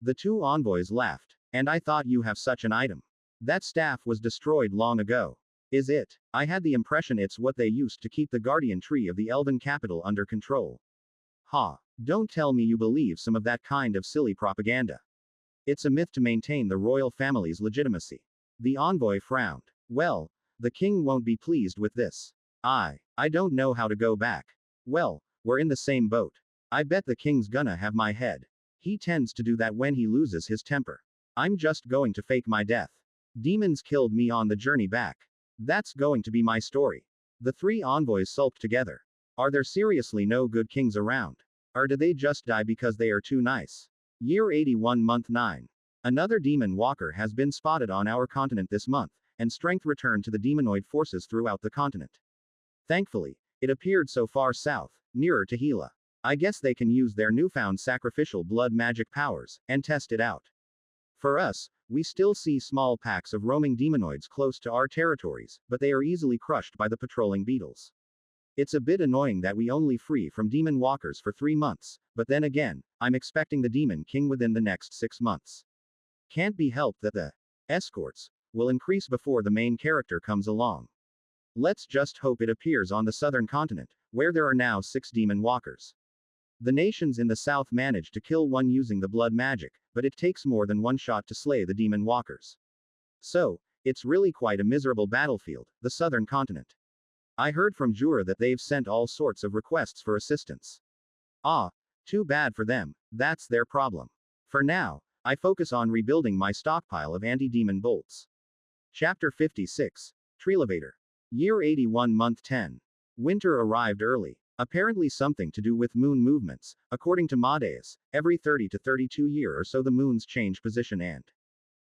The 2 envoys laughed. And I thought you have such an item. That staff was destroyed long ago. Is it? I had the impression it's what they used to keep the guardian tree of the Elven capital under control. Ha. Don't tell me you believe some of that kind of silly propaganda. It's a myth to maintain the royal family's legitimacy. The envoy frowned. Well, the king won't be pleased with this. I don't know how to go back. Well, we're in the same boat. I bet the king's gonna have my head. He tends to do that when he loses his temper. I'm just going to fake my death. Demons killed me on the journey back. That's going to be my story. The 3 envoys sulked together. Are there seriously no good kings around? Or do they just die because they are too nice? Year 81 Month 9. Another demon walker has been spotted on our continent this month, and strength returned to the demonoid forces throughout the continent. Thankfully, it appeared so far south, nearer to Gila. I guess they can use their newfound sacrificial blood magic powers, and test it out. For us, we still see small packs of roaming demonoids close to our territories, but they are easily crushed by the patrolling beetles. It's a bit annoying that we only free from demon walkers for 3 months, but then again, I'm expecting the demon king within the next 6 months. Can't be helped that the escorts will increase before the main character comes along. Let's just hope it appears on the southern continent, where there are now 6 demon walkers. The nations in the south manage to kill one using the blood magic, but it takes more than 1 shot to slay the demon walkers. So, it's really quite a miserable battlefield, the southern continent. I heard from Jura that they've sent all sorts of requests for assistance. Ah, too bad for them, that's their problem. For now, I focus on rebuilding my stockpile of anti-demon bolts. Chapter 56. Treelevator. Year 81 Month 10. Winter arrived early. Apparently something to do with moon movements. According to Madeus, every 30 to 32 years or so the moons change position and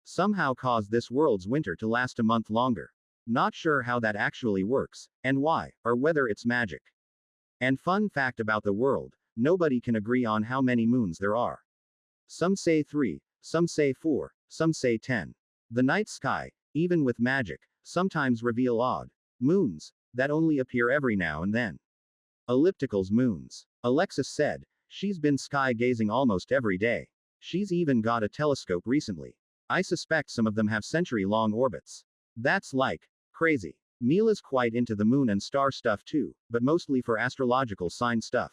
somehow cause this world's winter to last a month longer. Not sure how that actually works, and why, or whether it's magic. And fun fact about the world, nobody can agree on how many moons there are. Some say 3, some say 4, some say 10. The night sky, even with magic, sometimes reveal odd moons that only appear every now and then. Ellipticals moons. Alexis said. She's been sky gazing almost every day. She's even got a telescope recently. I suspect some of them have century-long orbits. That's like crazy. Mila's quite into the moon and star stuff too, but mostly for astrological sign stuff.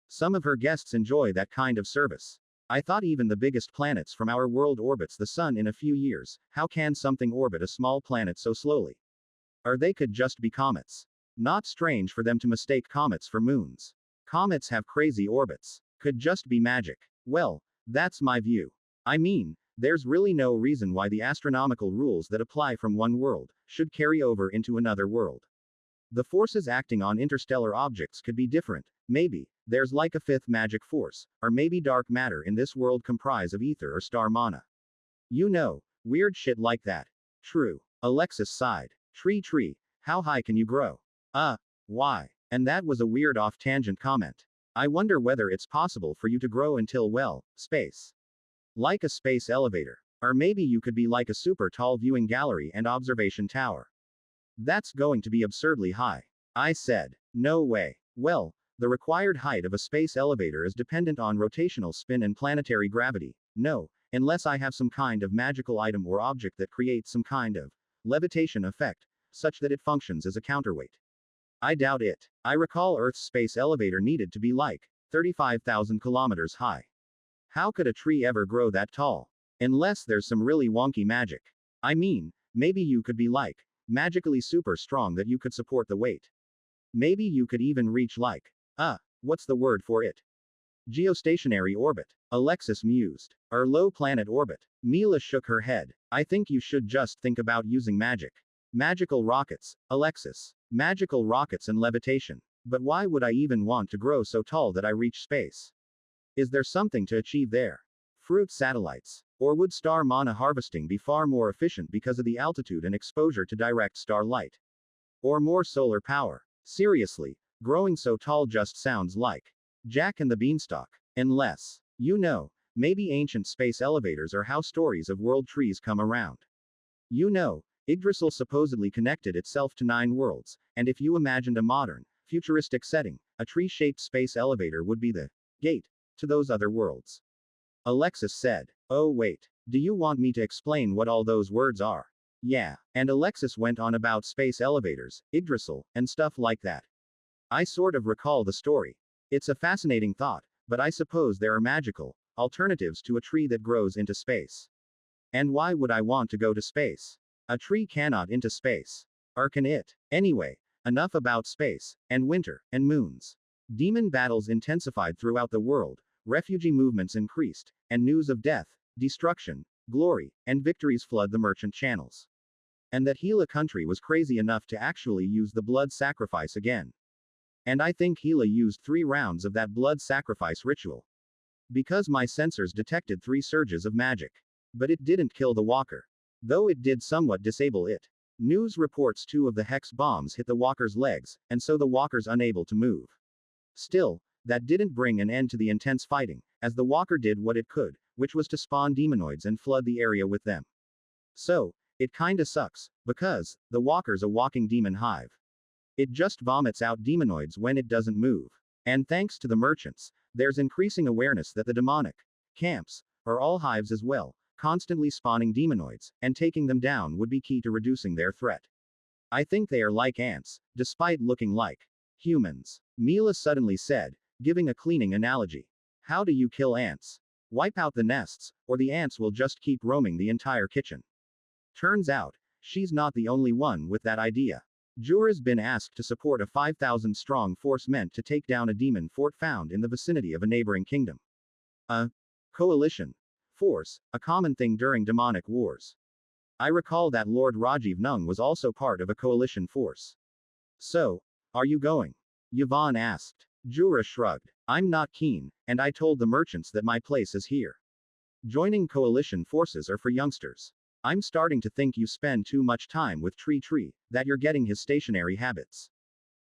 Some of her guests enjoy that kind of service. I thought even the biggest planets from our world orbits the sun in a few years. How can something orbit a small planet so slowly? Or they could just be comets. Not strange for them to mistake comets for moons. Comets have crazy orbits. Could just be magic. Well, that's my view. I mean, there's really no reason why the astronomical rules that apply from one world should carry over into another world. The forces acting on interstellar objects could be different. Maybe there's like a 5th magic force, or maybe dark matter in this world comprise of ether or star mana. Weird shit like that. True. Alexis sighed. TreeTree, how high can you grow? Why? And that was a weird off-tangent comment. I wonder whether it's possible for you to grow until, well, space. Like a space elevator. Or maybe you could be like a super tall viewing gallery and observation tower. That's going to be absurdly high. I said. No way. Well, the required height of a space elevator is dependent on rotational spin and planetary gravity. No, unless I have some kind of magical item or object that creates some kind of levitation effect, such that it functions as a counterweight. I doubt it. I recall Earth's space elevator needed to be like 35,000 kilometers high. How could a tree ever grow that tall? Unless there's some really wonky magic. I mean, maybe you could be like magically super strong that you could support the weight. Maybe you could even reach like, what's the word for it? Geostationary orbit. Alexis mused. Or low planet orbit. Mila shook her head. I think you should just think about using magic. Magical rockets, Alexis. Magical rockets and levitation. But why would I even want to grow so tall that I reach space? Is there something to achieve there? Fruit satellites. Or would star mana harvesting be far more efficient because of the altitude and exposure to direct star light? Or more solar power? Seriously, growing so tall just sounds like Jack and the Beanstalk. Unless, maybe ancient space elevators are how stories of world trees come around. Yggdrasil supposedly connected itself to 9 worlds, and if you imagined a modern, futuristic setting, a tree-shaped space elevator would be the gate to those other worlds. Alexis said. Oh wait, do you want me to explain what all those words are? Yeah, and Alexis went on about space elevators, Yggdrasil, and stuff like that. I sort of recall the story. It's a fascinating thought, but I suppose there are magical alternatives to a tree that grows into space. And why would I want to go to space? A tree cannot into space. Or can it? Anyway, enough about space, and winter, and moons. Demon battles intensified throughout the world, refugee movements increased, and news of death, destruction, glory, and victories flood the merchant channels. And that Gila country was crazy enough to actually use the blood sacrifice again. And I think Gila used 3 rounds of that blood sacrifice ritual. Because my sensors detected 3 surges of magic. But it didn't kill the walker. Though it did somewhat disable it. News reports 2 of the hex bombs hit the walker's legs, and so the walker's unable to move. Still, that didn't bring an end to the intense fighting, as the walker did what it could, which was to spawn demonoids and flood the area with them. So, it kinda sucks, because the walker's a walking demon hive. It just vomits out demonoids when it doesn't move. And thanks to the merchants, there's increasing awareness that the demonic camps are all hives as well, constantly spawning demonoids, and taking them down would be key to reducing their threat. I think they are like ants, despite looking like humans. Mila suddenly said, giving a cleaning analogy. How do you kill ants? Wipe out the nests, or the ants will just keep roaming the entire kitchen. Turns out, she's not the only one with that idea. Jura's been asked to support a 5,000 strong force meant to take down a demon fort found in the vicinity of a neighboring kingdom. A coalition force, a common thing during demonic wars. I recall that Lord Rajiv Nung was also part of a coalition force. So, are you going? Yvonne asked. Jura shrugged. I'm not keen, and I told the merchants that my place is here. Joining coalition forces are for youngsters. I'm starting to think you spend too much time with TreeTree, that you're getting his stationary habits.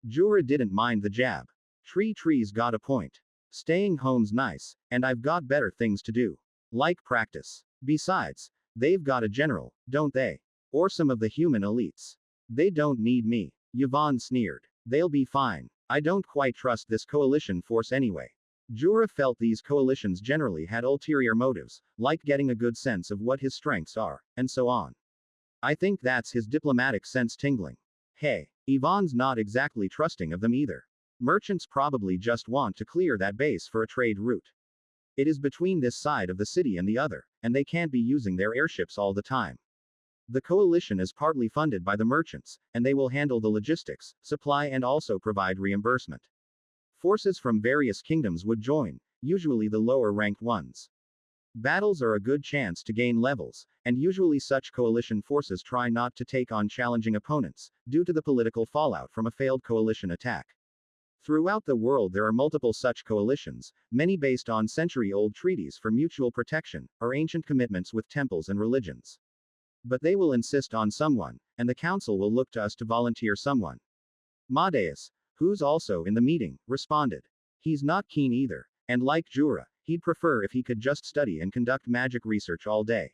Jura didn't mind the jab. TreeTree's got a point. Staying home's nice, and I've got better things to do. Like practice. Besides, they've got a general, don't they? Or some of the human elites. They don't need me. Yvonne sneered. They'll be fine. I don't quite trust this coalition force anyway. Jura felt these coalitions generally had ulterior motives, like getting a good sense of what his strengths are, and so on. I think that's his diplomatic sense tingling. Hey, Yvonne's not exactly trusting of them either. Merchants probably just want to clear that base for a trade route. It is between this side of the city and the other, and they can't be using their airships all the time. The coalition is partly funded by the merchants, and they will handle the logistics, supply and also provide reimbursement. Forces from various kingdoms would join, usually the lower ranked ones. Battles are a good chance to gain levels, and usually such coalition forces try not to take on challenging opponents, due to the political fallout from a failed coalition attack. Throughout the world there are multiple such coalitions, many based on century-old treaties for mutual protection, or ancient commitments with temples and religions. But they will insist on someone, and the council will look to us to volunteer someone. Madeus, who's also in the meeting, responded. He's not keen either, and like Jura, he'd prefer if he could just study and conduct magic research all day.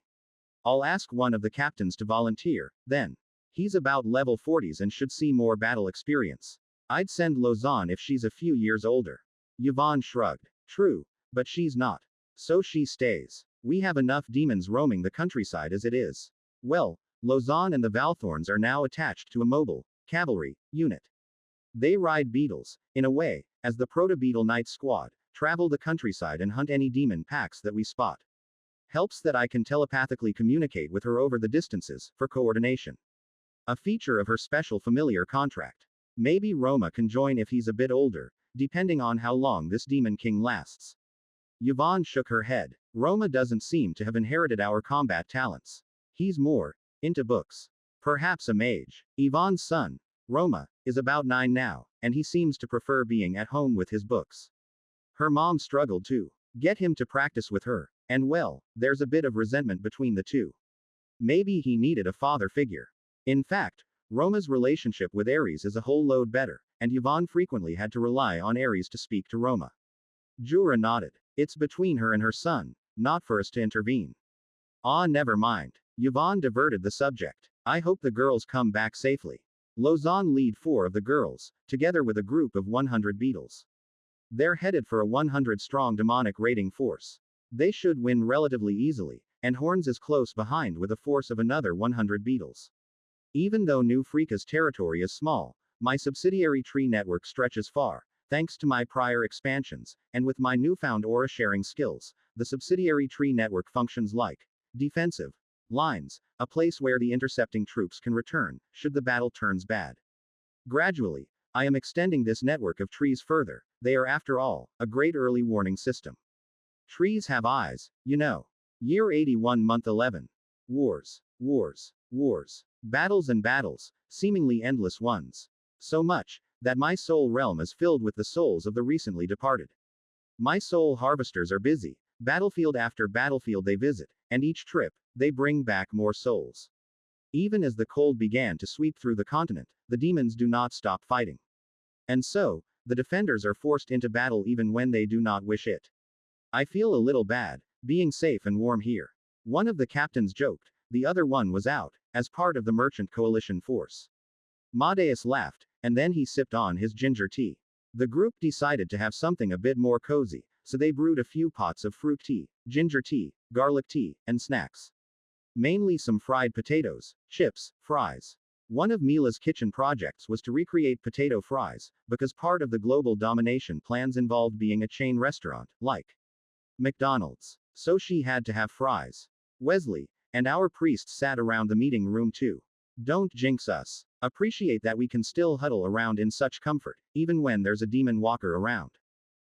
I'll ask one of the captains to volunteer, then. He's about level 40s and should see more battle experience. I'd send Lausanne if she's a few years older. Yvonne shrugged. True, but she's not. So she stays. We have enough demons roaming the countryside as it is. Well, Lausanne and the Valthorns are now attached to a mobile cavalry unit. They ride beetles, in a way, as the Proto-Beetle Knight Squad, travel the countryside and hunt any demon packs that we spot. Helps that I can telepathically communicate with her over the distances, for coordination. A feature of her special familiar contract. Maybe Roma can join if he's a bit older, depending on how long this Demon King lasts. Yvonne shook her head. Roma doesn't seem to have inherited our combat talents. He's more into books. Perhaps a mage. Yvonne's son, Roma, is about 9 now, and he seems to prefer being at home with his books. Her mom struggled to get him to practice with her, and well, there's a bit of resentment between the two. Maybe he needed a father figure. In fact, Roma's relationship with Ares is a whole load better, and Yvonne frequently had to rely on Ares to speak to Roma. Jura nodded. It's between her and her son, not for us to intervene. Ah, never mind. Yvonne diverted the subject. I hope the girls come back safely. Lausanne lead 4 of the girls, together with a group of 100 beetles. They're headed for a 100-strong demonic raiding force. They should win relatively easily, and Horns is close behind with a force of another 100 beetles. Even though New Freeka's territory is small, my subsidiary tree network stretches far, thanks to my prior expansions, and with my newfound aura-sharing skills, the subsidiary tree network functions like defensive lines, a place where the intercepting troops can return, should the battle turns bad. Gradually, I am extending this network of trees further. They are, after all, a great early warning system. Trees have eyes, you know. Year 81, month 11. Wars, wars, wars. Battles and battles, seemingly endless ones. So much, that my soul realm is filled with the souls of the recently departed. My soul harvesters are busy. Battlefield after battlefield they visit, and each trip, they bring back more souls. Even as the cold began to sweep through the continent, the demons do not stop fighting. And so, the defenders are forced into battle even when they do not wish it. I feel a little bad, being safe and warm here. One of the captains joked. The other one was out, as part of the merchant coalition force. Madeus laughed, and then he sipped on his ginger tea. The group decided to have something a bit more cozy, so they brewed a few pots of fruit tea, ginger tea, garlic tea, and snacks. Mainly some fried potatoes, chips, fries. One of Mila's kitchen projects was to recreate potato fries, because part of the global domination plans involved being a chain restaurant, like McDonald's. So she had to have fries. Wesley and our priests sat around the meeting room too. Don't jinx us. Appreciate that we can still huddle around in such comfort, even when there's a demon walker around.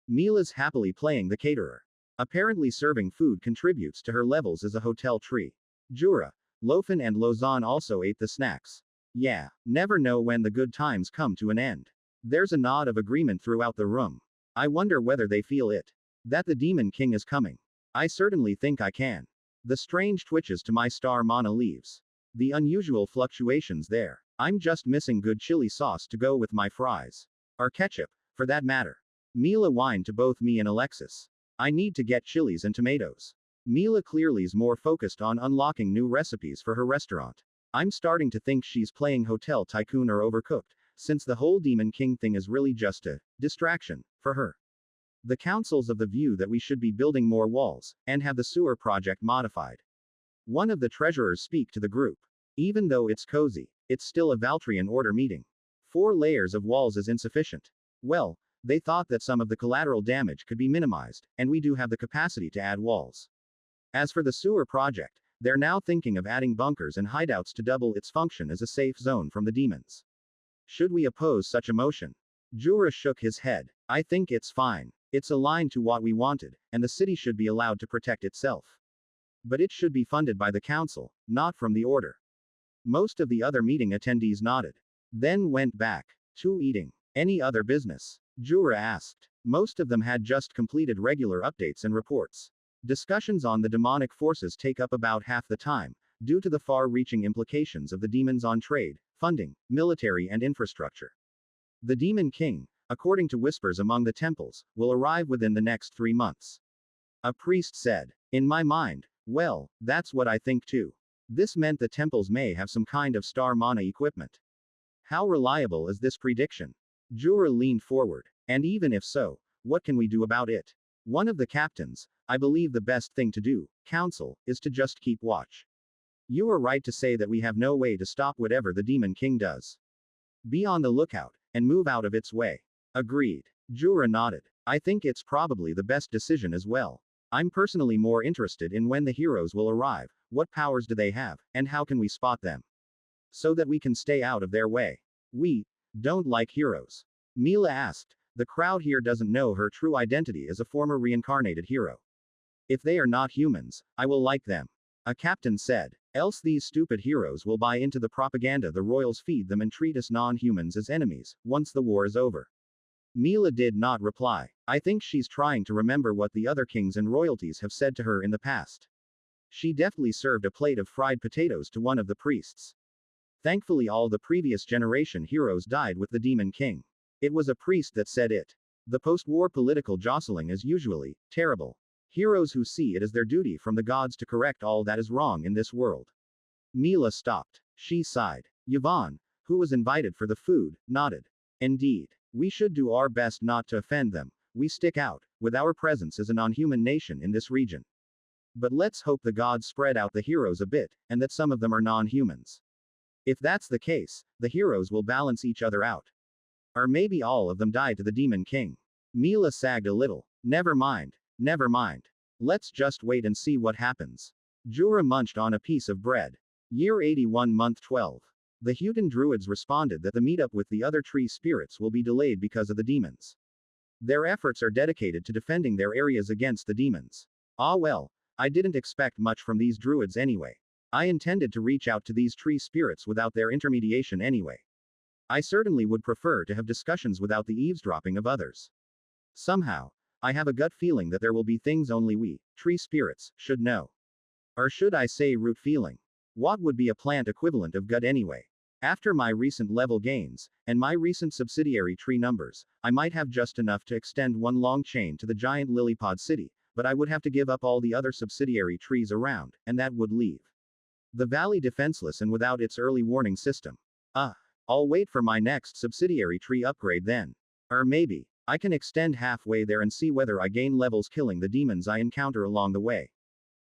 Mila's happily playing the caterer. Apparently serving food contributes to her levels as a hotel tree. Jura, Lofen and Lausanne also ate the snacks. Yeah, never know when the good times come to an end. There's a nod of agreement throughout the room. I wonder whether they feel it. That the Demon King is coming. I certainly think I can. The strange twitches to my star mana leaves. The unusual fluctuations there. I'm just missing good chili sauce to go with my fries. Or ketchup, for that matter. Mila whined to both me and Alexis. I need to get chilies and tomatoes. Mila clearly's more focused on unlocking new recipes for her restaurant. I'm starting to think she's playing Hotel Tycoon or Overcooked, since the whole Demon King thing is really just a distraction for her. The council's of the view that we should be building more walls, and have the sewer project modified. One of the treasurers speak to the group. Even though it's cozy, it's still a Valtrian order meeting. 4 layers of walls is insufficient. Well, they thought that some of the collateral damage could be minimized, and we do have the capacity to add walls. As for the sewer project, they're now thinking of adding bunkers and hideouts to double its function as a safe zone from the demons. Should we oppose such a motion? Jura shook his head. I think it's fine. It's aligned to what we wanted, and the city should be allowed to protect itself. But it should be funded by the council, not from the order. Most of the other meeting attendees nodded. Then went back to eating. Any other business? Jura asked. Most of them had just completed regular updates and reports. Discussions on the demonic forces take up about half the time, due to the far-reaching implications of the demons on trade, funding, military and infrastructure. The Demon King, according to whispers among the temples, will arrive within the next 3 months. A priest said. In my mind, well, that's what I think too. This meant the temples may have some kind of star mana equipment. How reliable is this prediction? Jura leaned forward. And even if so, what can we do about it? One of the captains, I believe the best thing to do, counsel, is to just keep watch. You are right to say that we have no way to stop whatever the Demon King does. Be on the lookout, and move out of its way. Agreed. Jura nodded. I think it's probably the best decision as well. I'm personally more interested in when the heroes will arrive, what powers do they have, and how can we spot them? So that we can stay out of their way. We don't like heroes. Mila asked. The crowd here doesn't know her true identity as a former reincarnated hero. If they are not humans, I will like them. A captain said. Else these stupid heroes will buy into the propaganda the royals feed them and treat us non-humans as enemies, once the war is over. Mila did not reply. I think she's trying to remember what the other kings and royalties have said to her in the past. She deftly served a plate of fried potatoes to one of the priests. Thankfully all the previous generation heroes died with the Demon King. It was a priest that said it. The post-war political jostling is usually terrible. Heroes who see it as their duty from the gods to correct all that is wrong in this world. Mila stopped. She sighed. Yvonne, who was invited for the food, nodded. Indeed. We should do our best not to offend them. We stick out, with our presence as a non-human nation in this region. But let's hope the gods spread out the heroes a bit, and that some of them are non-humans. If that's the case, the heroes will balance each other out. Or maybe all of them die to the Demon King. Mila sagged a little. Never mind. Never mind. Let's just wait and see what happens. Jura munched on a piece of bread. Year 81 month 12. The Houghton Druids responded that the meetup with the other tree spirits will be delayed because of the demons. Their efforts are dedicated to defending their areas against the demons. Ah well, I didn't expect much from these druids anyway. I intended to reach out to these tree spirits without their intermediation anyway. I certainly would prefer to have discussions without the eavesdropping of others. Somehow, I have a gut feeling that there will be things only we, tree spirits, should know. Or should I say root feeling? What would be a plant equivalent of gut anyway? After my recent level gains, and my recent subsidiary tree numbers, I might have just enough to extend one long chain to the giant lilipod city, but I would have to give up all the other subsidiary trees around, and that would leave the valley defenseless and without its early warning system. I'll wait for my next subsidiary tree upgrade then. Or maybe, I can extend halfway there and see whether I gain levels killing the demons I encounter along the way.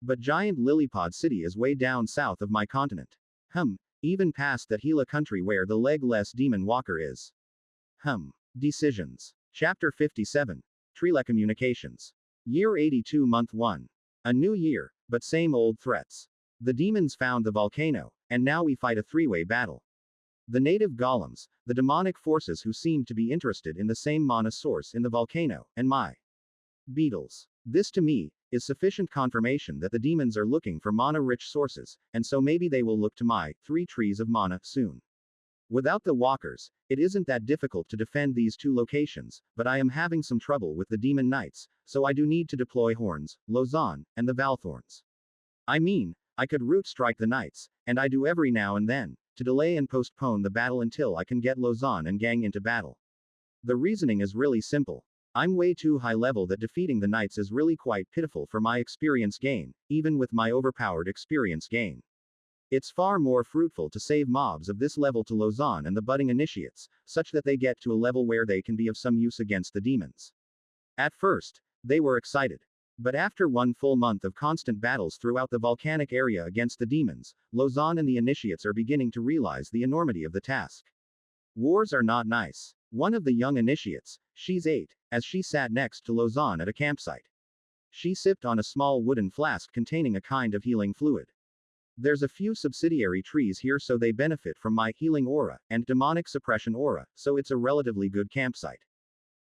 But giant lilipod city is way down south of my continent. Even past that Gila country where the legless demon walker is. Decisions. Chapter 57. Telecommunications. Year 82 month 1. A new year, but same old threats. The demons found the volcano, and now we fight a three-way battle. The native golems, the demonic forces who seem to be interested in the same mana source in the volcano, and my beetles. This to me, is sufficient confirmation that the demons are looking for mana-rich sources, and so maybe they will look to my 3 trees of mana soon. Without the walkers, it isn't that difficult to defend these 2 locations, but I am having some trouble with the demon knights, so I do need to deploy horns, Lausanne, and the Valthorns. I mean, I could root strike the knights, and I do every now and then, to delay and postpone the battle until I can get Lausanne and gang into battle. The reasoning is really simple. I'm way too high level that defeating the knights is really quite pitiful for my experience gain, even with my overpowered experience gain. It's far more fruitful to save mobs of this level to Lausanne and the budding initiates, such that they get to a level where they can be of some use against the demons. At first, they were excited. But after 1 full month of constant battles throughout the volcanic area against the demons, Lausanne and the initiates are beginning to realize the enormity of the task. Wars are not nice. One of the young initiates, she's 8, as she sat next to Lausanne at a campsite. She sipped on a small wooden flask containing a kind of healing fluid. There's a few subsidiary trees here so they benefit from my healing aura, and demonic suppression aura, so it's a relatively good campsite.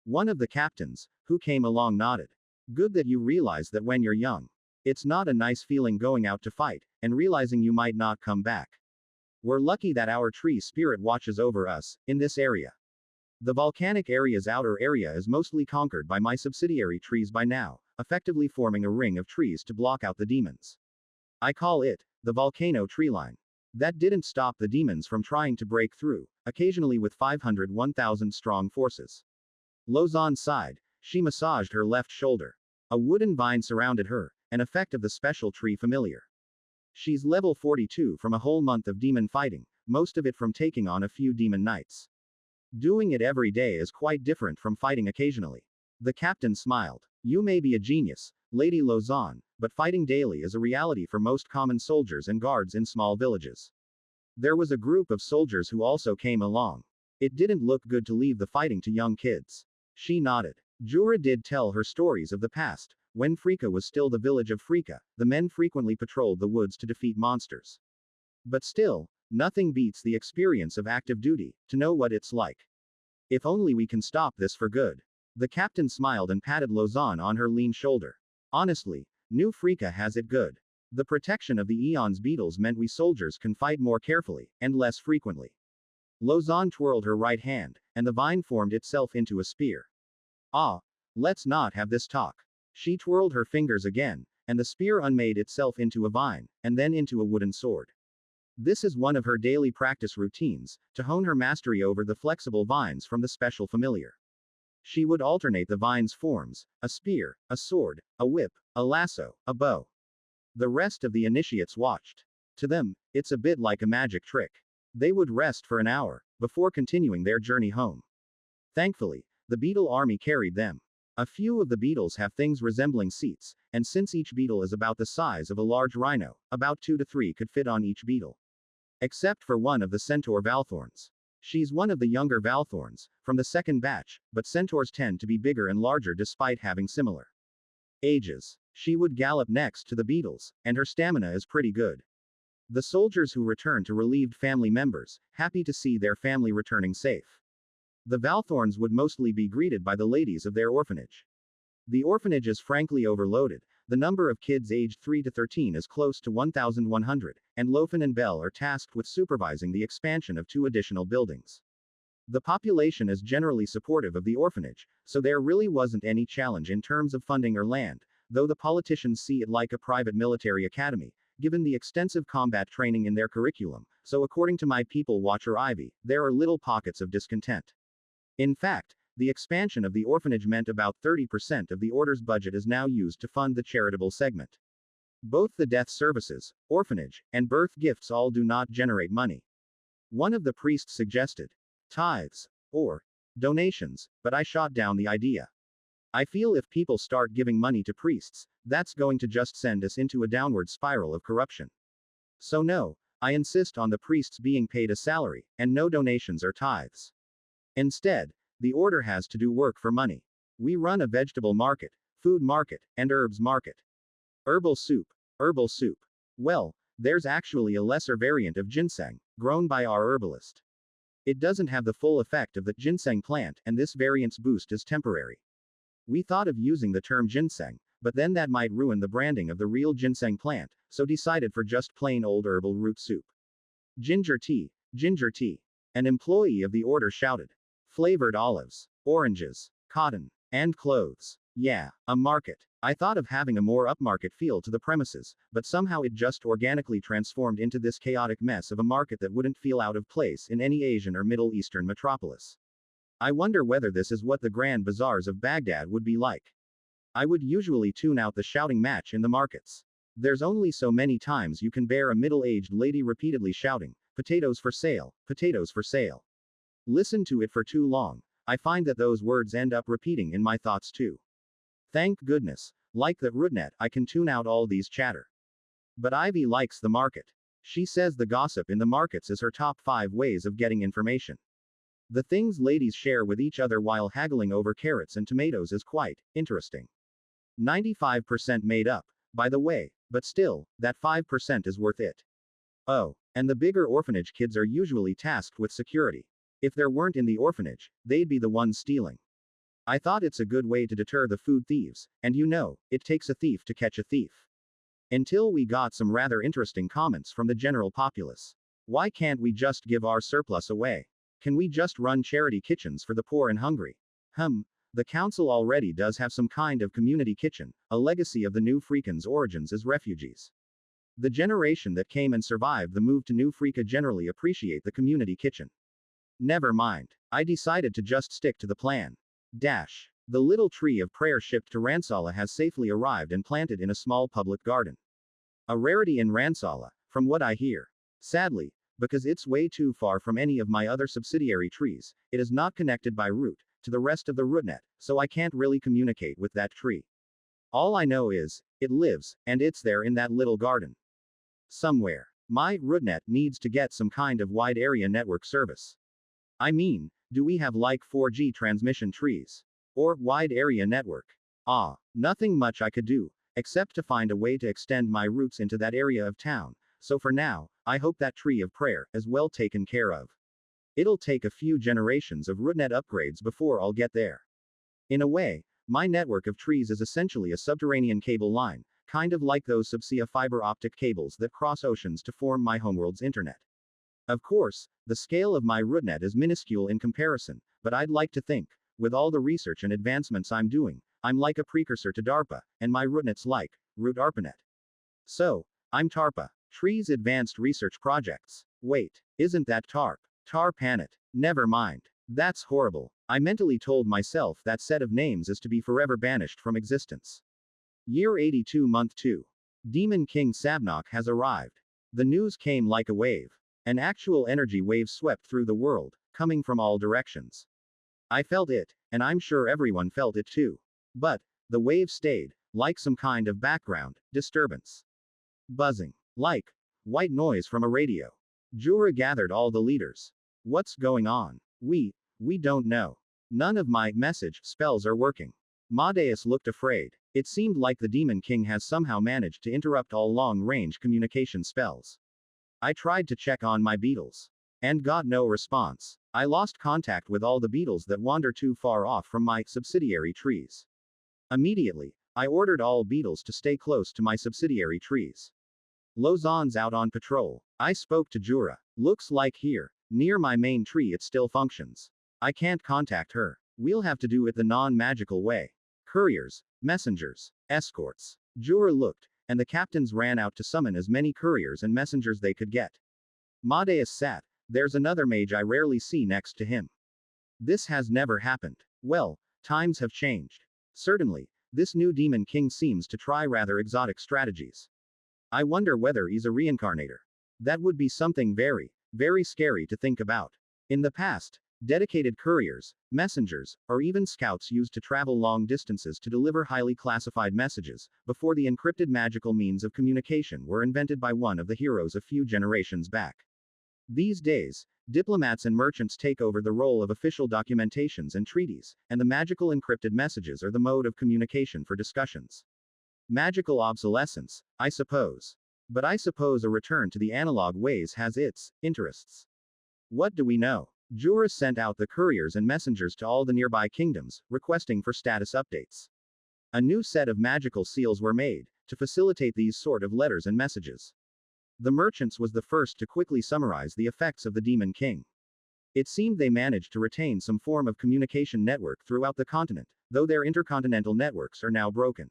One of the captains, who came along nodded. Good that you realize that when you're young. It's not a nice feeling going out to fight, and realizing you might not come back. We're lucky that our tree spirit watches over us, in this area. The volcanic area's outer area is mostly conquered by my subsidiary trees by now, effectively forming a ring of trees to block out the demons. I call it the Volcano treeline. That didn't stop the demons from trying to break through, occasionally with 500-1,000 strong forces. Lausanne sighed. She massaged her left shoulder. A wooden vine surrounded her, an effect of the special tree familiar. She's level 42 from a whole month of demon fighting, most of it from taking on a few demon knights. Doing it every day is quite different from fighting occasionally. The captain smiled. You may be a genius, Lady Lausanne, but fighting daily is a reality for most common soldiers and guards in small villages. There was a group of soldiers who also came along. It didn't look good to leave the fighting to young kids. She nodded. Jura did tell her stories of the past. When Frika was still the village of Frika, the men frequently patrolled the woods to defeat monsters. But still, nothing beats the experience of active duty, to know what it's like. If only we can stop this for good. The captain smiled and patted Lausanne on her lean shoulder. Honestly, New Frika has it good. The protection of the Eons beetles meant we soldiers can fight more carefully, and less frequently. Lausanne twirled her right hand, and the vine formed itself into a spear. Ah, let's not have this talk. She twirled her fingers again, and the spear unmade itself into a vine, and then into a wooden sword. This is one of her daily practice routines, to hone her mastery over the flexible vines from the special familiar. She would alternate the vine's forms: a spear, a sword, a whip, a lasso, a bow. The rest of the initiates watched. To them, it's a bit like a magic trick. They would rest for an hour, before continuing their journey home. Thankfully, the beetle army carried them. A few of the beetles have things resembling seats, and since each beetle is about the size of a large rhino, about 2 to 3 could fit on each beetle. Except for one of the centaur Valthorns. She's one of the younger Valthorns, from the second batch, but centaurs tend to be bigger and larger despite having similar ages. She would gallop next to the beetles, and her stamina is pretty good. The soldiers who return to relieved family members, happy to see their family returning safe. The Valthorns would mostly be greeted by the ladies of their orphanage. The orphanage is frankly overloaded. The number of kids aged 3 to 13 is close to 1,100, and Lofen and Bell are tasked with supervising the expansion of 2 additional buildings. The population is generally supportive of the orphanage, so there really wasn't any challenge in terms of funding or land, though the politicians see it like a private military academy, given the extensive combat training in their curriculum, so according to my people watcher Ivy, there are little pockets of discontent. In fact, the expansion of the orphanage meant about 30% of the order's budget is now used to fund the charitable segment. Both the death services, orphanage, and birth gifts all do not generate money. One of the priests suggested tithes, or donations, but I shot down the idea. I feel if people start giving money to priests, that's going to just send us into a downward spiral of corruption. So no, I insist on the priests being paid a salary, and no donations or tithes. Instead, the order has to do work for money. We run a vegetable market, food market, and herbs market. Herbal soup. Herbal soup. Well, there's actually a lesser variant of ginseng, grown by our herbalist. It doesn't have the full effect of the ginseng plant, and this variant's boost is temporary. We thought of using the term ginseng, but then that might ruin the branding of the real ginseng plant, so decided for just plain old herbal root soup. Ginger tea. Ginger tea. An employee of the order shouted. Flavored olives, oranges, cotton, and clothes. Yeah, a market. I thought of having a more upmarket feel to the premises, but somehow it just organically transformed into this chaotic mess of a market that wouldn't feel out of place in any Asian or Middle Eastern metropolis. I wonder whether this is what the grand bazaars of Baghdad would be like. I would usually tune out the shouting match in the markets. There's only so many times you can bear a middle-aged lady repeatedly shouting, potatoes for sale, potatoes for sale. Listen to it for too long. I find that those words end up repeating in my thoughts too. Thank goodness, like the Rootnet, I can tune out all these chatter. But Ivy likes the market. She says the gossip in the markets is her top 5 ways of getting information. The things ladies share with each other while haggling over carrots and tomatoes is quite interesting. 95% made up, by the way, but still, that 5% is worth it. Oh, and the bigger orphanage kids are usually tasked with security. If there weren't in the orphanage, they'd be the ones stealing. I thought it's a good way to deter the food thieves, and you know, it takes a thief to catch a thief. Until we got some rather interesting comments from the general populace. Why can't we just give our surplus away? Can we just run charity kitchens for the poor and hungry? The council already does have some kind of community kitchen, a legacy of the New Freakan's origins as refugees. The generation that came and survived the move to New Freaka generally appreciate the community kitchen. Never mind. I decided to just stick to the plan. The little tree of prayer shipped to Ransala has safely arrived and planted in a small public garden. A rarity in Ransala, from what I hear. Sadly, because it's way too far from any of my other subsidiary trees, it is not connected by root to the rest of the rootnet, so I can't really communicate with that tree. All I know is, it lives, and it's there in that little garden. Somewhere. My rootnet needs to get some kind of wide area network service. I mean, do we have like 4G transmission trees? Or wide area network? Nothing much I could do, except to find a way to extend my roots into that area of town, so for now, I hope that tree of prayer is well taken care of. It'll take a few generations of rootnet upgrades before I'll get there. In a way, my network of trees is essentially a subterranean cable line, kind of like those subsea fiber optic cables that cross oceans to form my homeworld's internet. Of course, the scale of my rootnet is minuscule in comparison, but I'd like to think, with all the research and advancements I'm doing, I'm like a precursor to DARPA, and my rootnet's like Root ARPANET. So, I'm TARPA, Trees Advanced Research Projects. Wait, isn't that TARP? TARPANET. Never mind. That's horrible. I mentally told myself that set of names is to be forever banished from existence. Year 82 Month 2. Demon King Sabnok has arrived. The news came like a wave. An actual energy wave swept through the world, coming from all directions. I felt it, and I'm sure everyone felt it too. But, the wave stayed, like some kind of background disturbance. Buzzing. Like white noise from a radio. Jura gathered all the leaders. What's going on? We don't know. None of my message spells are working. Madeus looked afraid. It seemed like the Demon King has somehow managed to interrupt all long-range communication spells. I tried to check on my beetles. And got no response. I lost contact with all the beetles that wander too far off from my subsidiary trees. Immediately, I ordered all beetles to stay close to my subsidiary trees. Lozanne's out on patrol. I spoke to Jura. Looks like here, near my main tree it still functions. I can't contact her. We'll have to do it the non-magical way. Couriers, messengers, escorts. Jura looked, and the captains ran out to summon as many couriers and messengers they could get. Madeus sat. There's another mage I rarely see next to him. This has never happened. Well, times have changed. Certainly, this new Demon King seems to try rather exotic strategies. I wonder whether he's a reincarnator. That would be something very, very scary to think about. In the past, dedicated couriers, messengers, or even scouts used to travel long distances to deliver highly classified messages, before the encrypted magical means of communication were invented by one of the heroes a few generations back. These days, diplomats and merchants take over the role of official documentations and treaties, and the magical encrypted messages are the mode of communication for discussions. Magical obsolescence, I suppose. But I suppose a return to the analog ways has its interests. What do we know? Jura sent out the couriers and messengers to all the nearby kingdoms, requesting for status updates. A new set of magical seals were made, to facilitate these sort of letters and messages. The merchants was the first to quickly summarize the effects of the Demon King. It seemed they managed to retain some form of communication network throughout the continent, though their intercontinental networks are now broken.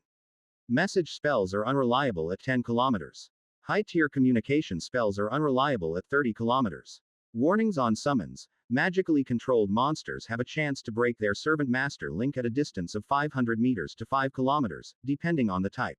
Message spells are unreliable at 10 kilometers. High-tier communication spells are unreliable at 30 kilometers. Warnings on summons. Magically controlled monsters have a chance to break their servant-master link at a distance of 500 meters to 5 kilometers, depending on the type.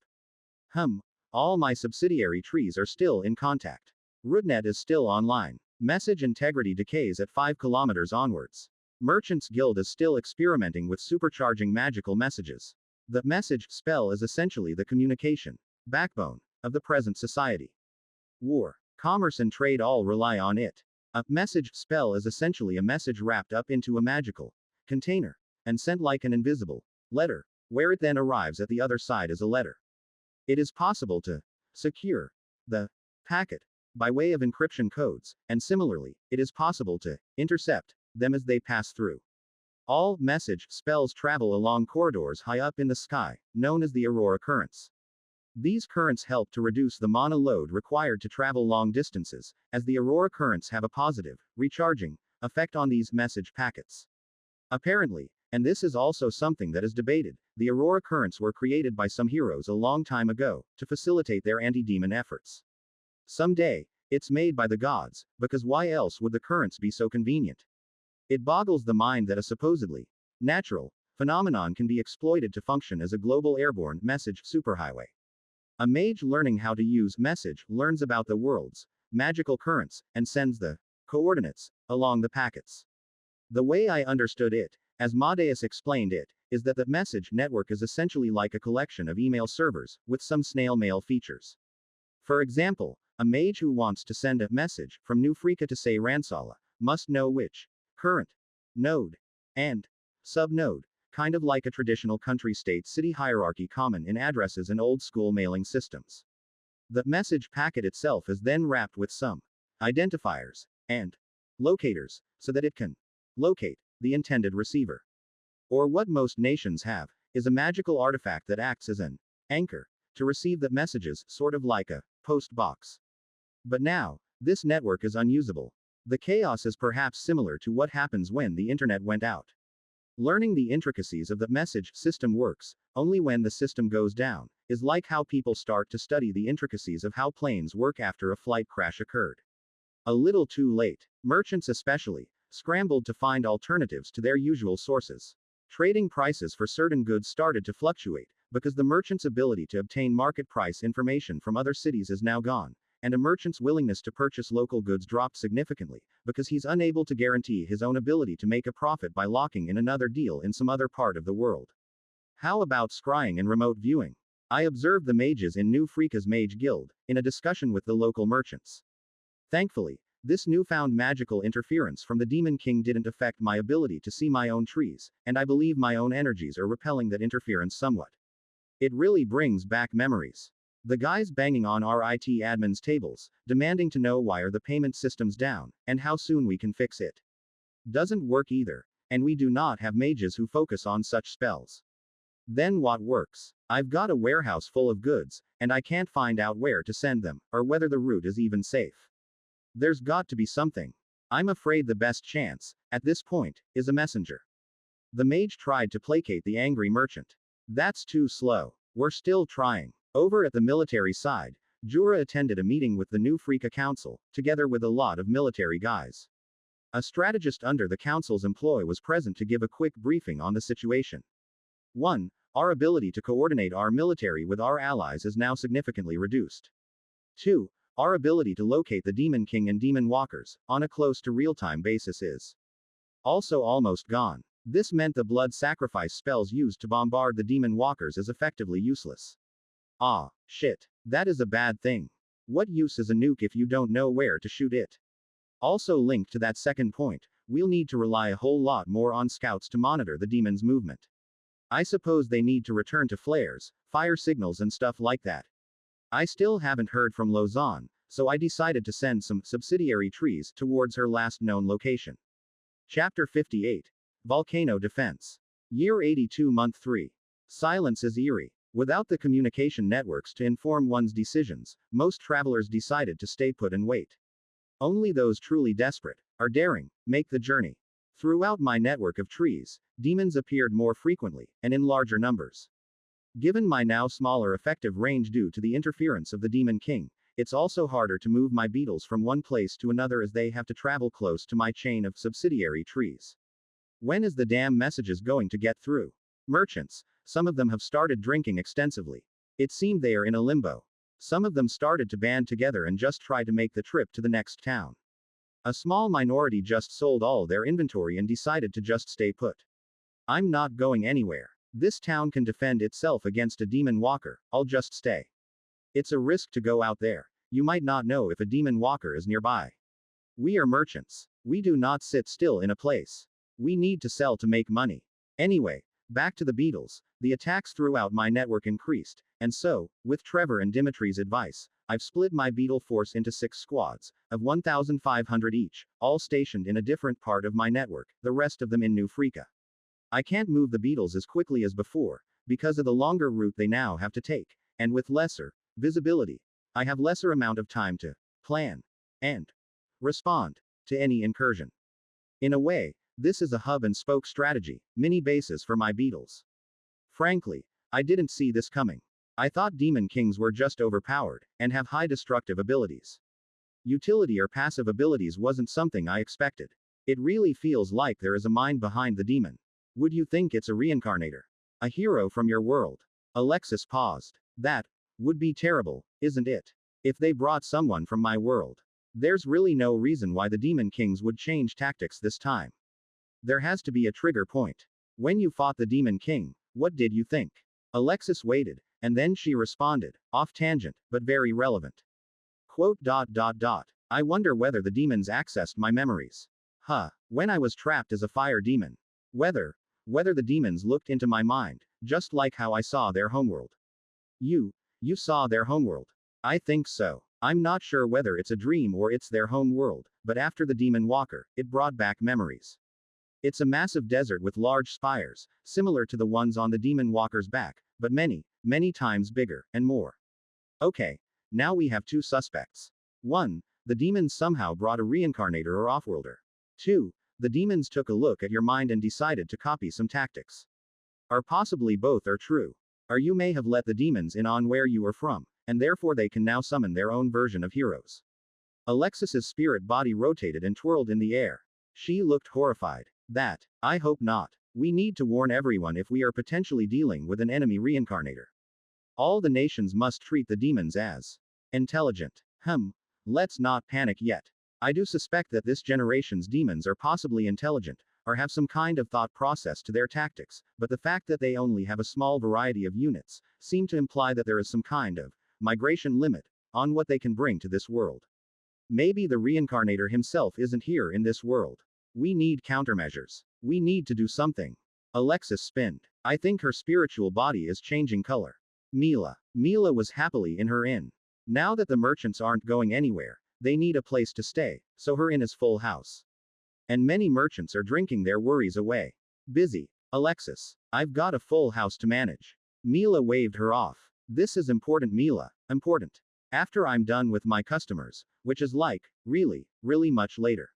All my subsidiary trees are still in contact. Rootnet is still online. Message integrity decays at 5 kilometers onwards. Merchants Guild is still experimenting with supercharging magical messages. The message spell is essentially the communication backbone of the present society. War, commerce, and trade all rely on it. A message spell is essentially a message wrapped up into a magical container and sent like an invisible letter, where it then arrives at the other side as a letter. It is possible to secure the packet by way of encryption codes, and similarly, it is possible to intercept them as they pass through. All message spells travel along corridors high up in the sky, known as the aurora currents. These currents help to reduce the mana load required to travel long distances, as the aurora currents have a positive, recharging effect on these message packets. Apparently, and this is also something that is debated, the Aurora currents were created by some heroes a long time ago, to facilitate their anti-demon efforts. Someday, it's made by the gods, because why else would the currents be so convenient? It boggles the mind that a supposedly natural phenomenon can be exploited to function as a global airborne message superhighway. A mage learning how to use message learns about the world's magical currents and sends the coordinates along the packets. The way I understood it, as Madeus explained it, is that the message network is essentially like a collection of email servers with some snail mail features. For example, a mage who wants to send a message from New Freaka to say Ransala must know which current, node, and subnode, kind of like a traditional country-state-city hierarchy common in addresses and old-school mailing systems. The message packet itself is then wrapped with some identifiers and locators, so that it can locate the intended receiver. Or what most nations have, is a magical artifact that acts as an anchor to receive the messages, sort of like a post box. But now, this network is unusable. The chaos is perhaps similar to what happens when the internet went out. Learning the intricacies of the message system works, only when the system goes down, is like how people start to study the intricacies of how planes work after a flight crash occurred. A little too late. Merchants especially scrambled to find alternatives to their usual sources. Trading prices for certain goods started to fluctuate, because the merchant's ability to obtain market price information from other cities is now gone, and a merchant's willingness to purchase local goods dropped significantly, because he's unable to guarantee his own ability to make a profit by locking in another deal in some other part of the world. How about scrying and remote viewing? I observed the mages in New Freaka's Mage Guild, in a discussion with the local merchants. Thankfully, this newfound magical interference from the Demon King didn't affect my ability to see my own trees, and I believe my own energies are repelling that interference somewhat. It really brings back memories. The guys banging on our IT admin's tables, demanding to know why are the payment systems down, and how soon we can fix it. Doesn't work either, and we do not have mages who focus on such spells. Then what works? I've got a warehouse full of goods, and I can't find out where to send them, or whether the route is even safe. There's got to be something. I'm afraid the best chance, at this point, is a messenger. The mage tried to placate the angry merchant. That's too slow. We're still trying. Over at the military side, Jura attended a meeting with the New Freaka Council, together with a lot of military guys. A strategist under the council's employ was present to give a quick briefing on the situation. 1. Our ability to coordinate our military with our allies is now significantly reduced. 2. Our ability to locate the Demon King and Demon Walkers, on a close to real-time basis is also almost gone. This meant the blood sacrifice spells used to bombard the Demon Walkers is effectively useless. Ah, shit. That is a bad thing. What use is a nuke if you don't know where to shoot it? Also linked to that second point, we'll need to rely a whole lot more on scouts to monitor the demon's movement. I suppose they need to return to flares, fire signals and stuff like that. I still haven't heard from Lausanne, so I decided to send some subsidiary trees towards her last known location. Chapter 58. Volcano Defense. Year 82 Month 3. Silence is eerie. Without the communication networks to inform one's decisions, most travelers decided to stay put and wait. Only those truly desperate, or daring, make the journey. Throughout my network of trees, demons appeared more frequently, and in larger numbers. Given my now smaller effective range due to the interference of the Demon King, it's also harder to move my beetles from one place to another as they have to travel close to my chain of subsidiary trees. When is the damn messages going to get through? Merchants, some of them have started drinking extensively. It seemed they are in a limbo. Some of them started to band together and just try to make the trip to the next town. A small minority just sold all their inventory and decided to just stay put. I'm not going anywhere. This town can defend itself against a demon walker, I'll just stay. It's a risk to go out there. You might not know if a demon walker is nearby. We are merchants. We do not sit still in a place. We need to sell to make money. Anyway, back to the beetles. The attacks throughout my network increased, and so, with Trevor and Dimitri's advice, I've split my beetle force into 6 squads, of 1,500 each, all stationed in a different part of my network, the rest of them in New Freaka. I can't move the beetles as quickly as before, because of the longer route they now have to take, and with lesser visibility, I have lesser amount of time to plan and respond to any incursion. In a way, this is a hub and spoke strategy, mini bases for my beetles. Frankly, I didn't see this coming. I thought demon kings were just overpowered, and have high destructive abilities. Utility or passive abilities wasn't something I expected. It really feels like there is a mind behind the demon. Would you think it's a reincarnator? A hero from your world? Alexis paused. That would be terrible, isn't it? If they brought someone from my world. There's really no reason why the demon kings would change tactics this time. There has to be a trigger point. When you fought the demon king, what did you think? Alexis waited, and then she responded, off tangent, but very relevant. Quote. I wonder whether the demons accessed my memories. When I was trapped as a fire demon. Whether the demons looked into my mind, just like how I saw their homeworld. You saw their homeworld. I think so. I'm not sure whether it's a dream or it's their home world, but after the demon walker, it brought back memories. It's a massive desert with large spires, similar to the ones on the demon walker's back, but many, many times bigger, and more. Okay, now we have two suspects. 1. The demons somehow brought a reincarnator or offworlder. 2. The demons took a look at your mind and decided to copy some tactics. Or possibly both are true. Or you may have let the demons in on where you are from, and therefore they can now summon their own version of heroes. Alexis's spirit body rotated and twirled in the air. She looked horrified. I hope not. We need to warn everyone if we are potentially dealing with an enemy reincarnator. All the nations must treat the demons as intelligent. Let's not panic yet. I do suspect that this generation's demons are possibly intelligent, or have some kind of thought process to their tactics, but the fact that they only have a small variety of units, seem to imply that there is some kind of migration limit on what they can bring to this world. Maybe the reincarnator himself isn't here in this world. We need countermeasures. We need to do something. Alexis spinned. I think her spiritual body is changing color. Mila was happily in her inn. Now that the merchants aren't going anywhere, they need a place to stay, so her inn is full house. And many merchants are drinking their worries away. Busy. Alexis. I've got a full house to manage. Mila waved her off. This is important, Mila. Important. After I'm done with my customers, which is like, really, really much later.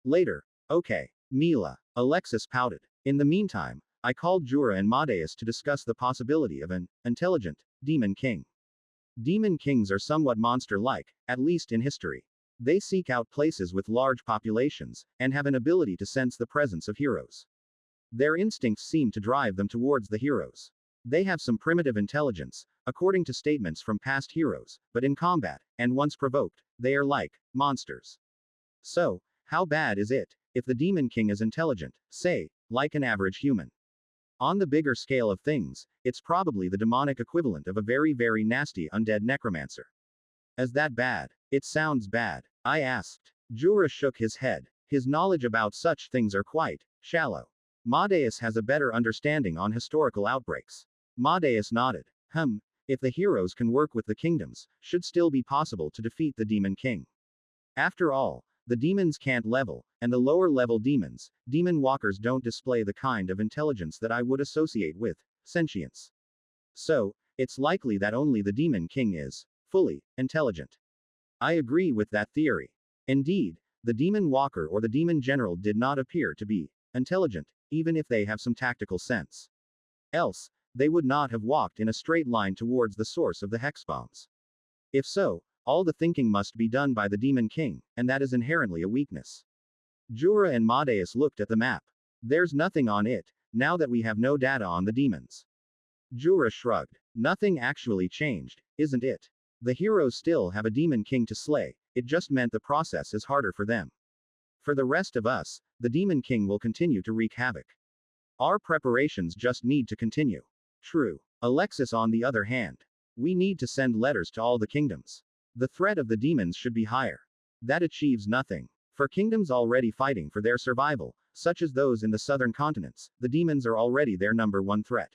Later. Okay. Mila. Alexis pouted. In the meantime, I called Jura and Madeus to discuss the possibility of an intelligent demon king. Demon kings are somewhat monster-like, at least in history. They seek out places with large populations, and have an ability to sense the presence of heroes. Their instincts seem to drive them towards the heroes. They have some primitive intelligence, according to statements from past heroes, but in combat, and once provoked, they are like monsters. So, how bad is it if the demon king is intelligent, say, like an average human? On the bigger scale of things, it's probably the demonic equivalent of a very, very nasty undead necromancer. Is that bad? It sounds bad. I asked. Jura shook his head. His knowledge about such things are quite shallow. Madeus has a better understanding on historical outbreaks. Madeus nodded. If the heroes can work with the kingdoms, should still be possible to defeat the demon king. After all, the demons can't level, and the lower level demons, demon walkers, don't display the kind of intelligence that I would associate with sentience. So, it's likely that only the demon king is fully intelligent. I agree with that theory. Indeed, the demon walker or the demon general did not appear to be intelligent, even if they have some tactical sense. Else, they would not have walked in a straight line towards the source of the hex bombs. If so, all the thinking must be done by the demon king, and that is inherently a weakness. Jura and Madeus looked at the map. There's nothing on it, now that we have no data on the demons. Jura shrugged. Nothing actually changed, isn't it? The heroes still have a demon king to slay, it just meant the process is harder for them. For the rest of us, the demon king will continue to wreak havoc. Our preparations just need to continue. True. Alexis, on the other hand. We need to send letters to all the kingdoms. The threat of the demons should be higher. That achieves nothing. For kingdoms already fighting for their survival, such as those in the southern continents, the demons are already their number one threat.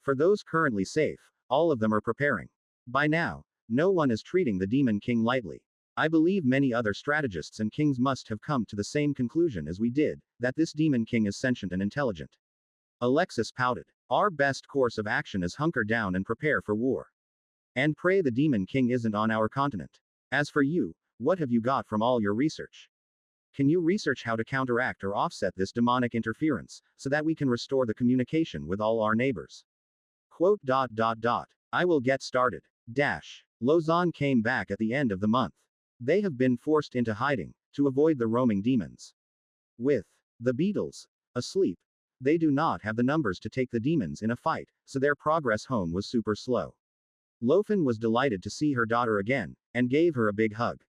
For those currently safe, all of them are preparing. By now, no one is treating the demon king lightly. I believe many other strategists and kings must have come to the same conclusion as we did, that this demon king is sentient and intelligent. Alexis pouted. Our best course of action is hunker down and prepare for war. And pray the demon king isn't on our continent. As for you, what have you got from all your research? Can you research how to counteract or offset this demonic interference, so that we can restore the communication with all our neighbors? Quote. I will get started. Lausanne came back at the end of the month. They have been forced into hiding, to avoid the roaming demons. With the beetles asleep, they do not have the numbers to take the demons in a fight, so their progress home was super slow. Lofen was delighted to see her daughter again, and gave her a big hug.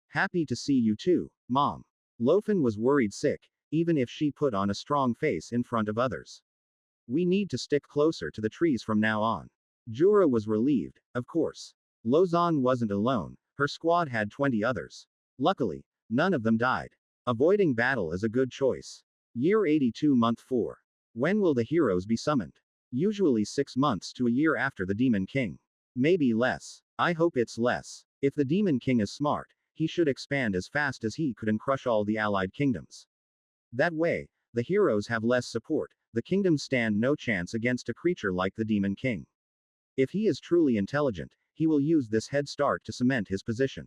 Happy to see you too, Mom. Lofen was worried sick, even if she put on a strong face in front of others. We need to stick closer to the trees from now on. Jura was relieved, of course. Lausanne wasn't alone, her squad had 20 others. Luckily, none of them died. Avoiding battle is a good choice. Year 82 Month 4. When will the heroes be summoned? Usually 6 months to a year after the Demon King. Maybe less. I hope it's less. If the Demon King is smart, he should expand as fast as he could and crush all the allied kingdoms. That way, the heroes have less support, the kingdoms stand no chance against a creature like the Demon King. If he is truly intelligent, he will use this head start to cement his position.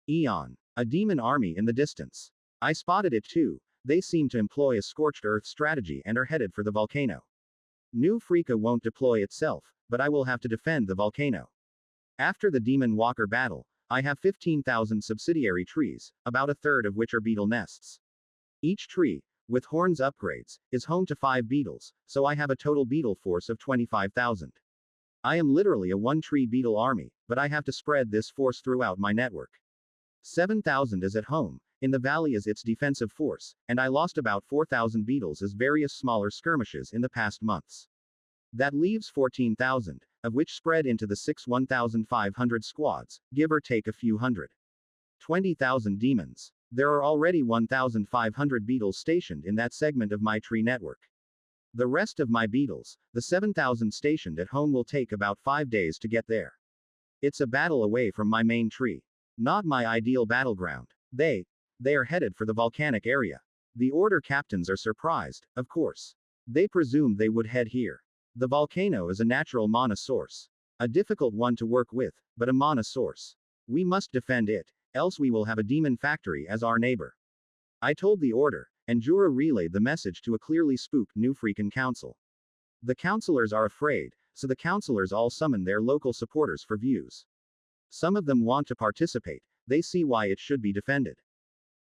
Eon. A demon army in the distance. I spotted it too, they seem to employ a scorched earth strategy and are headed for the volcano. New Freaka won't deploy itself, but I will have to defend the volcano. After the Demon Walker battle, I have 15,000 subsidiary trees, about a third of which are beetle nests. Each tree, with horns upgrades, is home to 5 beetles, so I have a total beetle force of 25,000. I am literally a one-tree beetle army, but I have to spread this force throughout my network. 7,000 is at home, in the valley is its defensive force, and I lost about 4,000 beetles as various smaller skirmishes in the past months. That leaves 14,000, of which spread into the 6 1,500 squads, give or take a few hundred. 20,000 demons. There are already 1,500 beetles stationed in that segment of my tree network. The rest of my beetles, the 7,000 stationed at home, will take about 5 days to get there. It's a battle away from my main tree. Not my ideal battleground. They are headed for the volcanic area. The order captains are surprised, of course. They presumed they would head here. The volcano is a natural mana source. A difficult one to work with, but a mana source. We must defend it, else we will have a demon factory as our neighbor. I told the order, and Jura relayed the message to a clearly spooked New Freakin council. The councilors are afraid, so the councilors all summon their local supporters for views. Some of them want to participate, they see why it should be defended.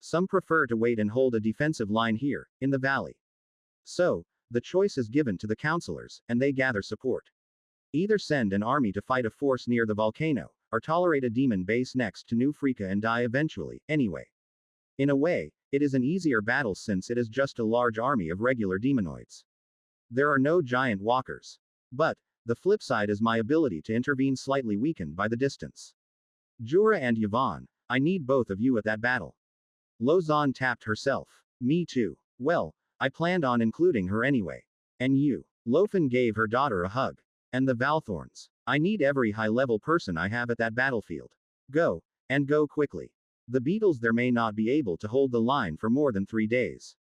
Some prefer to wait and hold a defensive line here, in the valley. So, the choice is given to the councilors, and they gather support. Either send an army to fight a force near the volcano, or tolerate a demon base next to New Freaka and die eventually, anyway. In a way, it is an easier battle since it is just a large army of regular demonoids. There are no giant walkers. But, the flip side is my ability to intervene slightly weakened by the distance. Jura and Yvonne, I need both of you at that battle. Lausanne tapped herself. Me too. Well, I planned on including her anyway. And you. Lofen gave her daughter a hug. And the Valthorns. I need every high-level person I have at that battlefield. Go, and go quickly. The beetles there may not be able to hold the line for more than 3 days.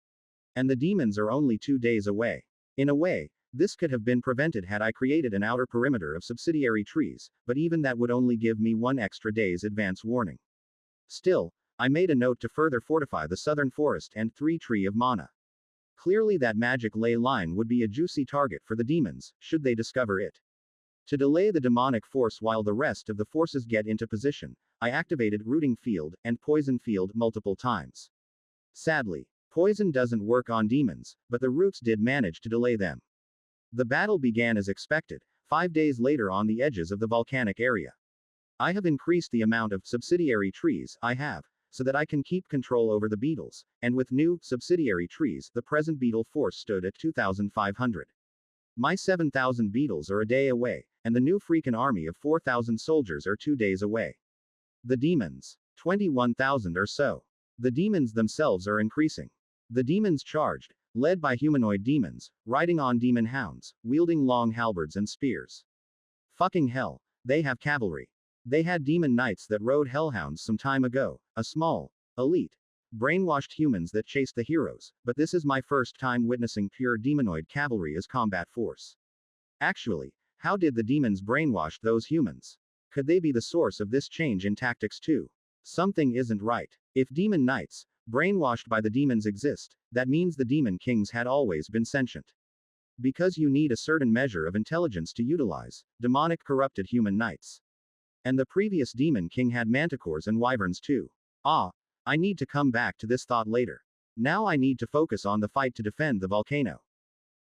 And the demons are only 2 days away. In a way, this could have been prevented had I created an outer perimeter of subsidiary trees, but even that would only give me 1 extra day's advance warning. Still, I made a note to further fortify the southern forest and TreeTree of mana. Clearly that magic ley line would be a juicy target for the demons, should they discover it. To delay the demonic force while the rest of the forces get into position, I activated Rooting Field and Poison Field multiple times. Sadly, poison doesn't work on demons, but the roots did manage to delay them. The battle began as expected, 5 days later on the edges of the volcanic area. I have increased the amount of subsidiary trees I have, so that I can keep control over the beetles, and with new subsidiary trees, the present beetle force stood at 2,500. My 7,000 beetles are a day away, and the New Freakin army of 4,000 soldiers are 2 days away. The demons. 21,000 or so. The demons themselves are increasing. The demons charged, led by humanoid demons, riding on demon hounds, wielding long halberds and spears. Fucking hell, they have cavalry. They had demon knights that rode hellhounds some time ago, a small, elite, brainwashed humans that chased the heroes, but this is my first time witnessing pure demonoid cavalry as combat force. Actually, how did the demons brainwash those humans? Could they be the source of this change in tactics too? Something isn't right. If demon knights, Brainwashed by the demons exist, that means the demon kings had always been sentient. Because you need a certain measure of intelligence to utilize, demonic corrupted human knights. And the previous demon king had manticores and wyverns too. Ah, I need to come back to this thought later. Now I need to focus on the fight to defend the volcano.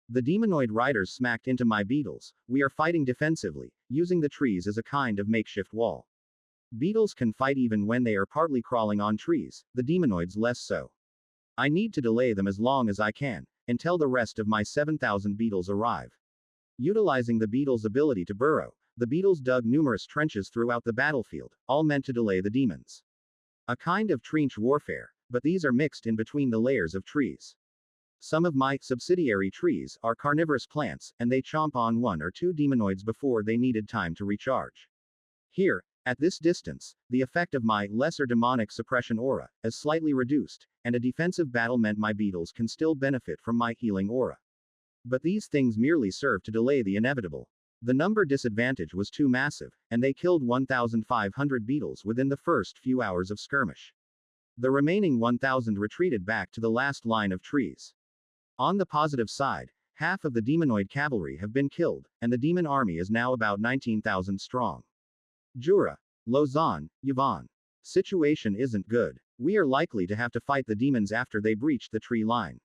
The demonoid riders smacked into my beetles. We are fighting defensively, using the trees as a kind of makeshift wall. Beetles can fight even when they are partly crawling on trees, the demonoids less so. I need to delay them as long as I can, until the rest of my 7,000 beetles arrive. Utilizing the beetles' ability to burrow, the beetles dug numerous trenches throughout the battlefield, all meant to delay the demons. A kind of trench warfare, but these are mixed in between the layers of trees. Some of my subsidiary trees are carnivorous plants, and they chomp on one or two demonoids before they needed time to recharge. Here, at this distance, the effect of my lesser demonic suppression aura is slightly reduced, and a defensive battle meant my beetles can still benefit from my healing aura. But these things merely serve to delay the inevitable. The number disadvantage was too massive, and they killed 1,500 beetles within the first few hours of skirmish. The remaining 1,000 retreated back to the last line of trees. On the positive side, half of the demonoid cavalry have been killed, and the demon army is now about 19,000 strong. Jura, Lausanne, Yvonne. Situation isn't good. We are likely to have to fight the demons after they breach the tree line.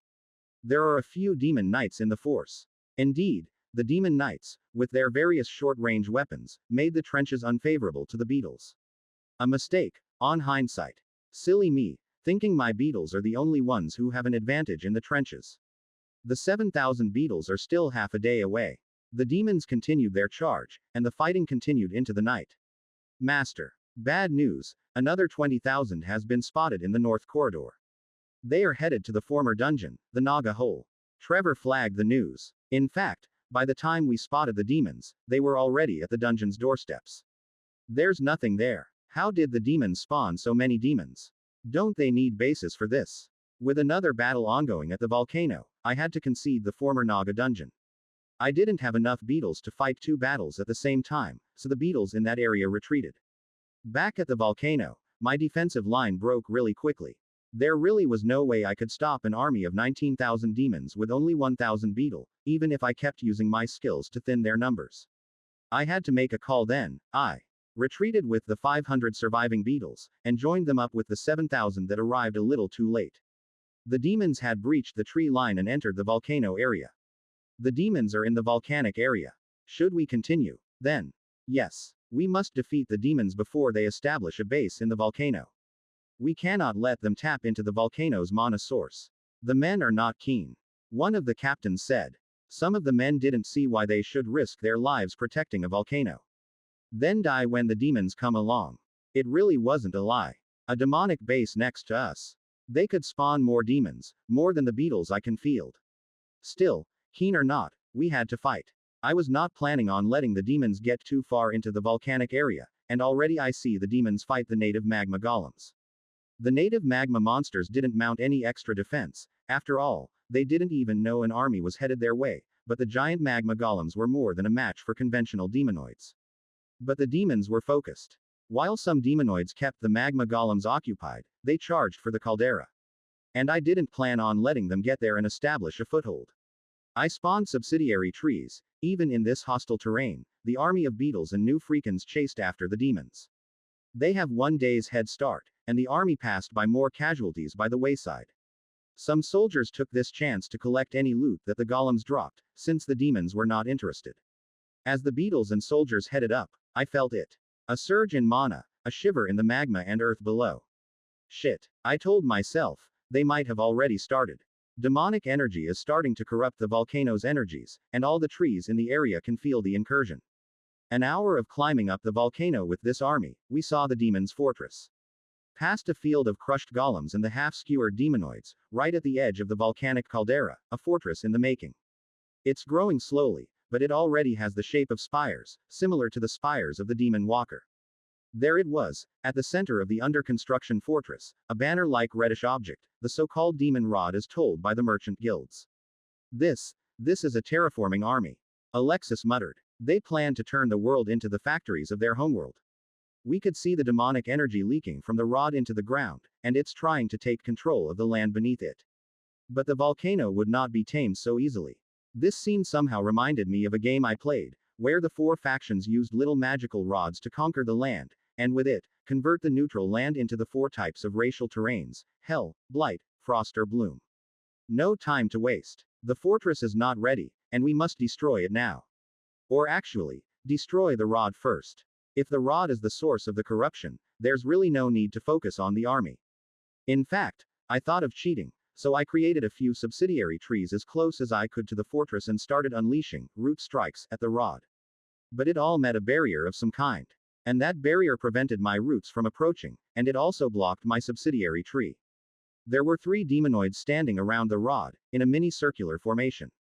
There are a few demon knights in the force. Indeed, the demon knights, with their various short-range weapons, made the trenches unfavorable to the beetles. A mistake, on hindsight. Silly me, thinking my beetles are the only ones who have an advantage in the trenches. The 7,000 beetles are still half a day away. The demons continued their charge, and the fighting continued into the night. Master. Bad news, another 20,000 has been spotted in the north corridor. They are headed to the former dungeon, the Naga Hole. Trevor flagged the news. In fact, by the time we spotted the demons, they were already at the dungeon's doorsteps. There's nothing there. How did the demons spawn so many demons? Don't they need bases for this? With another battle ongoing at the volcano, I had to concede the former Naga dungeon. I didn't have enough beetles to fight two battles at the same time, so the beetles in that area retreated. Back at the volcano, my defensive line broke really quickly. There really was no way I could stop an army of 19,000 demons with only 1,000 beetle, even if I kept using my skills to thin their numbers. I had to make a call then. I retreated with the 500 surviving beetles, and joined them up with the 7,000 that arrived a little too late. The demons had breached the tree line and entered the volcano area. The demons are in the volcanic area. Should we continue? Then. Yes. We must defeat the demons before they establish a base in the volcano. We cannot let them tap into the volcano's mana source. The men are not keen. One of the captains said. Some of the men didn't see why they should risk their lives protecting a volcano. Then die when the demons come along. It really wasn't a lie. A demonic base next to us. They could spawn more demons, more than the beetles I can field. Still, keen or not, we had to fight. I was not planning on letting the demons get too far into the volcanic area, and already I see the demons fight the native magma golems. The native magma monsters didn't mount any extra defense. After all, they didn't even know an army was headed their way, but the giant magma golems were more than a match for conventional demonoids. But the demons were focused. While some demonoids kept the magma golems occupied, they charged for the caldera. And I didn't plan on letting them get there and establish a foothold. I spawned subsidiary trees. Even in this hostile terrain, the army of beetles and new freakins chased after the demons. They have 1 day's head start, and the army passed by more casualties by the wayside. Some soldiers took this chance to collect any loot that the golems dropped, since the demons were not interested. As the beetles and soldiers headed up, I felt it. A surge in mana, a shiver in the magma and earth below. Shit, I told myself, they might have already started. Demonic energy is starting to corrupt the volcano's energies, and all the trees in the area can feel the incursion. An hour of climbing up the volcano with this army, we saw the demon's fortress. Past a field of crushed golems and the half-skewered demonoids, right at the edge of the volcanic caldera, a fortress in the making. It's growing slowly, but it already has the shape of spires, similar to the spires of the demon walker. There it was, at the center of the under-construction fortress, a banner-like reddish object, the so-called demon rod as told by the merchant guilds. This is a terraforming army. Alexis muttered. They plan to turn the world into the factories of their homeworld. We could see the demonic energy leaking from the rod into the ground, and it's trying to take control of the land beneath it. But the volcano would not be tamed so easily. This scene somehow reminded me of a game I played, where the four factions used little magical rods to conquer the land, and with it, convert the neutral land into the four types of racial terrains: hell, blight, frost or bloom. No time to waste. The fortress is not ready, and we must destroy it now. Or actually, destroy the rod first. If the rod is the source of the corruption, there's really no need to focus on the army. In fact, I thought of cheating, so I created a few subsidiary trees as close as I could to the fortress and started unleashing root strikes at the rod. But it all met a barrier of some kind. And that barrier prevented my roots from approaching, and it also blocked my subsidiary tree. There were 3 demonoids standing around the rod, in a mini-circular formation.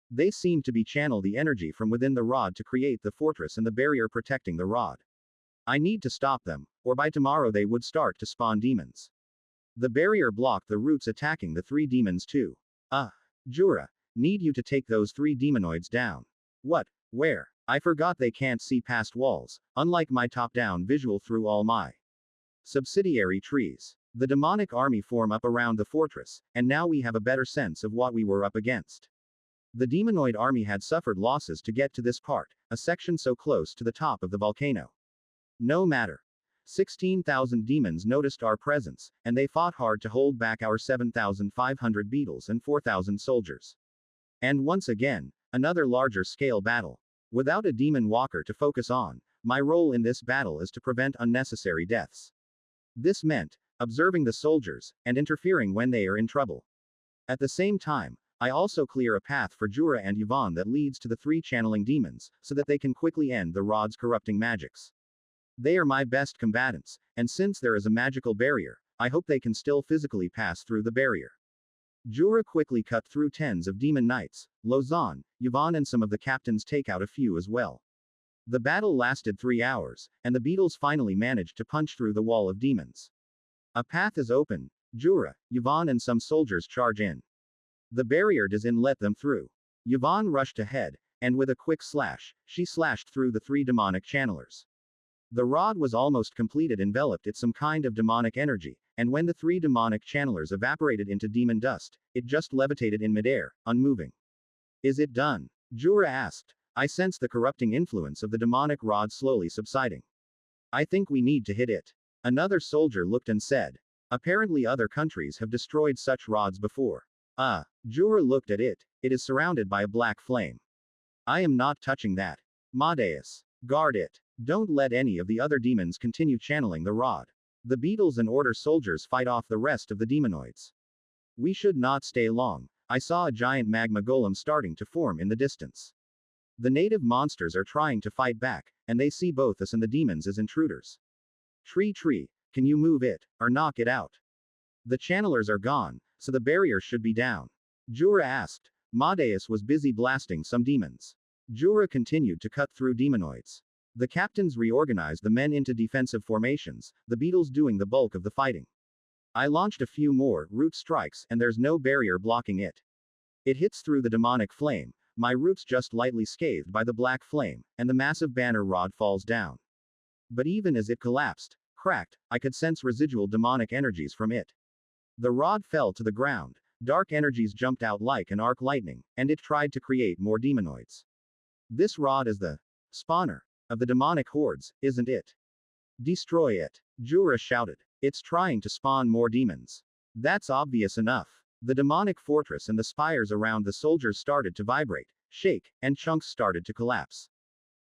They seemed to be channel the energy from within the rod to create the fortress and the barrier protecting the rod. I need to stop them, or by tomorrow they would start to spawn demons. The barrier blocked the roots attacking the 3 demons too. Jura, need you to take those 3 demonoids down. What? Where? I forgot they can't see past walls, unlike my top-down visual through all my subsidiary trees. The demonic army form up around the fortress, and now we have a better sense of what we were up against. The demonoid army had suffered losses to get to this part, a section so close to the top of the volcano. No matter. 16,000 demons noticed our presence, and they fought hard to hold back our 7,500 beetles and 4,000 soldiers. And once again, another larger scale battle. Without a demon walker to focus on, my role in this battle is to prevent unnecessary deaths. This meant observing the soldiers and interfering when they are in trouble. At the same time, I also clear a path for Jura and Yvonne that leads to the 3 channeling demons, so that they can quickly end the rod's corrupting magics. They are my best combatants, and since there is a magical barrier, I hope they can still physically pass through the barrier. Jura quickly cut through tens of demon knights. Lausanne, Yvonne and some of the captains take out a few as well. The battle lasted 3 hours, and the beetles finally managed to punch through the wall of demons. A path is open. Jura, Yvonne and some soldiers charge in. The barrier doesn't let them through. Yvonne rushed ahead, and with a quick slash, she slashed through the 3 demonic channelers. The rod was almost completed, enveloped it some kind of demonic energy, and when the 3 demonic channelers evaporated into demon dust, it just levitated in midair, unmoving. Is it done? Jura asked. I sensed the corrupting influence of the demonic rod slowly subsiding. I think we need to hit it. Another soldier looked and said. Apparently other countries have destroyed such rods before. Jura looked at it. It is surrounded by a black flame. I am not touching that. Madeus. Guard it. Don't let any of the other demons continue channeling the rod. The beetles and order soldiers fight off the rest of the demonoids. We should not stay long. I saw a giant magma golem starting to form in the distance. The native monsters are trying to fight back, and they see both us and the demons as intruders. TreeTree, can you move it, or knock it out? The channelers are gone, so the barrier should be down. Jura asked. Madeus was busy blasting some demons. Jura continued to cut through demonoids. The captains reorganized the men into defensive formations, the beetles doing the bulk of the fighting. I launched a few more root strikes, and there's no barrier blocking it. It hits through the demonic flame, my roots just lightly scathed by the black flame, and the massive banner rod falls down. But even as it collapsed, cracked, I could sense residual demonic energies from it. The rod fell to the ground, dark energies jumped out like an arc lightning, and it tried to create more demonoids. This rod is the spawner of the demonic hordes, isn't it? Destroy it. Jura shouted. It's trying to spawn more demons. That's obvious enough. The demonic fortress and the spires around the soldiers started to vibrate, shake, and chunks started to collapse.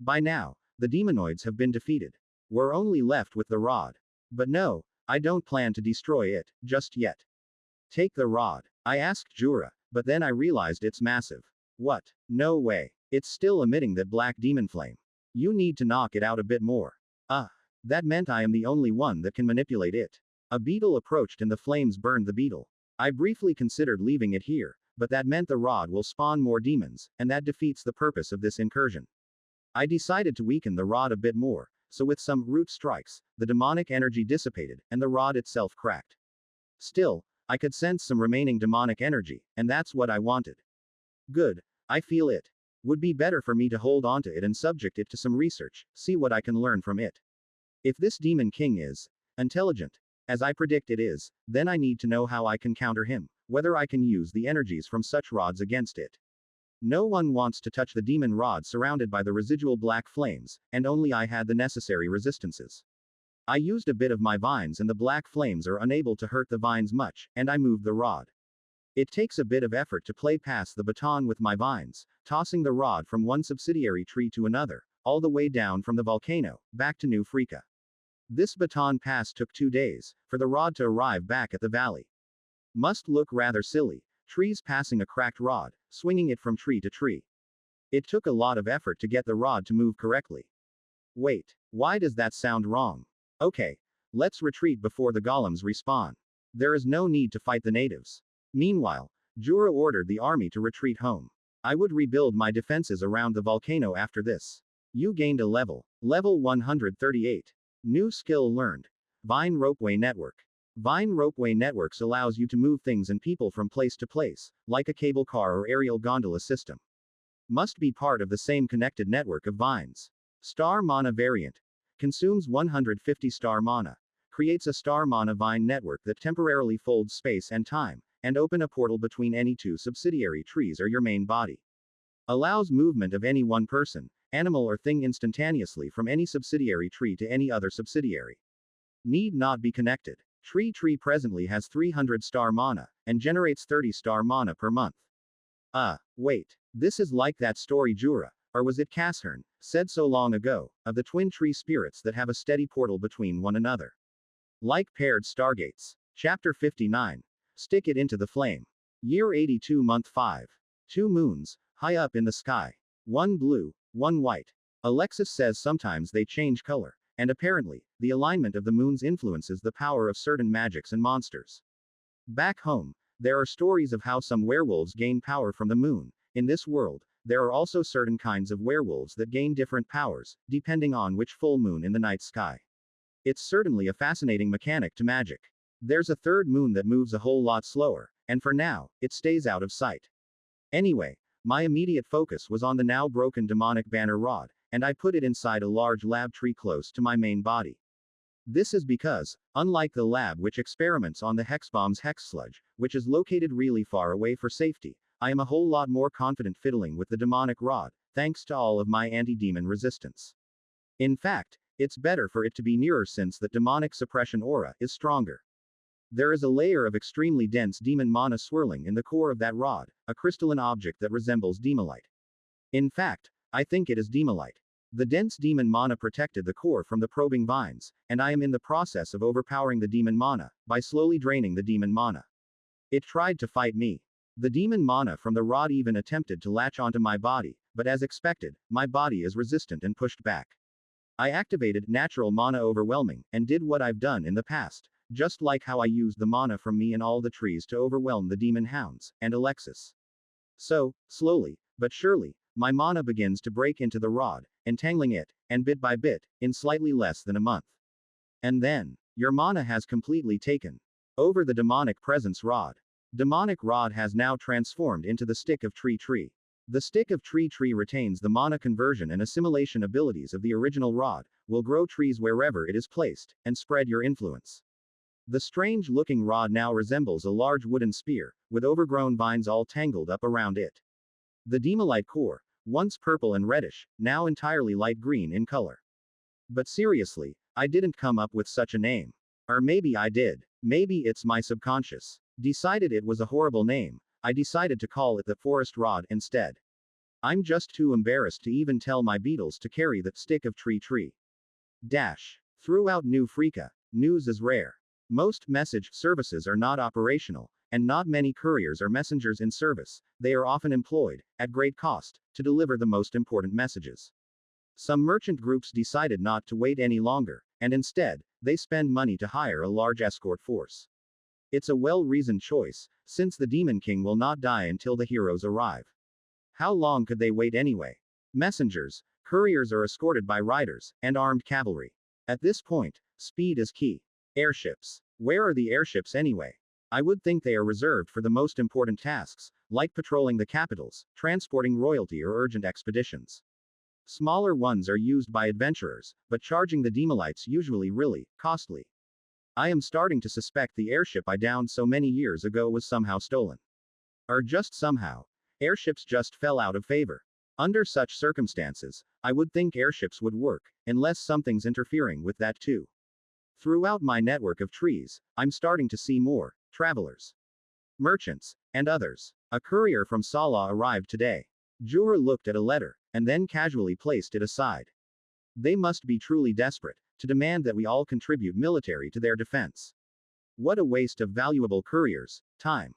By now, the demonoids have been defeated. We're only left with the rod. But no, I don't plan to destroy it, just yet. Take the rod. I asked Jura, but then I realized it's massive. What? No way. It's still emitting that black demon flame. You need to knock it out a bit more. That meant I am the only one that can manipulate it. A beetle approached and the flames burned the beetle. I briefly considered leaving it here, but that meant the rod will spawn more demons, and that defeats the purpose of this incursion. I decided to weaken the rod a bit more, so with some root strikes, the demonic energy dissipated, and the rod itself cracked. Still, I could sense some remaining demonic energy, and that's what I wanted. Good. I feel it. Would be better for me to hold onto it and subject it to some research, see what I can learn from it. If this demon king is intelligent, as I predict it is, then I need to know how I can counter him, whether I can use the energies from such rods against it. No one wants to touch the demon rod surrounded by the residual black flames, and only I had the necessary resistances. I used a bit of my vines and the black flames are unable to hurt the vines much, and I moved the rod. It takes a bit of effort to play pass the baton with my vines, tossing the rod from one subsidiary tree to another, all the way down from the volcano, back to New Freaka. This baton pass took 2 days, for the rod to arrive back at the valley. Must look rather silly, trees passing a cracked rod, swinging it from tree to tree. It took a lot of effort to get the rod to move correctly. Wait, why does that sound wrong? Okay, let's retreat before the golems respawn. There is no need to fight the natives. Meanwhile, Jura ordered the army to retreat home. I would rebuild my defenses around the volcano after this. You gained a level. Level 138. New skill learned. Vine Ropeway Network. Vine Ropeway Networks allows you to move things and people from place to place, like a cable car or aerial gondola system. Must be part of the same connected network of vines. Star Mana variant. Consumes 150 star mana. Creates a star mana vine network that temporarily folds space and time, and open a portal between any 2 subsidiary trees or your main body. Allows movement of any one person, animal or thing instantaneously from any subsidiary tree to any other subsidiary. Need not be connected. TreeTree presently has 300 star mana, and generates 30 star mana per month. Wait. This is like that story Jura, or was it Casshern, said so long ago, of the twin tree spirits that have a steady portal between one another. Like paired stargates. Chapter 59. Stick it into the flame. Year 82 month 5. 2 moons, high up in the sky. 1 blue, 1 white. Alexis says sometimes they change color, and apparently, the alignment of the moons influences the power of certain magics and monsters. Back home, there are stories of how some werewolves gain power from the moon. In this world, there are also certain kinds of werewolves that gain different powers, depending on which full moon in the night sky. It's certainly a fascinating mechanic to magic. There's a third moon that moves a whole lot slower, and for now, it stays out of sight. Anyway, my immediate focus was on the now broken demonic banner rod, and I put it inside a large lab tree close to my main body. This is because, unlike the lab which experiments on the Hexbomb's hex sludge, which is located really far away for safety, I am a whole lot more confident fiddling with the demonic rod, thanks to all of my anti-demon resistance. In fact, it's better for it to be nearer since the demonic suppression aura is stronger. There is a layer of extremely dense demon mana swirling in the core of that rod, a crystalline object that resembles demolite. In fact, I think it is demolite. The dense demon mana protected the core from the probing vines, and I am in the process of overpowering the demon mana, by slowly draining the demon mana. It tried to fight me. The demon mana from the rod even attempted to latch onto my body, but as expected, my body is resistant and pushed back. I activated natural mana overwhelming, and did what I've done in the past, just like how I used the mana from me and all the trees to overwhelm the demon hounds, and Alexis. So, slowly, but surely, my mana begins to break into the rod, entangling it, and bit by bit, in slightly less than a month. And then, your mana has completely taken over the demonic presence rod. Demonic rod has now transformed into the stick of TreeTree. The stick of TreeTree retains the mana conversion and assimilation abilities of the original rod, will grow trees wherever it is placed, and spread your influence. The strange-looking rod now resembles a large wooden spear, with overgrown vines all tangled up around it. The demolite core, once purple and reddish, now entirely light green in color. But seriously, I didn't come up with such a name. Or maybe I did. Maybe it's my subconscious. Decided it was a horrible name. I decided to call it the forest rod instead. I'm just too embarrassed to even tell my beetles to carry the stick of TreeTree. Throughout New Freaka, news is rare. Most message services are not operational, and not many couriers or messengers in service. They are often employed, at great cost, to deliver the most important messages. Some merchant groups decided not to wait any longer, and instead, they spend money to hire a large escort force. It's a well-reasoned choice, since the Demon King will not die until the heroes arrive. How long could they wait anyway? Messengers, couriers are escorted by riders, and armed cavalry. At this point, speed is key. Airships. Where are the airships anyway? I would think they are reserved for the most important tasks, like patrolling the capitals, transporting royalty or urgent expeditions. Smaller ones are used by adventurers, but charging the demolites usually really costly. I am starting to suspect the airship I downed so many years ago was somehow stolen. Or just somehow. Airships just fell out of favor. Under such circumstances, I would think airships would work, unless something's interfering with that too. Throughout my network of trees, I'm starting to see more travelers, merchants, and others. A courier from Sala arrived today. Jura looked at a letter, and then casually placed it aside. They must be truly desperate to demand that we all contribute military to their defense. What a waste of valuable couriers' time.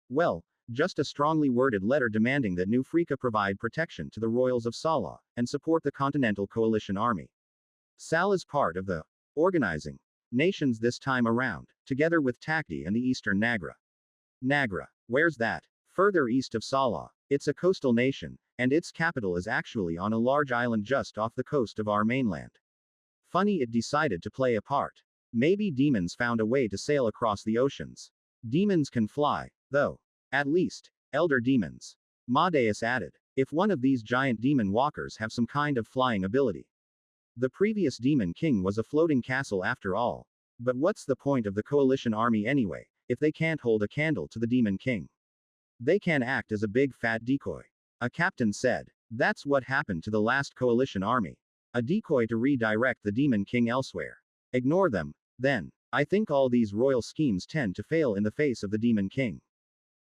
Well, just a strongly worded letter demanding that New Frika provide protection to the royals of Sala, and support the Continental Coalition Army. Sal is part of the organizing nations this time around, together with Takdi and the Eastern Nagra. Nagra. Where's that? Further east of Sala. It's a coastal nation, and its capital is actually on a large island just off the coast of our mainland. Funny it decided to play a part. Maybe demons found a way to sail across the oceans. Demons can fly, though. At least, elder demons. Madeus added. If one of these giant demon walkers have some kind of flying ability. The previous demon king was a floating castle after all. But what's the point of the coalition army anyway, if they can't hold a candle to the demon king? They can act as a big fat decoy. A captain said. That's what happened to the last coalition army. A decoy to redirect the demon king elsewhere. Ignore them, then. I think all these royal schemes tend to fail in the face of the demon king.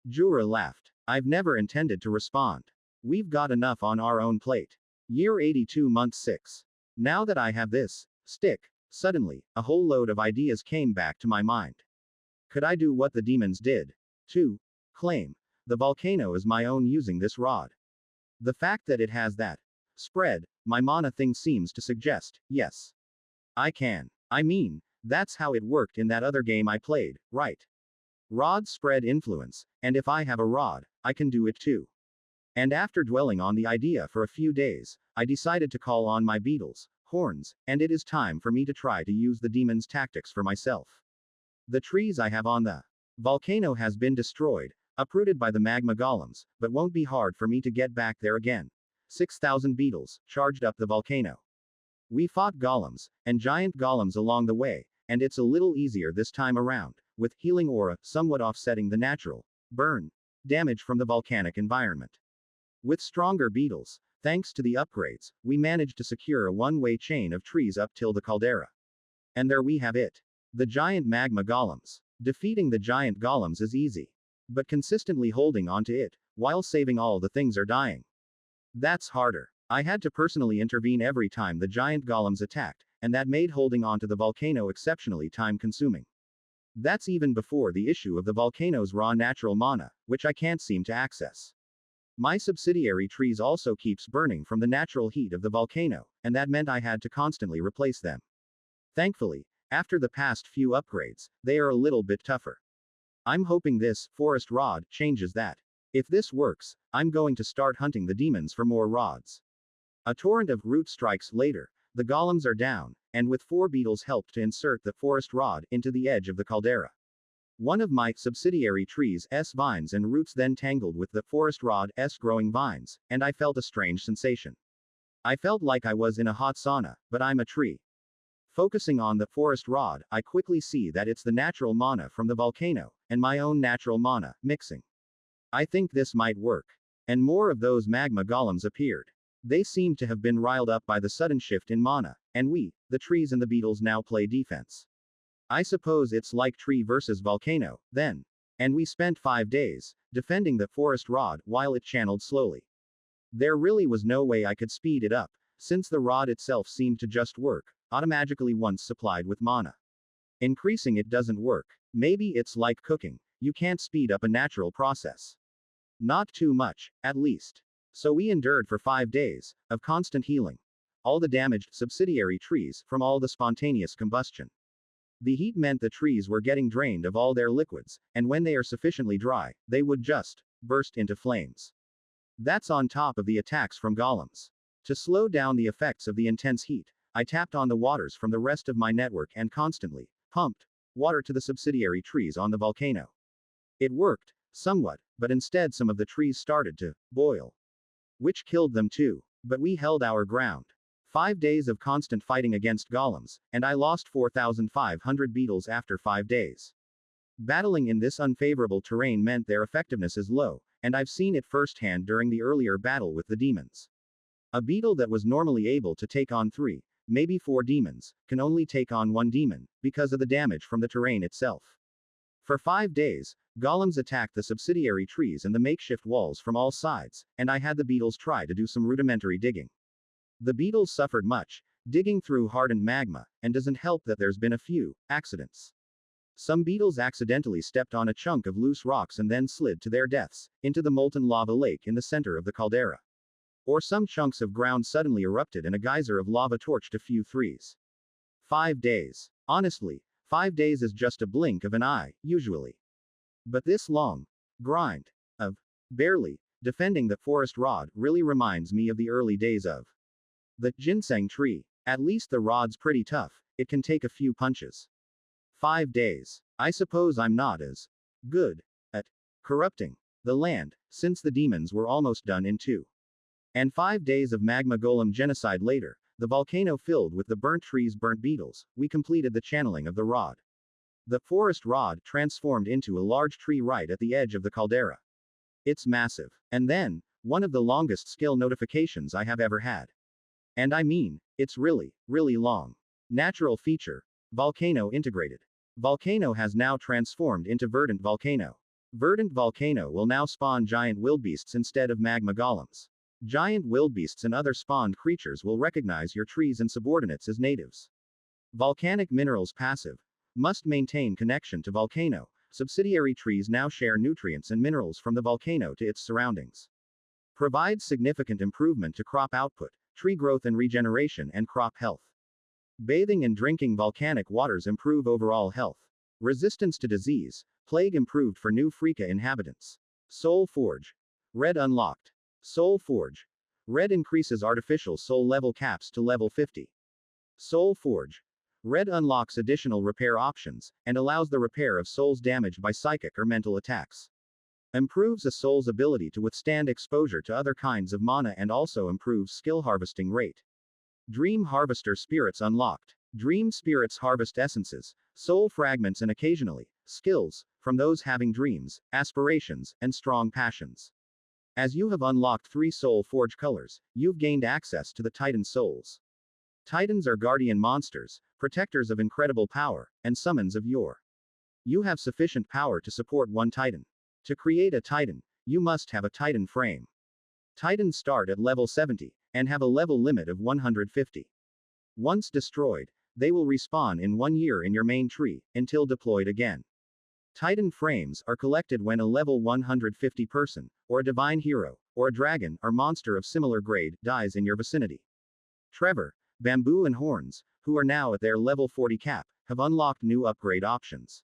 Jura laughed. I've never intended to respond. We've got enough on our own plate. Year 82 month 6. Now that I have this stick, suddenly, a whole load of ideas came back to my mind. Could I do what the demons did? 2. Claim. The volcano is my own using this rod. The fact that it has that spread, my mana thing seems to suggest, yes. I can. I mean, that's how it worked in that other game I played, right? Rod spread influence, and if I have a rod, I can do it too. And after dwelling on the idea for a few days, I decided to call on my beetles, horns, and it is time for me to try to use the demon's tactics for myself. The trees I have on the volcano has been destroyed, uprooted by the magma golems, but won't be hard for me to get back there again. 6,000 beetles charged up the volcano. We fought golems and giant golems along the way, and it's a little easier this time around, with healing aura somewhat offsetting the natural burn damage from the volcanic environment. With stronger beetles, thanks to the upgrades, we managed to secure a one-way chain of trees up till the caldera. And there we have it. The giant magma golems. Defeating the giant golems is easy. But consistently holding onto it, while saving all the things are dying. That's harder. I had to personally intervene every time the giant golems attacked, and that made holding onto the volcano exceptionally time-consuming. That's even before the issue of the volcano's raw natural mana, which I can't seem to access. My subsidiary trees also keeps burning from the natural heat of the volcano, and that meant I had to constantly replace them. Thankfully, after the past few upgrades, they are a little bit tougher. I'm hoping this forest rod changes that. If this works, I'm going to start hunting the demons for more rods. A torrent of root strikes later, the golems are down, and with 4 beetles helped to insert the forest rod into the edge of the caldera. One of my subsidiary trees' vines and roots then tangled with the forest rod's growing vines, and I felt a strange sensation. I felt like I was in a hot sauna, but I'm a tree. Focusing on the forest rod, I quickly see that it's the natural mana from the volcano, and my own natural mana, mixing. I think this might work. And more of those magma golems appeared. They seemed to have been riled up by the sudden shift in mana, and we, the trees and the beetles now play defense. I suppose it's like tree versus volcano, then. And we spent 5 days, defending the forest rod, while it channeled slowly. There really was no way I could speed it up, since the rod itself seemed to just work, automatically once supplied with mana. Increasing it doesn't work. Maybe it's like cooking, you can't speed up a natural process. Not too much, at least. So we endured for 5 days, of constant healing. All the damaged subsidiary trees, from all the spontaneous combustion. The heat meant the trees were getting drained of all their liquids, and when they are sufficiently dry, they would just burst into flames. That's on top of the attacks from golems. To slow down the effects of the intense heat, I tapped on the waters from the rest of my network and constantly pumped water to the subsidiary trees on the volcano. It worked, somewhat, but instead some of the trees started to boil. Which killed them too. But we held our ground. 5 days of constant fighting against golems, and I lost 4,500 beetles after 5 days. Battling in this unfavorable terrain meant their effectiveness is low, and I've seen it firsthand during the earlier battle with the demons. A beetle that was normally able to take on 3, maybe 4 demons, can only take on 1 demon, because of the damage from the terrain itself. For 5 days, golems attacked the subsidiary trees and the makeshift walls from all sides, and I had the beetles try to do some rudimentary digging. The beetles suffered much, digging through hardened magma, and doesn't help that there's been a few accidents. Some beetles accidentally stepped on a chunk of loose rocks and then slid to their deaths, into the molten lava lake in the center of the caldera. Or some chunks of ground suddenly erupted and a geyser of lava torched a few trees. 5 days. Honestly, 5 days is just a blink of an eye, usually. But this long grind of barely defending the forest rod really reminds me of the early days of the ginseng tree. At least the rod's pretty tough, it can take a few punches. 5 days. I suppose I'm not as good at corrupting the land, since the demons were almost done in 2. And 5 days of magma golem genocide later, the volcano filled with the burnt trees, burnt beetles, we completed the channeling of the rod. The forest rod transformed into a large tree right at the edge of the caldera. It's massive. And then, one of the longest skill notifications I have ever had. And I mean, it's really, really long. Natural feature. Volcano integrated. Volcano has now transformed into Verdant Volcano. Verdant Volcano will now spawn giant wildebeests instead of magma golems. Giant wildebeests and other spawned creatures will recognize your trees and subordinates as natives. Volcanic minerals passive. Must maintain connection to volcano. Subsidiary trees now share nutrients and minerals from the volcano to its surroundings. Provides significant improvement to crop output, tree growth and regeneration, and crop health. Bathing and drinking volcanic waters improve overall health. Resistance to disease. Plague improved for new Freaka inhabitants. Soul Forge. Red unlocked. Soul Forge. Red increases artificial soul level caps to level 50. Soul Forge. Red unlocks additional repair options, and allows the repair of souls damaged by psychic or mental attacks. Improves a soul's ability to withstand exposure to other kinds of mana and also improves skill harvesting rate. Dream Harvester Spirits unlocked. Dream spirits harvest essences, soul fragments and occasionally, skills, from those having dreams, aspirations, and strong passions. As you have unlocked 3 Soul Forge colors, you've gained access to the Titan souls. Titans are guardian monsters, protectors of incredible power, and summons of yore. You have sufficient power to support 1 Titan. To create a Titan, you must have a Titan frame. Titans start at level 70, and have a level limit of 150. Once destroyed, they will respawn in 1 year in your main tree, until deployed again. Titan frames are collected when a level 150 person, or a divine hero, or a dragon, or monster of similar grade, dies in your vicinity. Trevor, Bamboo and Horns, who are now at their level 40 cap, have unlocked new upgrade options.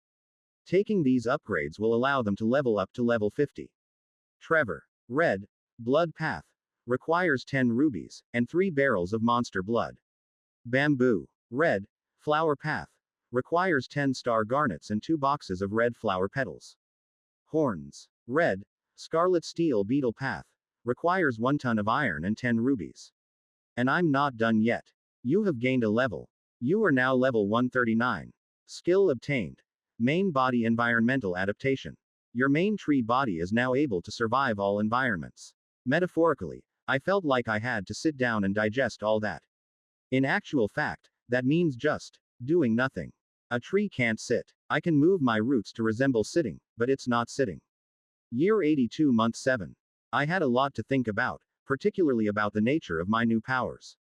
Taking these upgrades will allow them to level up to level 50. Trevor. Red. Blood Path. Requires 10 rubies, and 3 barrels of monster blood. Bamboo. Red. Flower Path. Requires 10 star garnets and 2 boxes of red flower petals. Horns. Red. Scarlet Steel Beetle Path. Requires 1 ton of iron and 10 rubies. And I'm not done yet. You have gained a level. You are now level 139. Skill obtained. Main body environmental adaptation. Your main tree body is now able to survive all environments. Metaphorically, I felt like I had to sit down and digest all that. In actual fact, that means just doing nothing. A tree can't sit. I can move my roots to resemble sitting, but it's not sitting. Year 82, month 7. I had a lot to think about, particularly about the nature of my new powers.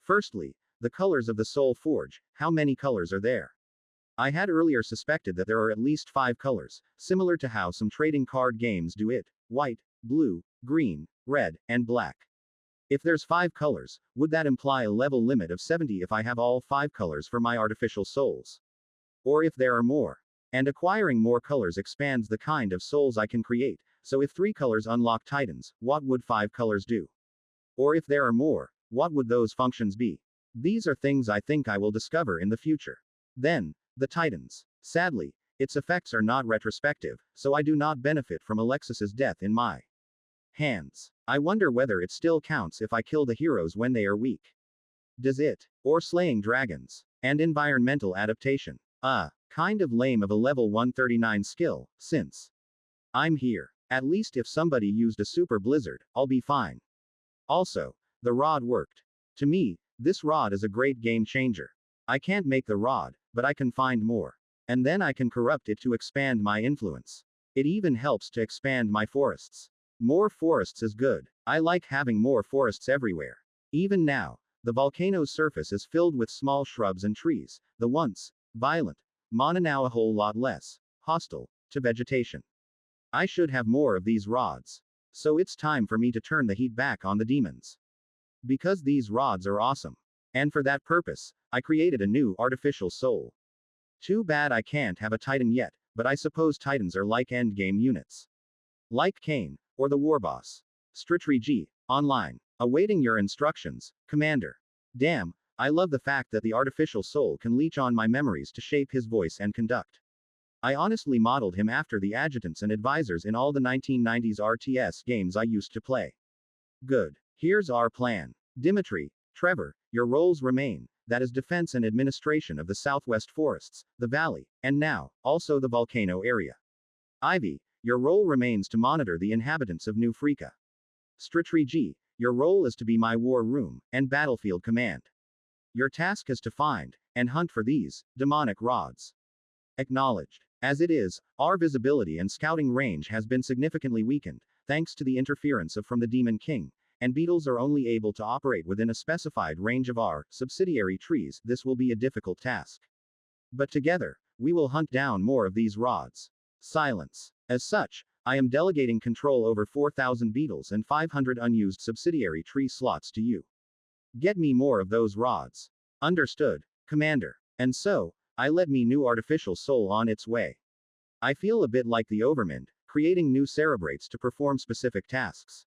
Firstly, the colors of the Soul Forge. How many colors are there? I had earlier suspected that there are at least 5 colors, similar to how some trading card games do it: white, blue, green, red, and black. If there's 5 colors, would that imply a level limit of 70 if I have all 5 colors for my artificial souls? Or if there are more? And acquiring more colors expands the kind of souls I can create, so if 3 colors unlock Titans, what would 5 colors do? Or if there are more, what would those functions be? These are things I think I will discover in the future. Then, the Titans. Sadly, its effects are not retrospective, so I do not benefit from Alexis's death in my Hands. I wonder whether it still counts if I kill the heroes when they are weak. Does it? Or slaying dragons. And environmental adaptation. Kind of lame of a level 139 skill, since I'm here. At least if somebody used a super blizzard, I'll be fine. Also, the rod worked. To me, this rod is a great game changer. I can't make the rod, but I can find more. And then I can corrupt it to expand my influence. It even helps to expand my forests. More forests is good. I like having more forests everywhere. Even now, the volcano's surface is filled with small shrubs and trees, the once violent Mana now a whole lot less hostile to vegetation. I should have more of these rods. So it's time for me to turn the heat back on the demons. Because these rods are awesome. And for that purpose, I created a new artificial soul. Too bad I can't have a Titan yet, but I suppose Titans are like endgame units. Like Kane, or the Warboss. TreeTree online. Awaiting your instructions, Commander. Damn, I love the fact that the artificial soul can leech on my memories to shape his voice and conduct. I honestly modeled him after the adjutants and advisors in all the 1990s RTS games I used to play. Good. Here's our plan. Dimitri, Trevor, your roles remain, that is defense and administration of the Southwest Forests, the Valley, and now, also the Volcano area. Ivy, your role remains to monitor the inhabitants of New Freaka. TreeTree, your role is to be my war room, and battlefield command. Your task is to find, and hunt for these, demonic rods. Acknowledged. As it is, our visibility and scouting range has been significantly weakened, thanks to the interference from the Demon King, and beetles are only able to operate within a specified range of our subsidiary trees. This will be a difficult task. But together, we will hunt down more of these rods. Silence. As such, I am delegating control over 4,000 beetles and 500 unused subsidiary tree slots to you. Get me more of those rods. Understood, Commander. And so, I let me new artificial soul on its way. I feel a bit like the Overmind, creating new cerebrates to perform specific tasks.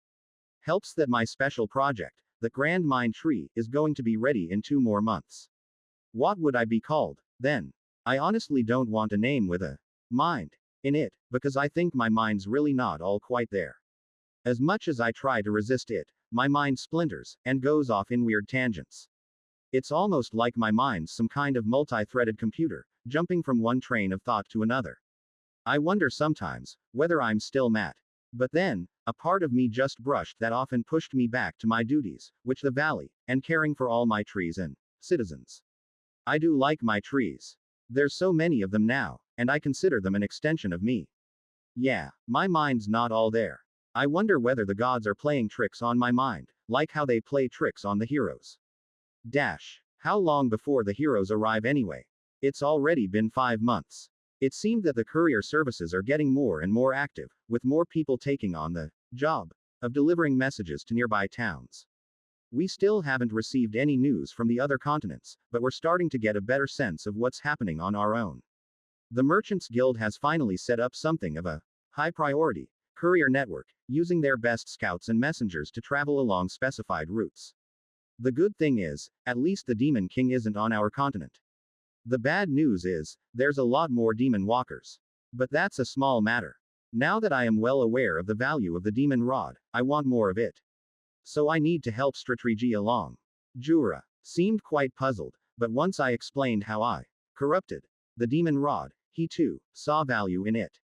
Helps that my special project, the Grand Mind Tree, is going to be ready in 2 more months. What would I be called, then? I honestly don't want a name with a mind in it, because I think my mind's really not all quite there. As much as I try to resist it, my mind splinters, and goes off in weird tangents. It's almost like my mind's some kind of multi-threaded computer, jumping from one train of thought to another. I wonder sometimes, whether I'm still Matt. But then, a part of me just brushed that off and pushed me back to my duties, which the valley, and caring for all my trees and citizens. I do like my trees. There's so many of them now, and I consider them an extension of me. Yeah, my mind's not all there. I wonder whether the gods are playing tricks on my mind, like how they play tricks on the heroes. How long before the heroes arrive anyway? It's already been 5 months. It seemed that the courier services are getting more and more active, with more people taking on the job of delivering messages to nearby towns. We still haven't received any news from the other continents, but we're starting to get a better sense of what's happening on our own. The Merchants Guild has finally set up something of a high priority courier network, using their best scouts and messengers to travel along specified routes. The good thing is, at least the Demon King isn't on our continent. The bad news is, there's a lot more demon walkers. But that's a small matter. Now that I am well aware of the value of the demon rod, I want more of it. So I need to help TreeTree along. Jura seemed quite puzzled, but once I explained how I corrupted the demon rod, he too saw value in it.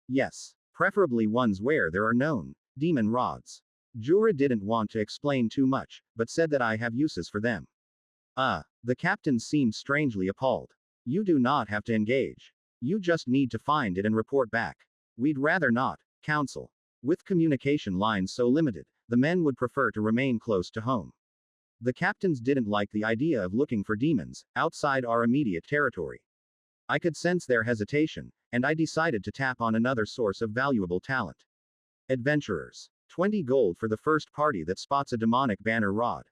Yes, preferably ones where there are known demon rods. Jura didn't want to explain too much, but said that I have uses for them. The captain seemed strangely appalled. You do not have to engage. You just need to find it and report back. We'd rather not, Council. With communication lines so limited, the men would prefer to remain close to home. The captains didn't like the idea of looking for demons outside our immediate territory. I could sense their hesitation, and I decided to tap on another source of valuable talent. Adventurers. 20 gold for the first party that spots a demonic banner rod.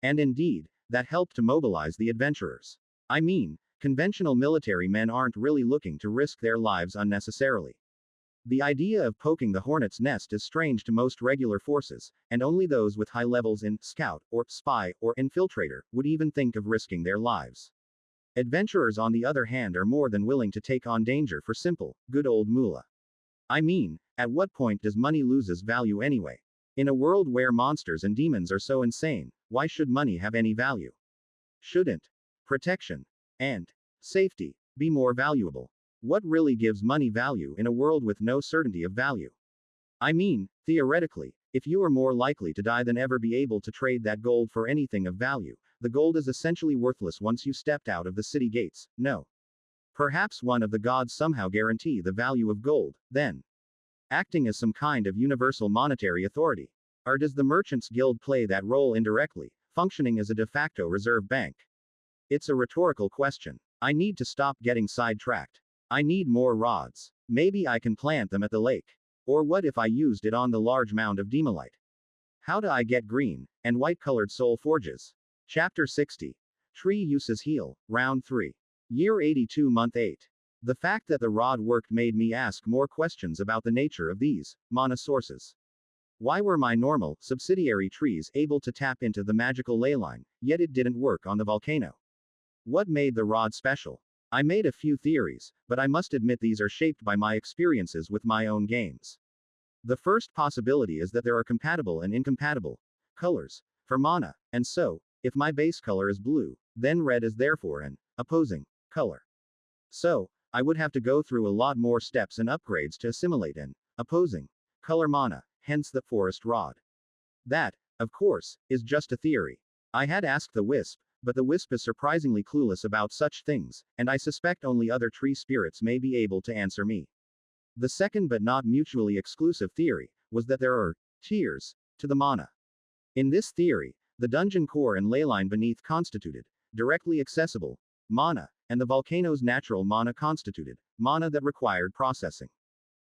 And indeed, that helped to mobilize the adventurers. I mean, conventional military men aren't really looking to risk their lives unnecessarily. The idea of poking the hornet's nest is strange to most regular forces, and only those with high levels in scout, or spy, or infiltrator, would even think of risking their lives. Adventurers on the other hand are more than willing to take on danger for simple, good old moolah. I mean, at what point does money loses value anyway? In a world where monsters and demons are so insane, why should money have any value? Shouldn't protection and safety be more valuable? What really gives money value in a world with no certainty of value? I mean, theoretically, if you are more likely to die than ever be able to trade that gold for anything of value, the gold is essentially worthless once you stepped out of the city gates, no. Perhaps one of the gods somehow guarantee the value of gold, then. Acting as some kind of universal monetary authority. Or does the Merchants Guild play that role indirectly, functioning as a de facto reserve bank? It's a rhetorical question. I need to stop getting sidetracked. I need more rods. Maybe I can plant them at the lake. Or what if I used it on the large mound of demolite? How do I get green and white colored soul forges? Chapter 60. Tree Uses Heal, Round 3. Year 82, Month 8. The fact that the rod worked made me ask more questions about the nature of these mana sources. Why were my normal, subsidiary trees able to tap into the magical ley line, yet it didn't work on the volcano? What made the rod special? I made a few theories, but I must admit these are shaped by my experiences with my own games. The first possibility is that there are compatible and incompatible colors for mana, and so, if my base color is blue, then red is therefore an opposing color. So, I would have to go through a lot more steps and upgrades to assimilate an opposing color mana, hence the forest rod. That, of course, is just a theory. I had asked the wisp, but the wisp is surprisingly clueless about such things, and I suspect only other tree spirits may be able to answer me. The second but not mutually exclusive theory was that there are tiers to the mana. In this theory, the dungeon core and leyline beneath constituted directly accessible mana, and the volcano's natural mana constituted mana that required processing.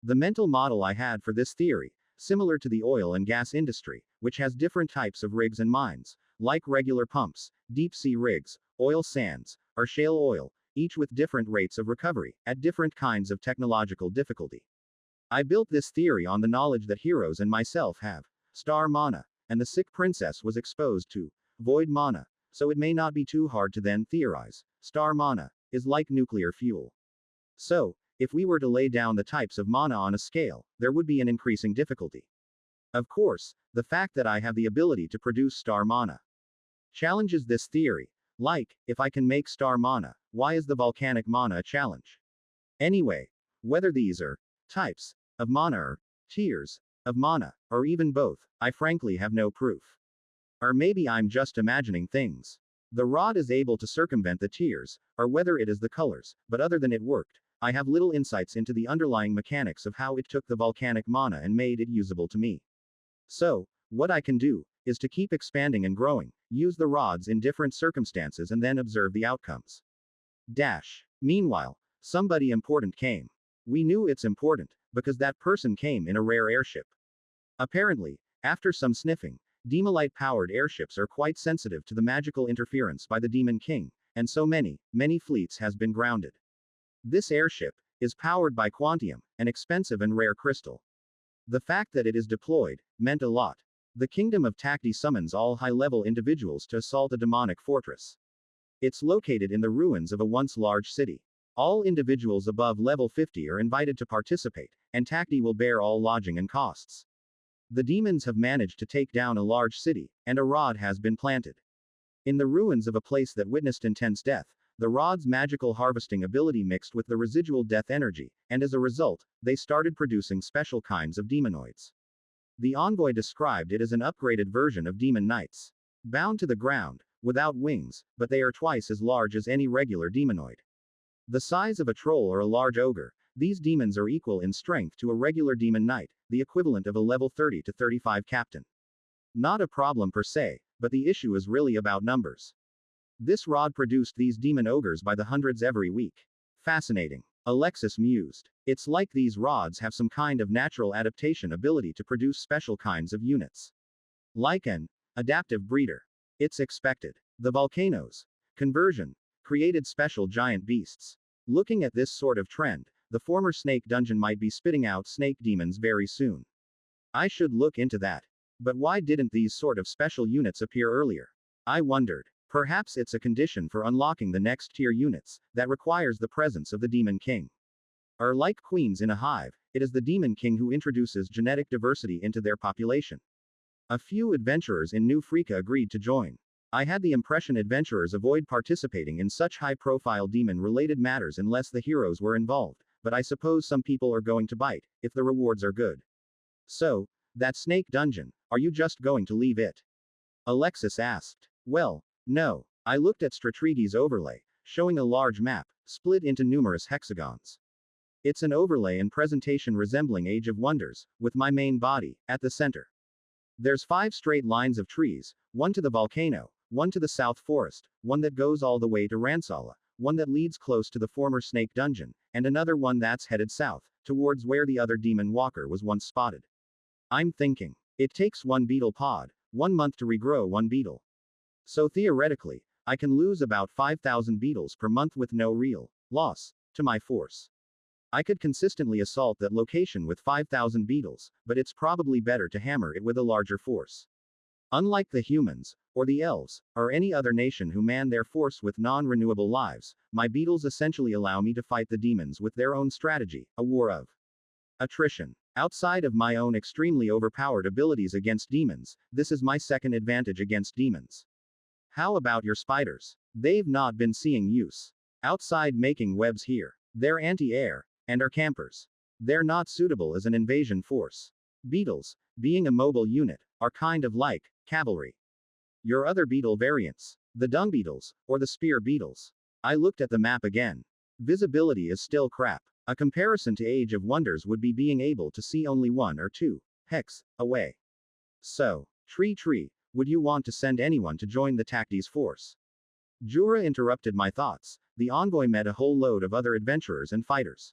The mental model I had for this theory, similar to the oil and gas industry, which has different types of rigs and mines, like regular pumps, deep-sea rigs, oil sands, or shale oil, each with different rates of recovery, at different kinds of technological difficulty. I built this theory on the knowledge that heroes and myself have star mana, and the sick princess was exposed to void mana, so it may not be too hard to then theorize. Star mana is like nuclear fuel. So, if we were to lay down the types of mana on a scale, there would be an increasing difficulty. Of course, the fact that I have the ability to produce star mana challenges this theory. Like, if I can make star mana, why is the volcanic mana a challenge? Anyway, whether these are types of mana or tiers of mana, or even both, I frankly have no proof. Or maybe I'm just imagining things. The rod is able to circumvent the tiers, or whether it is the colors, but other than it worked, I have little insights into the underlying mechanics of how it took the volcanic mana and made it usable to me. So, what I can do is to keep expanding and growing, use the rods in different circumstances and then observe the outcomes. Meanwhile, somebody important came. We knew it's important, because that person came in a rare airship. Apparently, after some sniffing, demolite-powered airships are quite sensitive to the magical interference by the Demon King, and so many fleets has been grounded. This airship is powered by quantium, an expensive and rare crystal. The fact that it is deployed meant a lot. The kingdom of Takdi summons all high-level individuals to assault a demonic fortress. It's located in the ruins of a once large city. All individuals above level 50 are invited to participate, and Takdi will bear all lodging and costs. The demons have managed to take down a large city, and a rod has been planted. In the ruins of a place that witnessed intense death, the rod's magical harvesting ability mixed with the residual death energy, and as a result, they started producing special kinds of demonoids. The envoy described it as an upgraded version of demon knights. Bound to the ground, without wings, but they are twice as large as any regular demonoid. The size of a troll or a large ogre, these demons are equal in strength to a regular demon knight, the equivalent of a level 30 to 35 captain. Not a problem per se, but the issue is really about numbers. This rod produced these demon ogres by the hundreds every week. Fascinating. Alexis mused. It's like these rods have some kind of natural adaptation ability to produce special kinds of units. Like an adaptive breeder. It's expected. The volcanoes conversion created special giant beasts. Looking at this sort of trend, the former snake dungeon might be spitting out snake demons very soon. I should look into that. But why didn't these sort of special units appear earlier? I wondered. Perhaps it's a condition for unlocking the next tier units, that requires the presence of the Demon King. Or like queens in a hive, it is the Demon King who introduces genetic diversity into their population. A few adventurers in New Freaka agreed to join. I had the impression adventurers avoid participating in such high-profile demon-related matters unless the heroes were involved, but I suppose some people are going to bite, if the rewards are good. So, that snake dungeon, are you just going to leave it? Alexis asked. Well, no. I looked at TreeTree's overlay, showing a large map, split into numerous hexagons. It's an overlay and presentation resembling Age of Wonders, with my main body, at the center. There's 5 straight lines of trees, one to the volcano, one to the south forest, one that goes all the way to Ransala, one that leads close to the former snake dungeon, and another one that's headed south, towards where the other demon walker was once spotted. I'm thinking. It takes 1 beetle pod, 1 month to regrow 1 beetle. So theoretically, I can lose about 5,000 beetles per month with no real loss to my force. I could consistently assault that location with 5,000 beetles, but it's probably better to hammer it with a larger force. Unlike the humans, or the elves, or any other nation who man their force with non-renewable lives, my beetles essentially allow me to fight the demons with their own strategy, a war of attrition. Outside of my own extremely overpowered abilities against demons, this is my second advantage against demons. How about your spiders? They've not been seeing use outside making webs here. They're anti-air, and are campers. They're not suitable as an invasion force. Beetles, being a mobile unit, are kind of like cavalry. Your other beetle variants, the dung beetles, or the spear beetles. I looked at the map again. Visibility is still crap. A comparison to Age of Wonders would be being able to see only 1 or 2 hex away. So, TreeTree, would you want to send anyone to join the Tacti's force? Jura interrupted my thoughts. The envoy met a whole load of other adventurers and fighters.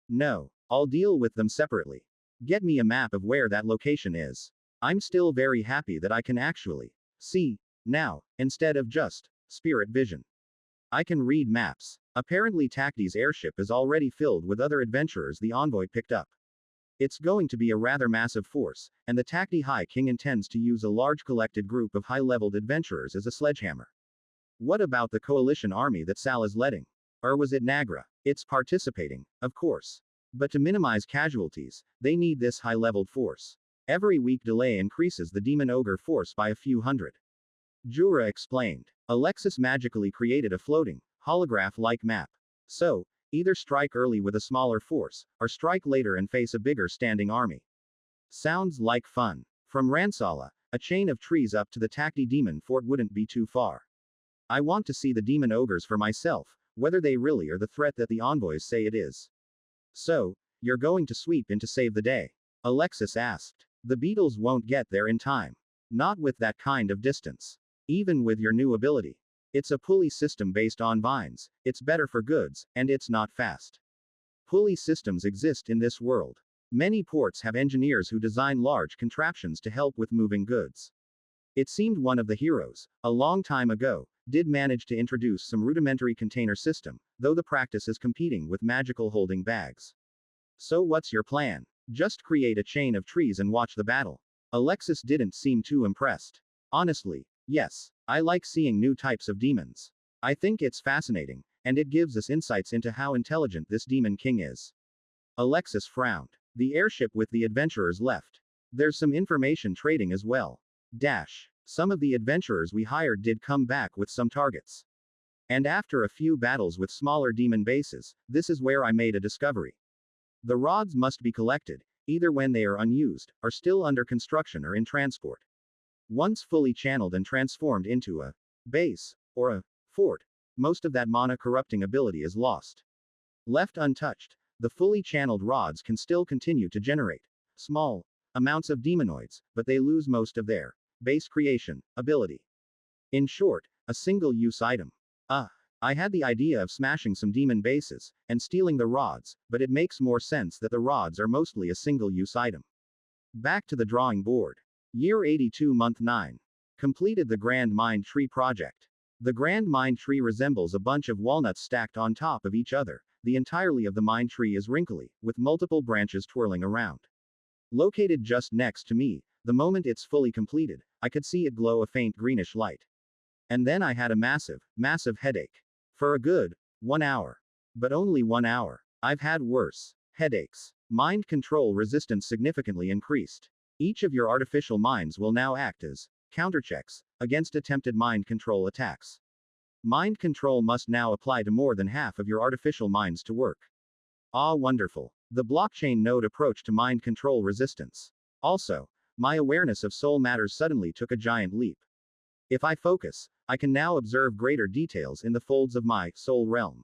No, I'll deal with them separately. Get me a map of where that location is. I'm still very happy that I can actually see now, instead of just spirit vision. I can read maps. Apparently Tacti's airship is already filled with other adventurers the envoy picked up. It's going to be a rather massive force, and the Tacti High King intends to use a large collected group of high-leveled adventurers as a sledgehammer. What about the coalition army that Sal is letting? Or was it Nagra? It's participating, of course. But to minimize casualties, they need this high-leveled force. Every week delay increases the demon ogre force by a few hundred. Jura explained. Alexis magically created a floating, holograph-like map. So, either strike early with a smaller force, or strike later and face a bigger standing army. Sounds like fun. From Ransala, a chain of trees up to the Tacti demon fort wouldn't be too far. I want to see the demon ogres for myself, whether they really are the threat that the envoys say it is. So, you're going to sweep in to save the day? Alexis asked. The beetles won't get there in time. Not with that kind of distance. Even with your new ability. It's a pulley system based on vines, it's better for goods, and it's not fast. Pulley systems exist in this world. Many ports have engineers who design large contraptions to help with moving goods. It seemed one of the heroes, a long time ago, did manage to introduce some rudimentary container system, though the practice is competing with magical holding bags. So what's your plan? Just create a chain of trees and watch the battle. Alexis didn't seem too impressed. Honestly, yes, I like seeing new types of demons. I think it's fascinating, and it gives us insights into how intelligent this demon king is. Alexis frowned. The airship with the adventurers left. There's some information trading as well. Some of the adventurers we hired did come back with some targets. And after a few battles with smaller demon bases, this is where I made a discovery. The rods must be collected, either when they are unused, or still under construction or in transport. Once fully channeled and transformed into a base, or a fort, most of that mana corrupting ability is lost. Left untouched, the fully channeled rods can still continue to generate small amounts of demonoids, but they lose most of their base creation ability. In short, a single-use item. I had the idea of smashing some demon bases and stealing the rods, but it makes more sense that the rods are mostly a single-use item. Back to the drawing board. Year 82 Month 9. Completed the Grand Mind Tree project. The Grand Mind Tree resembles a bunch of walnuts stacked on top of each other. The entirety of the mind tree is wrinkly, with multiple branches twirling around. Located just next to me, the moment it's fully completed, I could see it glow a faint greenish light. And then I had a massive headache. For a good 1 hour. But only 1 hour. I've had worse headaches. Mind control resistance significantly increased. Each of your artificial minds will now act as counterchecks against attempted mind control attacks. Mind control must now apply to more than half of your artificial minds to work. Ah, wonderful. The blockchain node approach to mind control resistance. Also, my awareness of soul matters suddenly took a giant leap. If I focus, I can now observe greater details in the folds of my soul realm.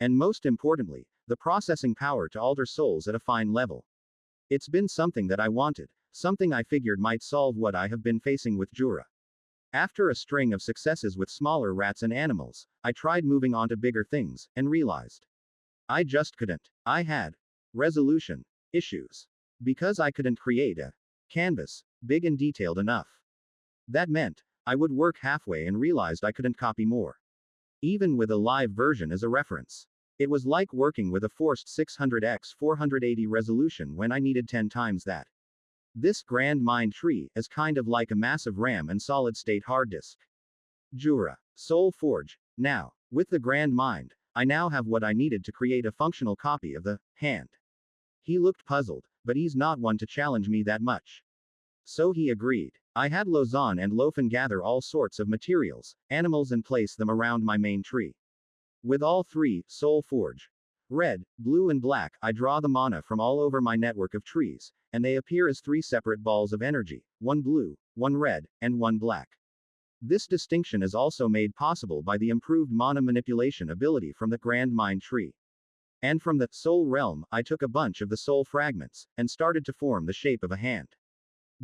And most importantly, the processing power to alter souls at a fine level. It's been something that I wanted, something I figured might solve what I have been facing with Jura. After a string of successes with smaller rats and animals, I tried moving on to bigger things, and realized I just couldn't. I had resolution issues. Because I couldn't create a canvas big and detailed enough. That meant I would work halfway and realized I couldn't copy more. Even with a live version as a reference. It was like working with a forced 600x 480 resolution when I needed 10 times that. This grand mind tree is kind of like a massive RAM and solid-state hard disk. Jura. Soul Forge. Now, with the grand mind, I now have what I needed to create a functional copy of the hand. He looked puzzled, but he's not one to challenge me that much. So he agreed. I had Lausanne and Lofen gather all sorts of materials, animals and place them around my main tree. With all three, Soul Forge, red, blue and black, I draw the mana from all over my network of trees, and they appear as three separate balls of energy, one blue, one red, and one black. This distinction is also made possible by the improved mana manipulation ability from the Grand Mind Tree. And from the Soul Realm, I took a bunch of the soul fragments, and started to form the shape of a hand.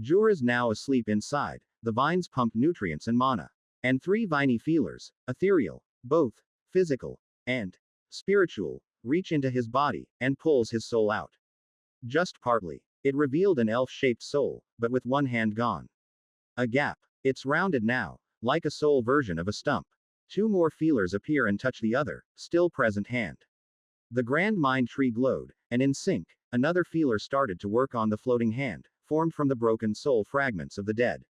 Jura's now asleep inside, the vines pump nutrients and mana. And three viney feelers, ethereal, both physical and spiritual, reach into his body, and pulls his soul out. Just partly. It revealed an elf-shaped soul, but with one hand gone. A gap. It's rounded now, like a soul version of a stump. Two more feelers appear and touch the other, still present hand. The Grand Mind Tree glowed, and in sync, another feeler started to work on the floating hand, formed from the broken soul fragments of the dead.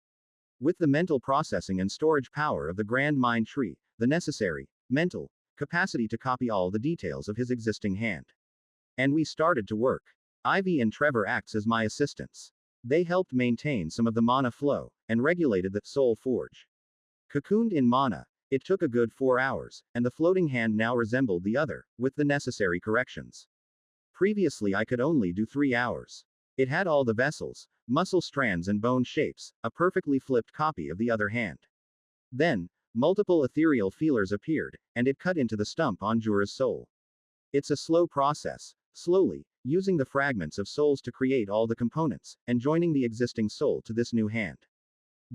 With the mental processing and storage power of the Grand Mind Tree, the necessary, mental, capacity to copy all the details of his existing hand. And we started to work. Ivy and Trevor acts as my assistants. They helped maintain some of the mana flow, and regulated the Soul Forge. Cocooned in mana, it took a good 4 hours, and the floating hand now resembled the other, with the necessary corrections. Previously I could only do 3 hours. It had all the vessels, muscle strands and bone shapes, a perfectly flipped copy of the other hand. Then, multiple ethereal feelers appeared, and it cut into the stump on Jura's soul. It's a slow process, slowly, using the fragments of souls to create all the components, and joining the existing soul to this new hand.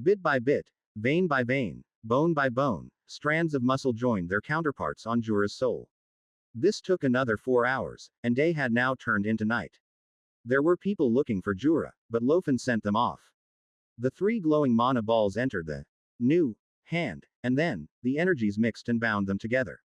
Bit by bit, vein by vein, bone by bone, strands of muscle joined their counterparts on Jura's soul. This took another 4 hours, and day had now turned into night. There were people looking for Jura, but Lofen sent them off. The three glowing mana balls entered the new hand, and then, the energies mixed and bound them together.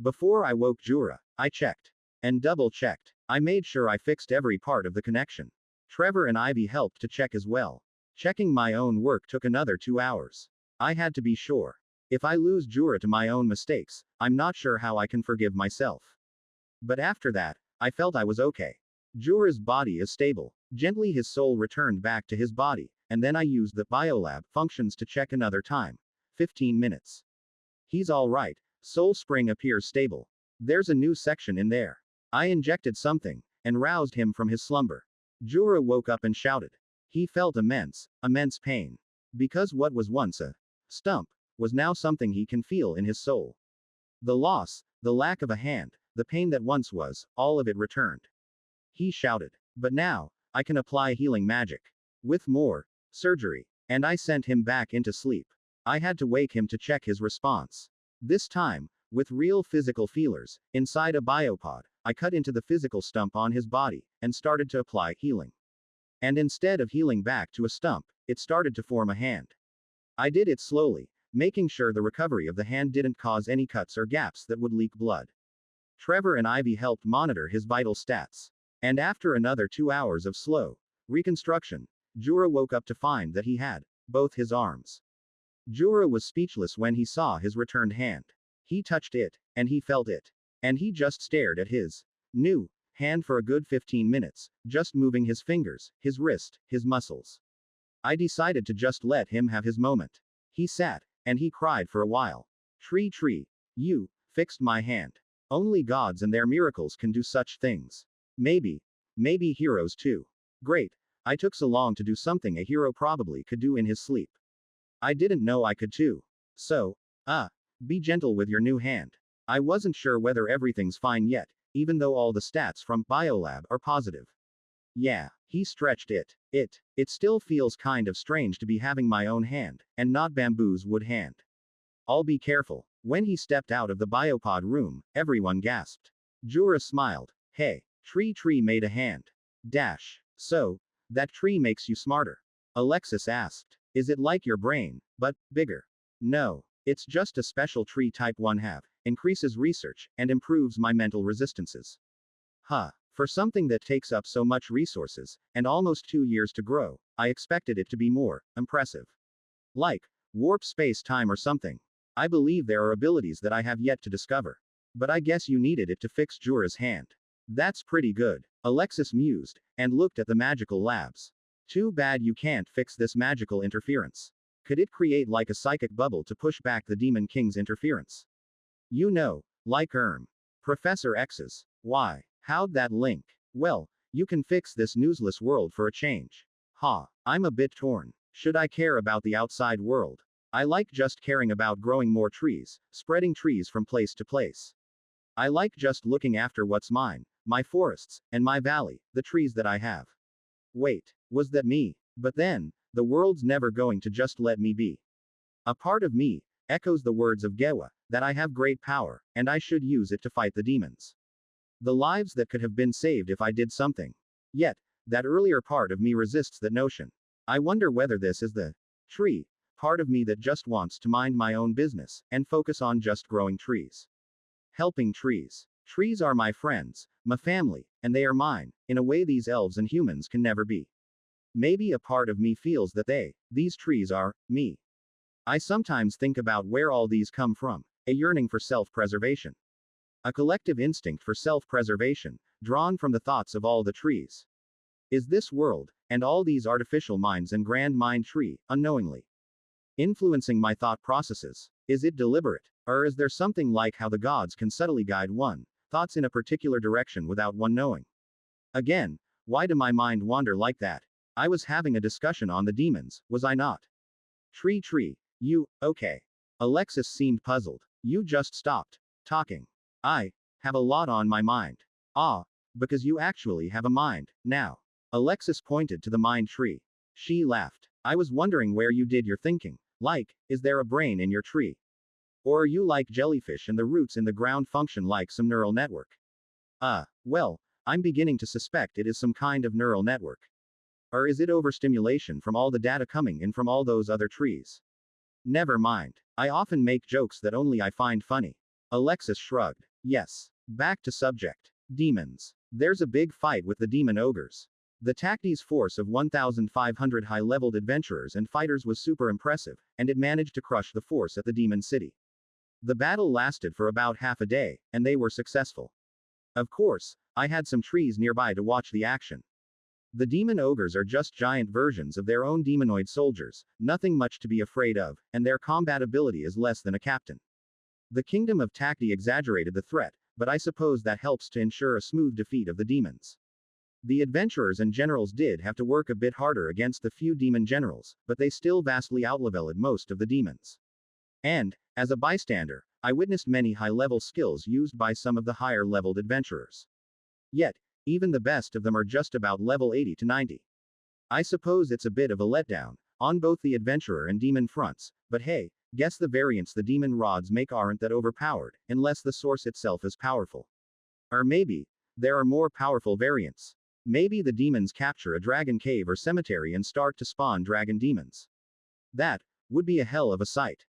Before I woke Jura, I checked. And double-checked. I made sure I fixed every part of the connection. Trevor and Ivy helped to check as well. Checking my own work took another 2 hours. I had to be sure. If I lose Jura to my own mistakes, I'm not sure how I can forgive myself. But after that, I felt I was okay. Jura's body is stable. Gently his soul returned back to his body, and then I used the biolab functions to check another time. 15 minutes. He's alright. Soul spring appears stable. There's a new section in there. I injected something, and roused him from his slumber. Jura woke up and shouted. He felt immense pain. Because what was once a stump, was now something he can feel in his soul. The loss, the lack of a hand, the pain that once was, all of it returned. He shouted. But now, I can apply healing magic. With more surgery. And I sent him back into sleep. I had to wake him to check his response. This time, with real physical feelers, inside a biopod, I cut into the physical stump on his body, and started to apply healing. And instead of healing back to a stump, it started to form a hand. I did it slowly, making sure the recovery of the hand didn't cause any cuts or gaps that would leak blood. Trevor and Ivy helped monitor his vital stats. And after another 2 hours of slow reconstruction, Jura woke up to find that he had both his arms. Jura was speechless when he saw his returned hand. He touched it, and he felt it. And he just stared at his new hand for a good 15 minutes, just moving his fingers, his wrist, his muscles. I decided to just let him have his moment. He sat, and he cried for a while. TreeTree, you fixed my hand. Only gods and their miracles can do such things. Maybe heroes too. Great. I took so long to do something a hero probably could do in his sleep. I didn't know I could too. So, be gentle with your new hand. I wasn't sure whether everything's fine yet, even though all the stats from Biolab are positive. Yeah, he stretched it. It still feels kind of strange to be having my own hand, and not Bamboo's wood hand. I'll be careful. When he stepped out of the biopod room, everyone gasped. Jura smiled. Hey, TreeTree made a hand. Dash. So, that tree makes you smarter? Alexis asked. Is it like your brain, but bigger? No, it's just a special tree type 1 have, increases research, and improves my mental resistances. Huh. For something that takes up so much resources, and almost 2 years to grow, I expected it to be more impressive. Like, warp space-time or something. I believe there are abilities that I have yet to discover. But I guess you needed it to fix Jura's hand. That's pretty good. Alexis mused, and looked at the magical labs. Too bad you can't fix this magical interference. Could it create like a psychic bubble to push back the Demon King's interference? You know, like Professor X's. Why? How'd that link? Well, you can fix this newsless world for a change. I'm a bit torn. Should I care about the outside world? I like just caring about growing more trees, spreading trees from place to place. I like just looking after what's mine, my forests, and my valley, the trees that I have. Wait, was that me? But then, the world's never going to just let me be. A part of me echoes the words of Gewa, that I have great power, and I should use it to fight the demons. The lives that could have been saved if I did something. Yet, that earlier part of me resists that notion. I wonder whether this is the tree part of me that just wants to mind my own business, and focus on just growing trees. Helping trees. Trees are my friends, my family, and they are mine, in a way these elves and humans can never be. Maybe a part of me feels that these trees are, me. I sometimes think about where all these come from, a yearning for self-preservation. A collective instinct for self-preservation, drawn from the thoughts of all the trees. Is this world, and all these artificial minds and grand mind tree, unknowingly influencing my thought processes? Is it deliberate? Or is there something like how the gods can subtly guide thoughts in a particular direction without one knowing? Again, why do my mind wander like that? I was having a discussion on the demons, was I not? TreeTree, you, okay. Alexis seemed puzzled. You just stopped talking. I have a lot on my mind. Because you actually have a mind, now. Alexis pointed to the mind tree. She laughed. I was wondering where you did your thinking. Like, is there a brain in your tree? Or are you like jellyfish and the roots in the ground function like some neural network? Well, I'm beginning to suspect it is some kind of neural network. Or is it overstimulation from all the data coming in from all those other trees? Never mind. I often make jokes that only I find funny. Alexis shrugged. Yes. Back to subject. Demons. There's a big fight with the demon ogres. The Tacti's force of 1,500 high-leveled adventurers and fighters was super impressive, and it managed to crush the force at the demon city. The battle lasted for about half a day, and they were successful. Of course, I had some trees nearby to watch the action. The demon ogres are just giant versions of their own demonoid soldiers, nothing much to be afraid of, and their combat ability is less than a captain. The kingdom of Tacti exaggerated the threat, but I suppose that helps to ensure a smooth defeat of the demons. The adventurers and generals did have to work a bit harder against the few demon generals, but they still vastly outleveled most of the demons. And, as a bystander, I witnessed many high-level skills used by some of the higher-leveled adventurers. Yet, even the best of them are just about level 80 to 90. I suppose it's a bit of a letdown, on both the adventurer and demon fronts, but hey, guess the variants the demon rods make aren't that overpowered, unless the source itself is powerful. Or maybe, there are more powerful variants. Maybe the demons capture a dragon cave or cemetery and start to spawn dragon demons. That would be a hell of a sight.